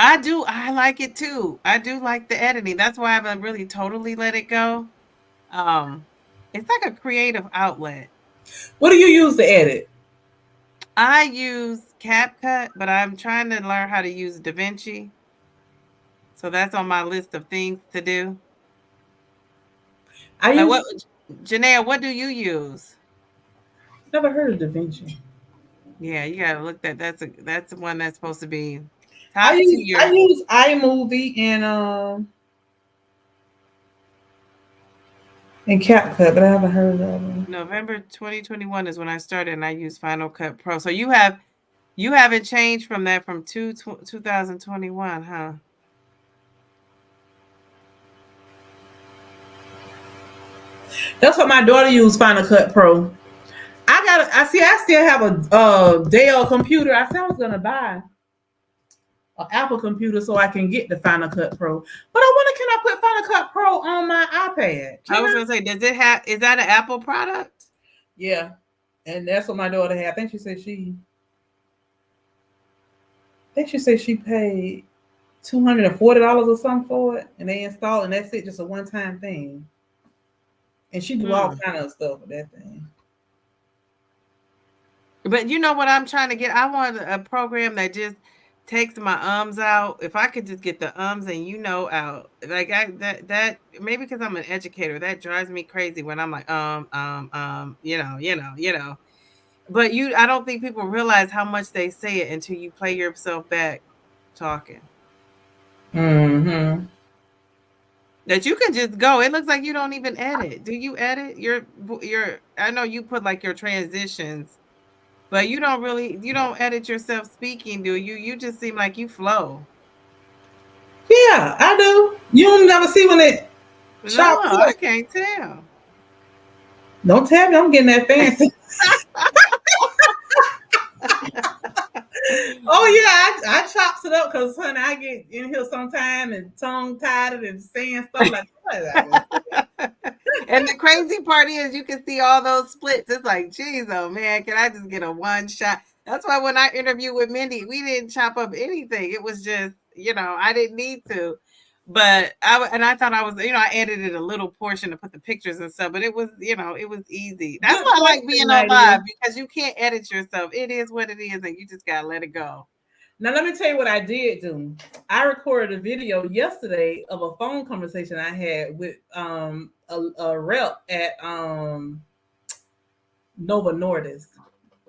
I like it too. I do like the editing. That's why I haven't really totally let it go. It's like a creative outlet. What do you use to edit? I use CapCut, but I'm trying to learn how to use DaVinci. So that's on my list of things to do. Janaea, what do you use? Never heard of DaVinci. Yeah, you gotta look that's the one that's supposed to be top tier. I use iMovie and CapCut, but I haven't heard of them. November 2021 is when I started, and I use Final Cut Pro. So you haven't changed from that from 2021, huh? That's what my daughter used, Final Cut Pro. I still have a Dell computer. I said I was gonna buy an Apple computer so I can get the Final Cut Pro. But I wonder, can I put Final Cut Pro on my iPad? I was gonna say, is that an Apple product? Yeah. And that's what my daughter had. I think she said she paid $240 or something for it, and they installed, and that's it, just a one-time thing. And she do all kind of stuff with that thing. But you know what I'm trying to get? I want a program that just takes my ums out. If I could just get the ums and out, like that maybe because I'm an educator, that drives me crazy when I'm like But I don't think people realize how much they say it until you play yourself back talking. Mm-hmm. That you can just go. It looks like you don't even edit. Do you edit your? I know you put like your transitions, but you don't edit yourself speaking, do you? You just seem like you flow. Yeah, I do. You don't never see when it chops up. I can't tell. Don't tell me I'm getting that fancy. Oh yeah, I chops it up because honey, I get in here sometime and tongue tied and saying stuff like that. And the crazy part is you can see all those splits. It's like, geez, oh man, can I just get a one shot? That's why when I interviewed with Mindy, we didn't chop up anything. It was just, I didn't need to. But I thought I was, I edited a little portion to put the pictures and stuff, but it was, it was easy. That's Good why I like question, being on Nadia. live, because you can't edit yourself. It is what it is, and you just gotta let it go. Now, let me tell you what I did do. I recorded a video yesterday of a phone conversation I had with a rep at Nova Nordis.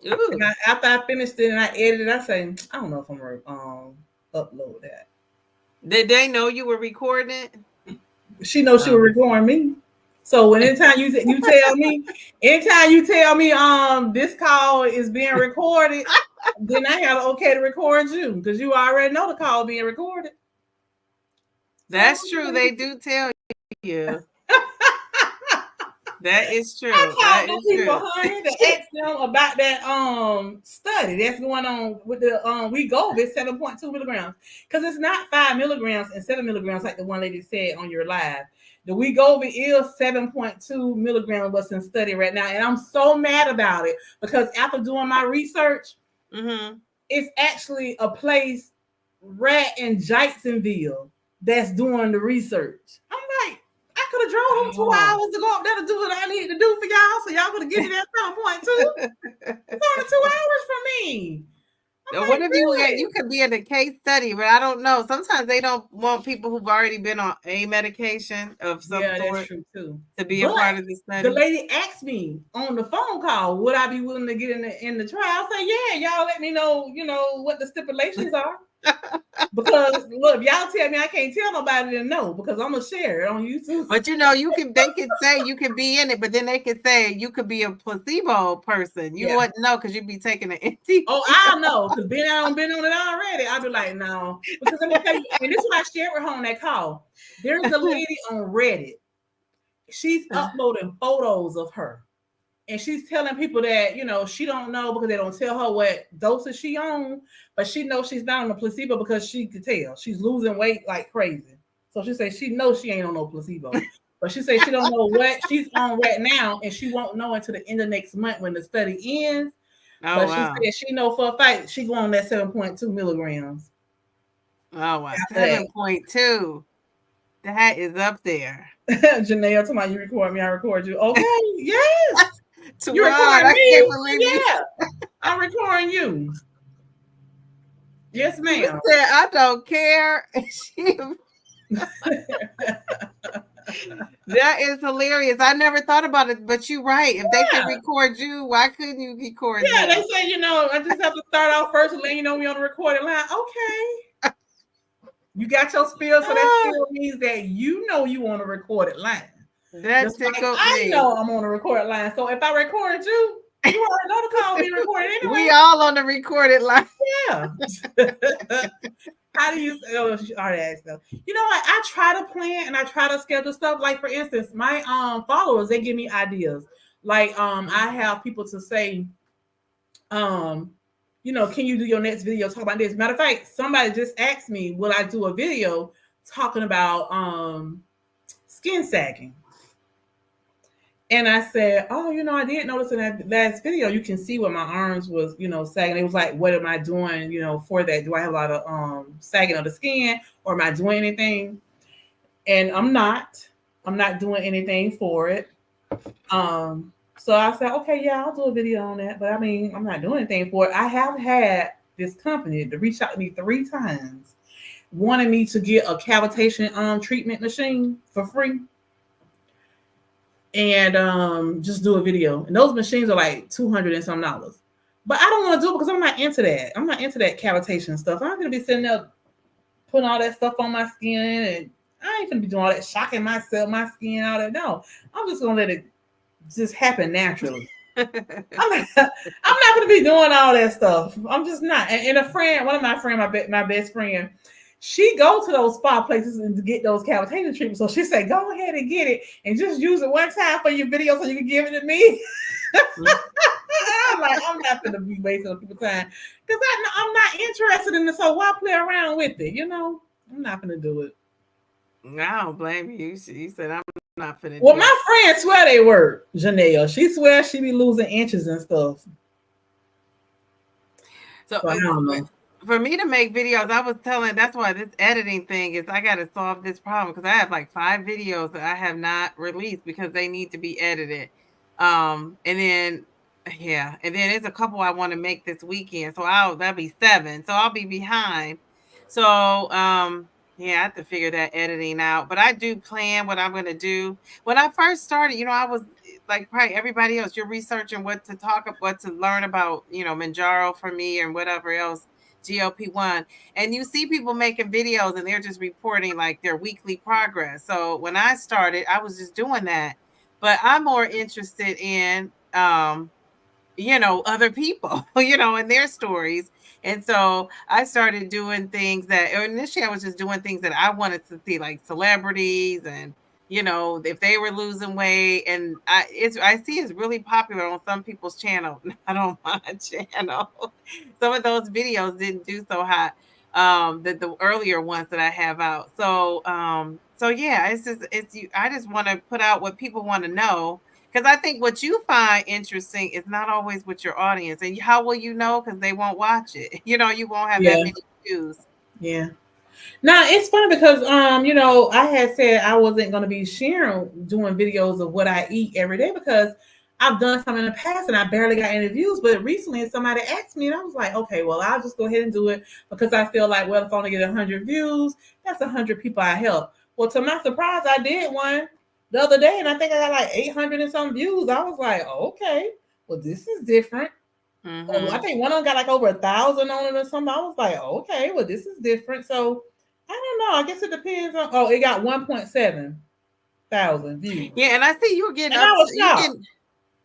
Ooh. And after I finished it and I edited, I say, I don't know if I'm gonna upload that. Did they know you were recording it? She knows she was recording me. So anytime you tell me, this call is being recorded, then I have okay to record you, because you already know the call being recorded. That's true. They do tell you. That is true. I talk to people, honey, to ask them about that study that's going on with the Wegovy 7.2 milligrams, because it's not 5 milligrams and 7 milligrams like the one lady said on your live. The Wegovy is 7.2 milligrams what's in study right now, and I'm so mad about it because after doing my research, it's actually a place right in Jacksonville that's doing the research. I'm like, I could have drove them 2 hours to go up there to do what I need to do for y'all, so y'all could have given me that 7.2. It's only 2 hours from me. What if you could be in a case study, but I don't know. Sometimes they don't want people who've already been on a medication of some sort. That's true too. To be a part of the study. The lady asked me on the phone call, would I be willing to get in the trial? I say, yeah, y'all let me know, what the stipulations are. Because look, y'all tell me I can't tell nobody to know, because I'm gonna share it on YouTube. But they can say you can be in it, but then they could say you could be a placebo person. You wouldn't know because you'd be taking an empty. Oh, I know, because been on it already. I'd be like, no. Because let me tell you, and this is what I shared with her on that call. There's a lady on Reddit. She's uploading photos of her. And she's telling people that, she don't know because they don't tell her what doses she on, but she knows she's not on a placebo because she could tell. She's losing weight like crazy. So she says she knows she ain't on no placebo. But she says she don't know what she's on right now, and she won't know until the end of next month when the study ends. But she said she know for a fact she going on that 7.2 milligrams. Oh, wow. 7.2. That is up there. Janelle, tomorrow you record me, I record you. Okay, yes. You recording me? Yeah, I'm recording you. Yes, ma'am. You said, I don't care. That is hilarious. I never thought about it, but you're right. If they can record you, why couldn't you record them? They say, I just have to start off first and let you know we on the recording line. Okay. You got your spill, so that still means that you on a recorded line. That's like I know I'm on a recorded line. So if I record you, you already know the call being recorded anyway. We all on the recorded line. Yeah. How do you? Oh, she already asked though. You know what? I try to plan and I try to schedule stuff. Like for instance, my followers, they give me ideas. Like I have people to say, can you do your next video talk about this? Matter of fact, somebody just asked me, will I do a video talking about skin sagging? And I said, I did notice in that last video, you can see what my arms was, sagging. It was like, what am I doing, for that? Do I have a lot of sagging of the skin, or am I doing anything? And I'm not doing anything for it. So I said, okay, yeah, I'll do a video on that. But I mean, I'm not doing anything for it. I have had this company to reach out to me 3 times, wanting me to get a cavitation treatment machine for free. And just do a video. And those machines are like $200 and some. But I don't want to do it because I'm not into that. I'm not into that cavitation stuff. I'm going to be sitting there putting all that stuff on my skin, and I ain't going to be doing all that, shocking myself, my skin, all that. No, I'm just going to let it just happen naturally. I'm not going to be doing all that stuff. I'm just not. And a friend, one of my friends, my best friend, she go to those spa places and to get those cavitation treatments. So she said, go ahead and get it and just use it one time for your video so you can give it to me. I'm like, I'm not going to be wasting people's time because I'm not interested in it. So why play around with it? I'm not going to do it. I don't blame you. She said, I'm not going to do it. Well, my friends swear they work, Janelle. She swears she be losing inches and stuff. So I don't know. for me to make videos, I was telling, that's why this editing thing is, I got to solve this problem because I have like 5 videos that I have not released because they need to be edited. And then, yeah, and then there's a couple I want to make this weekend. So that'll be 7. So I'll be behind. So, yeah, I have to figure that editing out. But I do plan what I'm going to do. When I first started, I was like probably everybody else. You're researching what to talk about, what to learn about, Manjaro for me and whatever else, GLP-1. And you see people making videos and they're just reporting like their weekly progress. So when I started, I was just doing that. But I'm more interested in other people, and their stories. And so I started doing things that initially I was just doing things that I wanted to see, like celebrities and, if they were losing weight. And I see it's really popular on some people's channel, not on my channel. Some of those videos didn't do so hot, the earlier ones that I have out. So yeah, I just want to put out what people want to know, because I think what you find interesting is not always with your audience. And how will you know? Because they won't watch it. You won't have that many views. Yeah. Now it's funny because I had said I wasn't gonna be doing videos of what I eat every day because I've done some in the past and I barely got any views. But recently somebody asked me and I was like, okay, well I'll just go ahead and do it because I feel like, well, if I only get 100 views, that's 100 people I help. Well, to my surprise, I did one the other day and I think I got like 800 and some views. I was like, okay, well this is different. I think one of them got like over 1,000 on it or something. I was like, okay, well this is different. So I don't know. I guess it depends on. Oh, it got 1.7 thousand views. Yeah, and I see you're getting And up. I was shocked.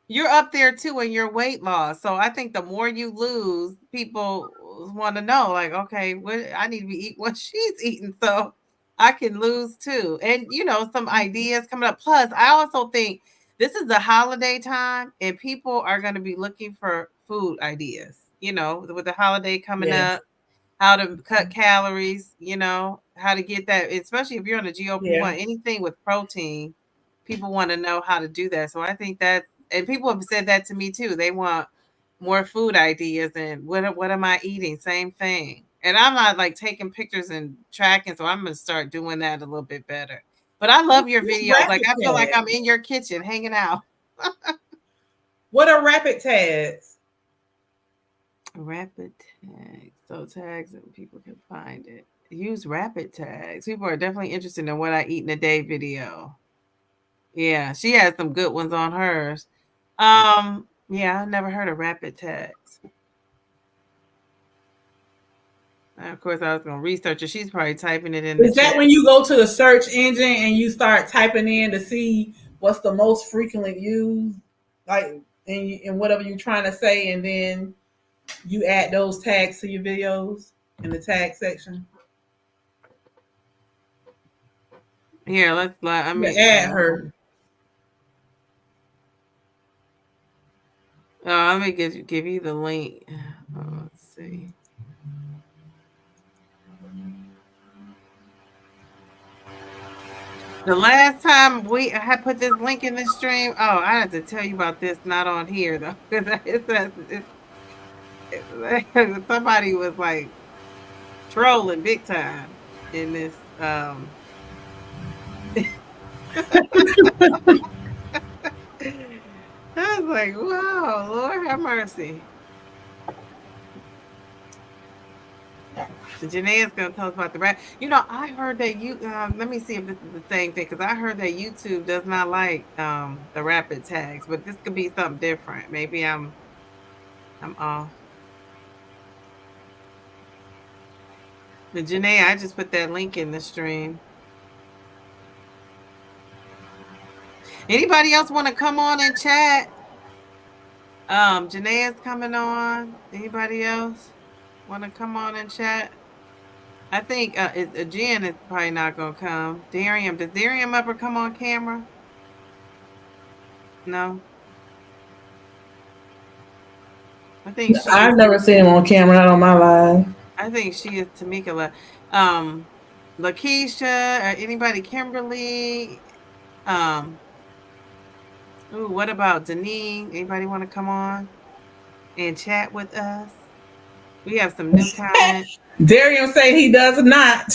You're up there too in your weight loss. So I think the more you lose, people want to know, like, okay, what I need to be eating what she's eating, so I can lose too. And some ideas coming up. Plus, I also think this is the holiday time, and people are going to be looking for food ideas. With the holiday coming up, how to cut calories. How to get that, especially if you're on a GLP-1, anything with protein. People want to know how to do that. So I think that, and people have said that to me too. They want more food ideas and what am I eating? Same thing. And I'm not like taking pictures and tracking, so I'm gonna start doing that a little bit better. But I love your videos. Like I feel like I'm in your kitchen hanging out. What are rapid tags? Rapid tags. So tags and people can find it. Use rapid tags. People are definitely interested in what I eat in a day video. Yeah, she has some good ones on hers. Yeah, I never heard of rapid tags. And of course, I was gonna research it. She's probably typing it in the chat. Is that when you go to the search engine and you start typing in to see what's the most frequently used, like in whatever you're trying to say, and then you add those tags to your videos in the tag section? Here, let me add her. Let me give you the link. Let's see. The last time I had put this link in the stream, I have to tell you about this. Not on here though, because somebody was like trolling big time in this. I was like, wow, Lord have mercy. So Janae's going to tell us about the rat. I heard that let me see if this is the same thing, because I heard that YouTube does not like the rapid tags, but this could be something different. Maybe I'm off. But Janae, I just put that link in the stream. Anybody else want to come on and chat? Janae is coming on. Anybody else want to come on and chat? I think Jen is probably not going to come. Darium, does Darium ever come on camera? No. I think I've never seen him on camera, not on my live. I think she is Tamika. Lakeisha, or anybody, Kimberly. What about Denise? Anybody want to come on and chat with us? We have some new comments. Darian say he does not.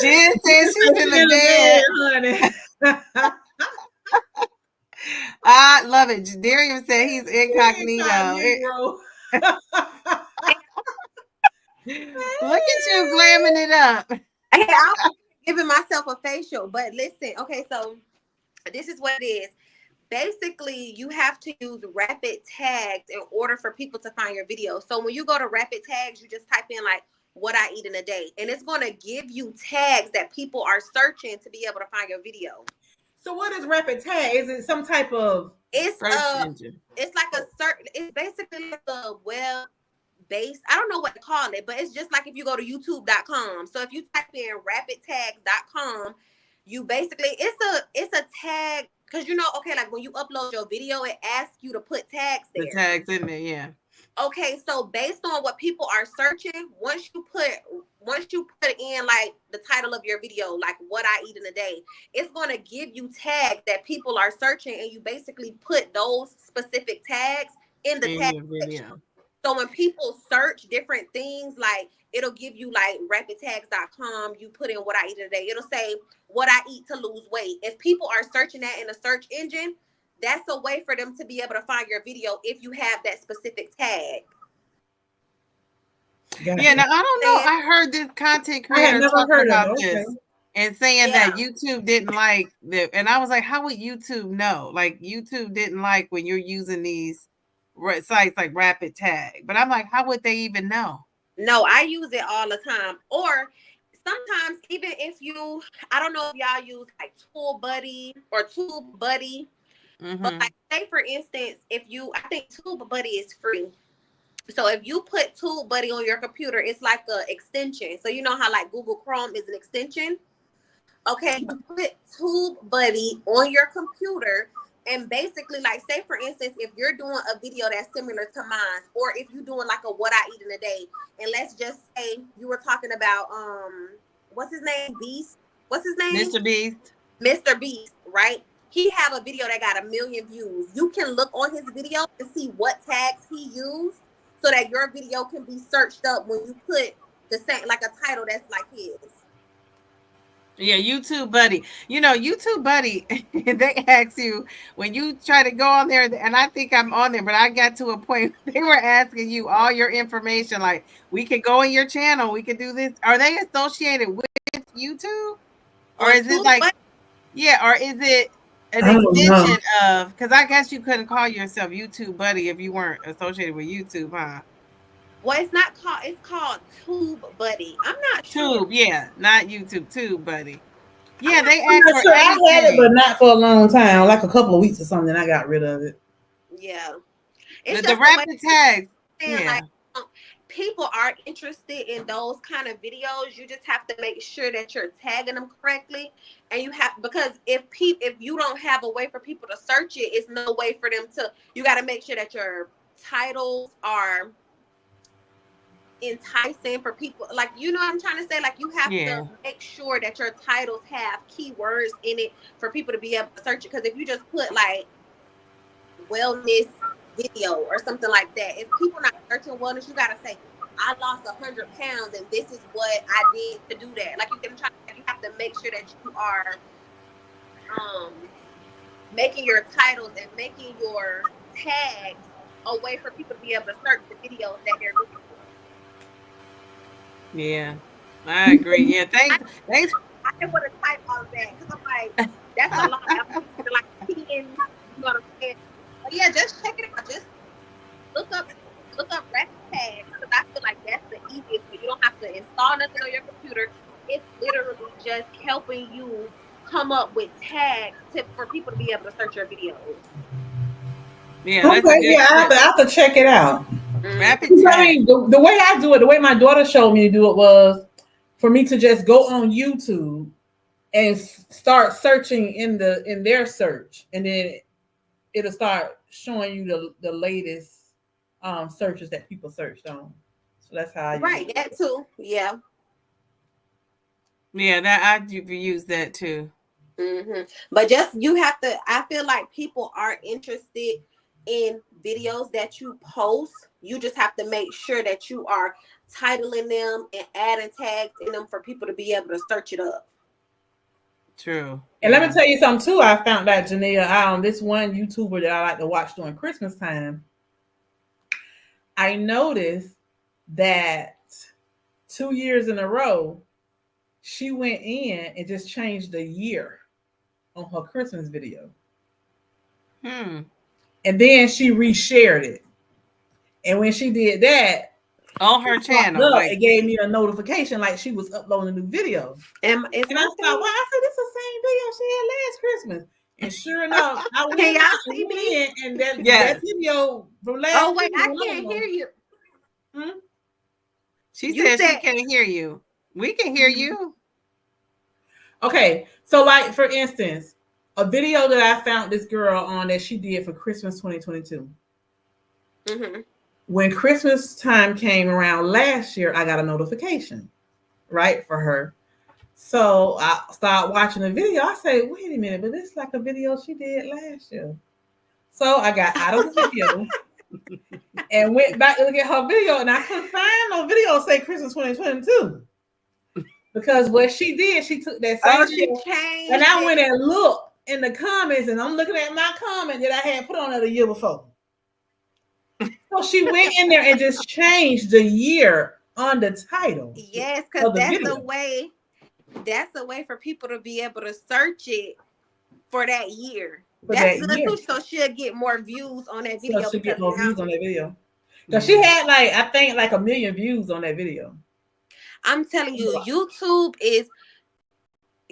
Jen says she's in the bed. honey. I love it. Darian said he's incognito. Incognito. Look at you glamming it up. Hey, I'm giving myself a facial, but listen, okay, so this is what it is. Basically, you have to use rapid tags in order for people to find your video. So when you go to rapid tags, you just type in like what I eat in a day, and it's going to give you tags that people are searching to be able to find your video. So what is rapid tag? Is it some type of It's engine? It's like a certain. It's basically like a web based. I don't know what to call it, but it's just like if you go to YouTube.com. So if you type in rapidtags.com, you basically it's a tag. Because okay, like when you upload your video, it asks you to put tags there. The tags in there, yeah. Okay, so based on what people are searching, once you put in like the title of your video, like what I eat in a day, it's gonna give you tags that people are searching, and you basically put those specific tags in the tag section. So when people search different things, like it'll give you like rapidtags.com, you put in what I eat in a day, it'll say what I eat to lose weight. If people are searching that in a search engine, that's a way for them to be able to find your video if you have that specific tag. Yeah, now I don't know. I heard this content creator talking about this and saying that YouTube didn't like the, and I was like, how would YouTube know? Like YouTube didn't like when you're using these sites like rapid tag, but I'm like, how would they even know? No, I use it all the time. Or sometimes even if I don't know if y'all use like TubeBuddy, but like say for instance, I think TubeBuddy is free. So if you put TubeBuddy on your computer, it's like an extension. So you know how like Google Chrome is an extension? Okay, you put TubeBuddy on your computer, and basically, like say for instance, if you're doing a video that's similar to mine, or if you're doing like a what I eat in a day, and let's just say you were talking about what's his name? Beast? What's his name? Mr. Beast. Mr. Beast, right? He have a video that got 1 million views. You can look on his video and see what tags he used so that your video can be searched up when you put the same, like a title that's like his. Yeah, YouTube Buddy. YouTube Buddy, they ask you when you try to go on there, and I think I'm on there, but I got to a point they were asking you all your information. Like, we could go in your channel, we could do this. Are they associated with YouTube? Or is it like, or is it an extension of, because I guess you couldn't call yourself YouTube Buddy if you weren't associated with YouTube, huh? Well, it's not called, it's called TubeBuddy. I'm not sure. Tube, yeah, not YouTube, TubeBuddy. Yeah, they asked for I had it, but not for a long time, like a couple of weeks or something. I got rid of it. Yeah. It's the rapid tags. Yeah. Like, people are interested in those kind of videos. You just have to make sure that you're tagging them correctly, and because if you don't have a way for people to search it, it's no way for them to. You got to make sure that your titles are enticing for people, like, you know what I'm trying to say, like you have to make sure that your titles have keywords in it for people to be able to search it. Because if you just put like wellness video or something like that, if people not searching wellness, you gotta say I lost 100 pounds and this is what I did to do that. Like you have to make sure that you are making your titles and making your tags a way for people to be able to search the videos that they're looking for. Yeah, I agree. Yeah, thanks. I didn't want to type all of that because I'm like, that's a lot. I'm like keying, you know what I'm saying? But yeah, just check it out. Just look up rapid tags, because I feel like that's the easiest. You don't have to install nothing on your computer. It's literally just helping you come up with tags for people to be able to search your videos. Yeah, okay, I have to check it out. Rapid I mean, the way I do it, the way my daughter showed me to do it was for me to just go on YouTube and start searching in their search, and then it'll start showing you the latest searches that people searched on. So that's how I use it. That too. Yeah. Yeah, that I use that too. But just you have to. I feel like people are interested in videos that you post. You just have to make sure that you are titling them and adding tags in them for people to be able to search it up. True. And let me tell you something too. I found out, Janelle, this one YouTuber that I like to watch during Christmas time. I noticed that 2 years in a row, she went in and just changed the year on her Christmas video. And then she reshared it. And when she did that, on her channel, like, it gave me a notification like she was uploading a new video. And I thought, well, I said, this is the same video she had last Christmas. And sure enough, I went Can in, y'all see me? and that video from last Oh wait, Christmas, I can't hear you. She said she can't hear you. We can hear you. Okay, so like for instance, a video that I found this girl on that she did for Christmas 2022. When Christmas time came around last year, I got a notification, right, for her. So I started watching the video. I say, wait a minute, but this is like a video she did last year. So I got out of the video and went back to look at her video, and I couldn't find no video say Christmas 2022. Because what she did, she took that same video, and I went and looked in the comments, and I'm looking at my comment that I had put on it the year before. So she went in there and just changed the year on the title. Yes, because that's a way. That's a way for people to be able to search it for that year. That's good too. So she'll get more views on that video. So she'll get more views on that video. Because she had I think 1 million views on that video. I'm telling you, YouTube.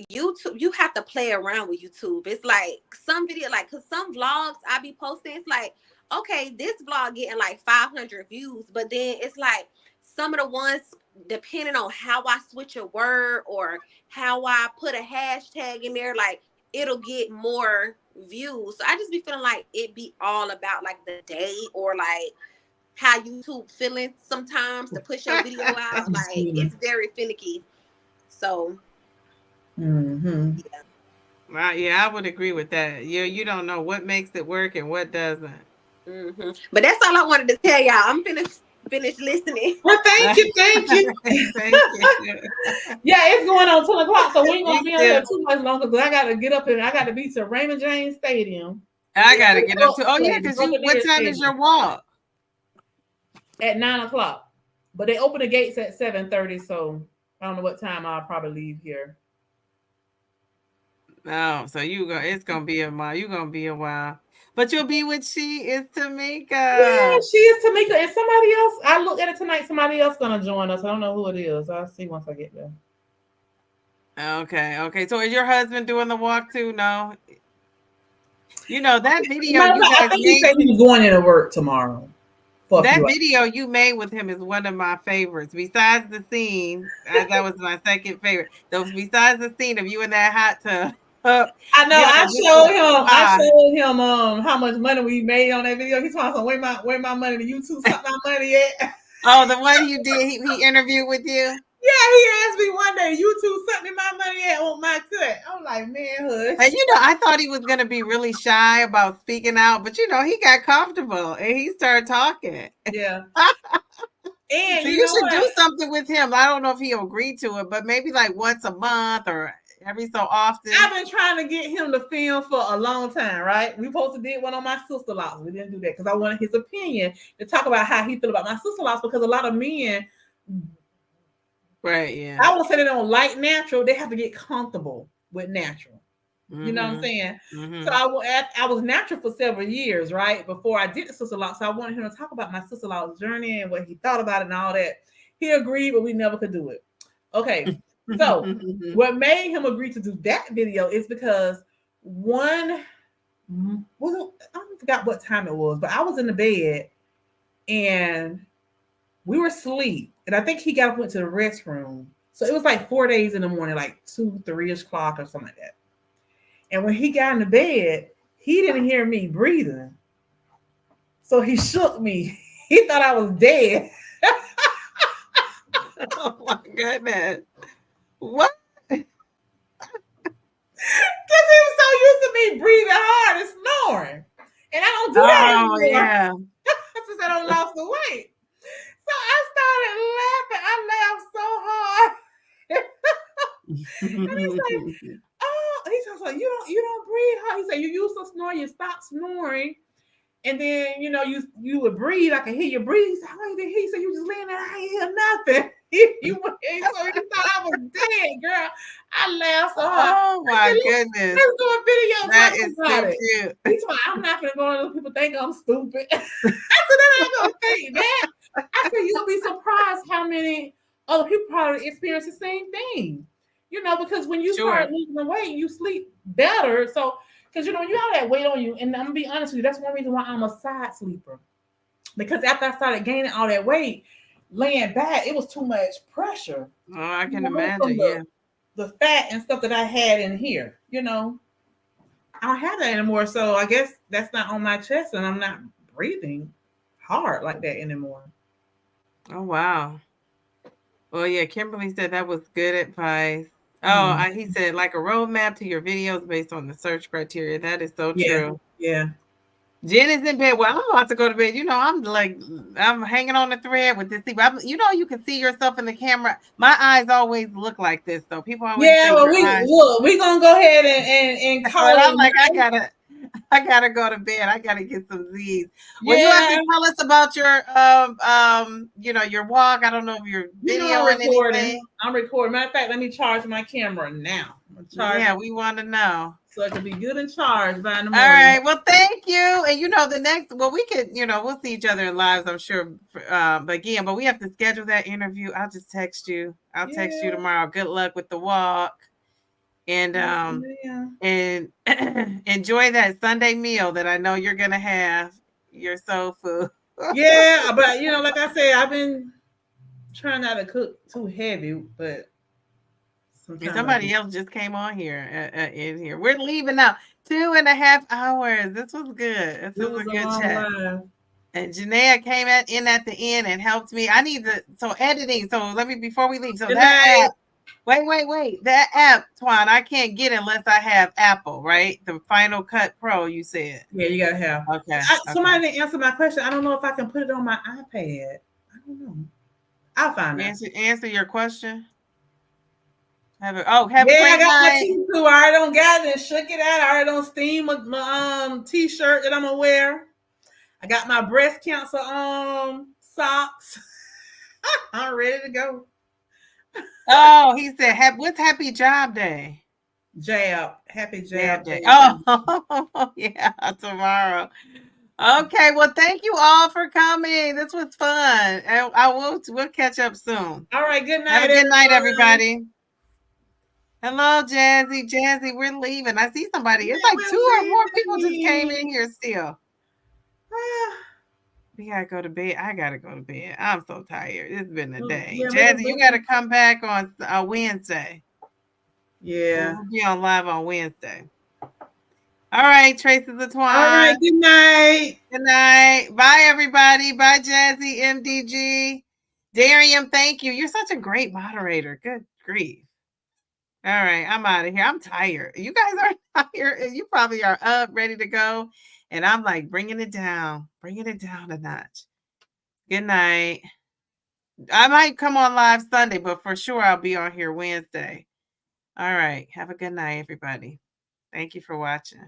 You have to play around with YouTube. It's like some video, like, cause some vlogs I be posting, it's like, okay, this vlog getting like 500 views, but then it's like some of the ones, depending on how I switch a word or how I put a hashtag in there, like it'll get more views. So I just be feeling like it be all about like the day or like how YouTube feeling sometimes to push your video out. Like it's very finicky. So yeah, I would agree with that. You don't know what makes it work and what doesn't. But that's all I wanted to tell y'all. I'm finished listening. Well, thank you. Thank you. Yeah, it's going on 2 o'clock, so we ain't gonna be on here too much longer. Because I gotta get up and I gotta be to Raymond James Stadium. I gotta get up to. Oh yeah, because what time is your walk? At 9 o'clock, but they open the gates at 7:30. So I don't know what time I'll probably leave here. Oh, so it's gonna be a while. You're gonna be a while. But you'll be with She Is Tamika. Yeah, She Is Tamika. And somebody else, I looked at it tonight, somebody else gonna join us. I don't know who it is. I'll see once I get there. Okay. So is your husband doing the walk too? No. You know that video I think he said he was going into work tomorrow. That video you made with him is one of my favorites. Besides the scene, that was my second favorite. Besides the scene of you in that hot tub. I know. I showed him how much money we made on that video. He's talking, where my money? The YouTube suck my money at? Oh, the one you did. He interviewed with you. Yeah, he asked me one day, YouTube suck me my money at on my cut. I'm like, man, hush. And I thought he was gonna be really shy about speaking out, but he got comfortable and he started talking. Yeah. And so you should do something with him. I don't know if he'll agree to it, but maybe like once a month or every so often. I've been trying to get him to film for a long time, right? We supposed to did one on my sister-in-laws. We didn't do that because I wanted his opinion to talk about how he feel about my sister-in-laws, because a lot of men, right? Yeah, I won't say they don't like natural. They have to get comfortable with natural. You know what I'm saying? So I was natural for several years, right? Before I did the sister-in-law. So I wanted him to talk about my sister-in-law's journey and what he thought about it and all that. He agreed, but we never could do it. Okay. So what made him agree to do that video is because I forgot what time it was, but I was in the bed and we were asleep. And I think he got up, went to the restroom. So it was like 4 days in the morning, like 2, 3-ish o'clock or something like that. And when he got in the bed, he didn't hear me breathing. So he shook me. He thought I was dead. Oh my goodness. What? Can Because he was so used to me breathing hard and snoring. And I don't do that Oh, anymore. yeah. Since I don't lost the weight. So I started laughing. I laughed so hard. And he's like, oh, he's like, you don't breathe hard. He said, you used to snore, you stop snoring. And then, you would breathe. I could hear you breathe. He said, oh, he said, you just laying there. I ain't hear nothing. So he thought I was dead, girl. I laughed so hard. Oh, my goodness. Let's do a video That talking is about so it. cute. He's like, I'm not going to go on other people think I'm stupid. I said, they're not going to think that. I said, you'll be surprised how many other people probably experience the same thing. Because when you start losing the weight, you sleep better. So, because, you have that weight on you. And I'm going to be honest with you, that's one reason why I'm a side sleeper. Because after I started gaining all that weight, laying back, it was too much pressure. Oh, I can imagine, yeah. The fat and stuff that I had in here, I don't have that anymore. So I guess that's not on my chest and I'm not breathing hard like that anymore. Oh, wow. Well, yeah, Kimberly said that was good advice. Oh, he said like a roadmap to your videos based on the search criteria. That is so true. Yeah. Jen is in bed. Well, I'm about to go to bed. I'm hanging on the thread with this thing. You can see yourself in the camera. My eyes always look like this, though. People always think we're gonna go ahead and call it. I'm like, I gotta go to bed. I gotta get some Z's. Well, you have to tell us about your your walk. I don't know if you're videoing anything. I'm recording. Matter of fact, let me charge my camera now. Yeah, we want to know. So it can be good and charged by in the morning. All right. Well, thank you. And the next, we could, we'll see each other in lives, I'm sure. But we have to schedule that interview. I'll just text you. I'll text you tomorrow. Good luck with the walk. And and enjoy that Sunday meal that I know you're gonna have, your soul food. Yeah, but like I said, I've been trying not to cook too heavy, but somebody else just came on here in here. We're leaving now. 2.5 hours. This was good. This was a good chat. And Janaea came in at the end and helped me. I need editing. So before we leave. So that app. Wait. That app, Twan, I can't get unless I have Apple, right? The Final Cut Pro, you said. Yeah, you gotta have. Okay. Somebody didn't answer my question. I don't know if I can put it on my iPad. I don't know. I'll find out. Answer your question. Have a I got my T2. I already don't got it and shook it out. I already don't steam my t-shirt that I'm gonna wear. I got my breast cancer socks. I'm ready to go. Oh, he said, what's Happy Job Day? Happy Jab Day. Oh, yeah, tomorrow. Okay, well, thank you all for coming. This was fun. And we'll catch up soon. All right, good night. Have a good night, everybody. Hello, Jazzy. Jazzy, we're leaving. I see somebody. It's like 2 or more people just came in here still. We gotta go to bed. I gotta go to bed. I'm so tired. It's been a day. Jazzy, you gotta come back on Wednesday. Yeah. We'll be on live on Wednesday. All right, Tracy the Twine. All right, good night. Good night. Bye, everybody. Bye, Jazzy, MDG. Darian, thank you. You're such a great moderator. Good grief. All right, I'm out of here. I'm tired. You guys are tired. You probably are up, ready to go. And I'm like, bringing it down a notch. Good night. I might come on live Sunday, but for sure I'll be on here Wednesday. All right. Have a good night, everybody. Thank you for watching.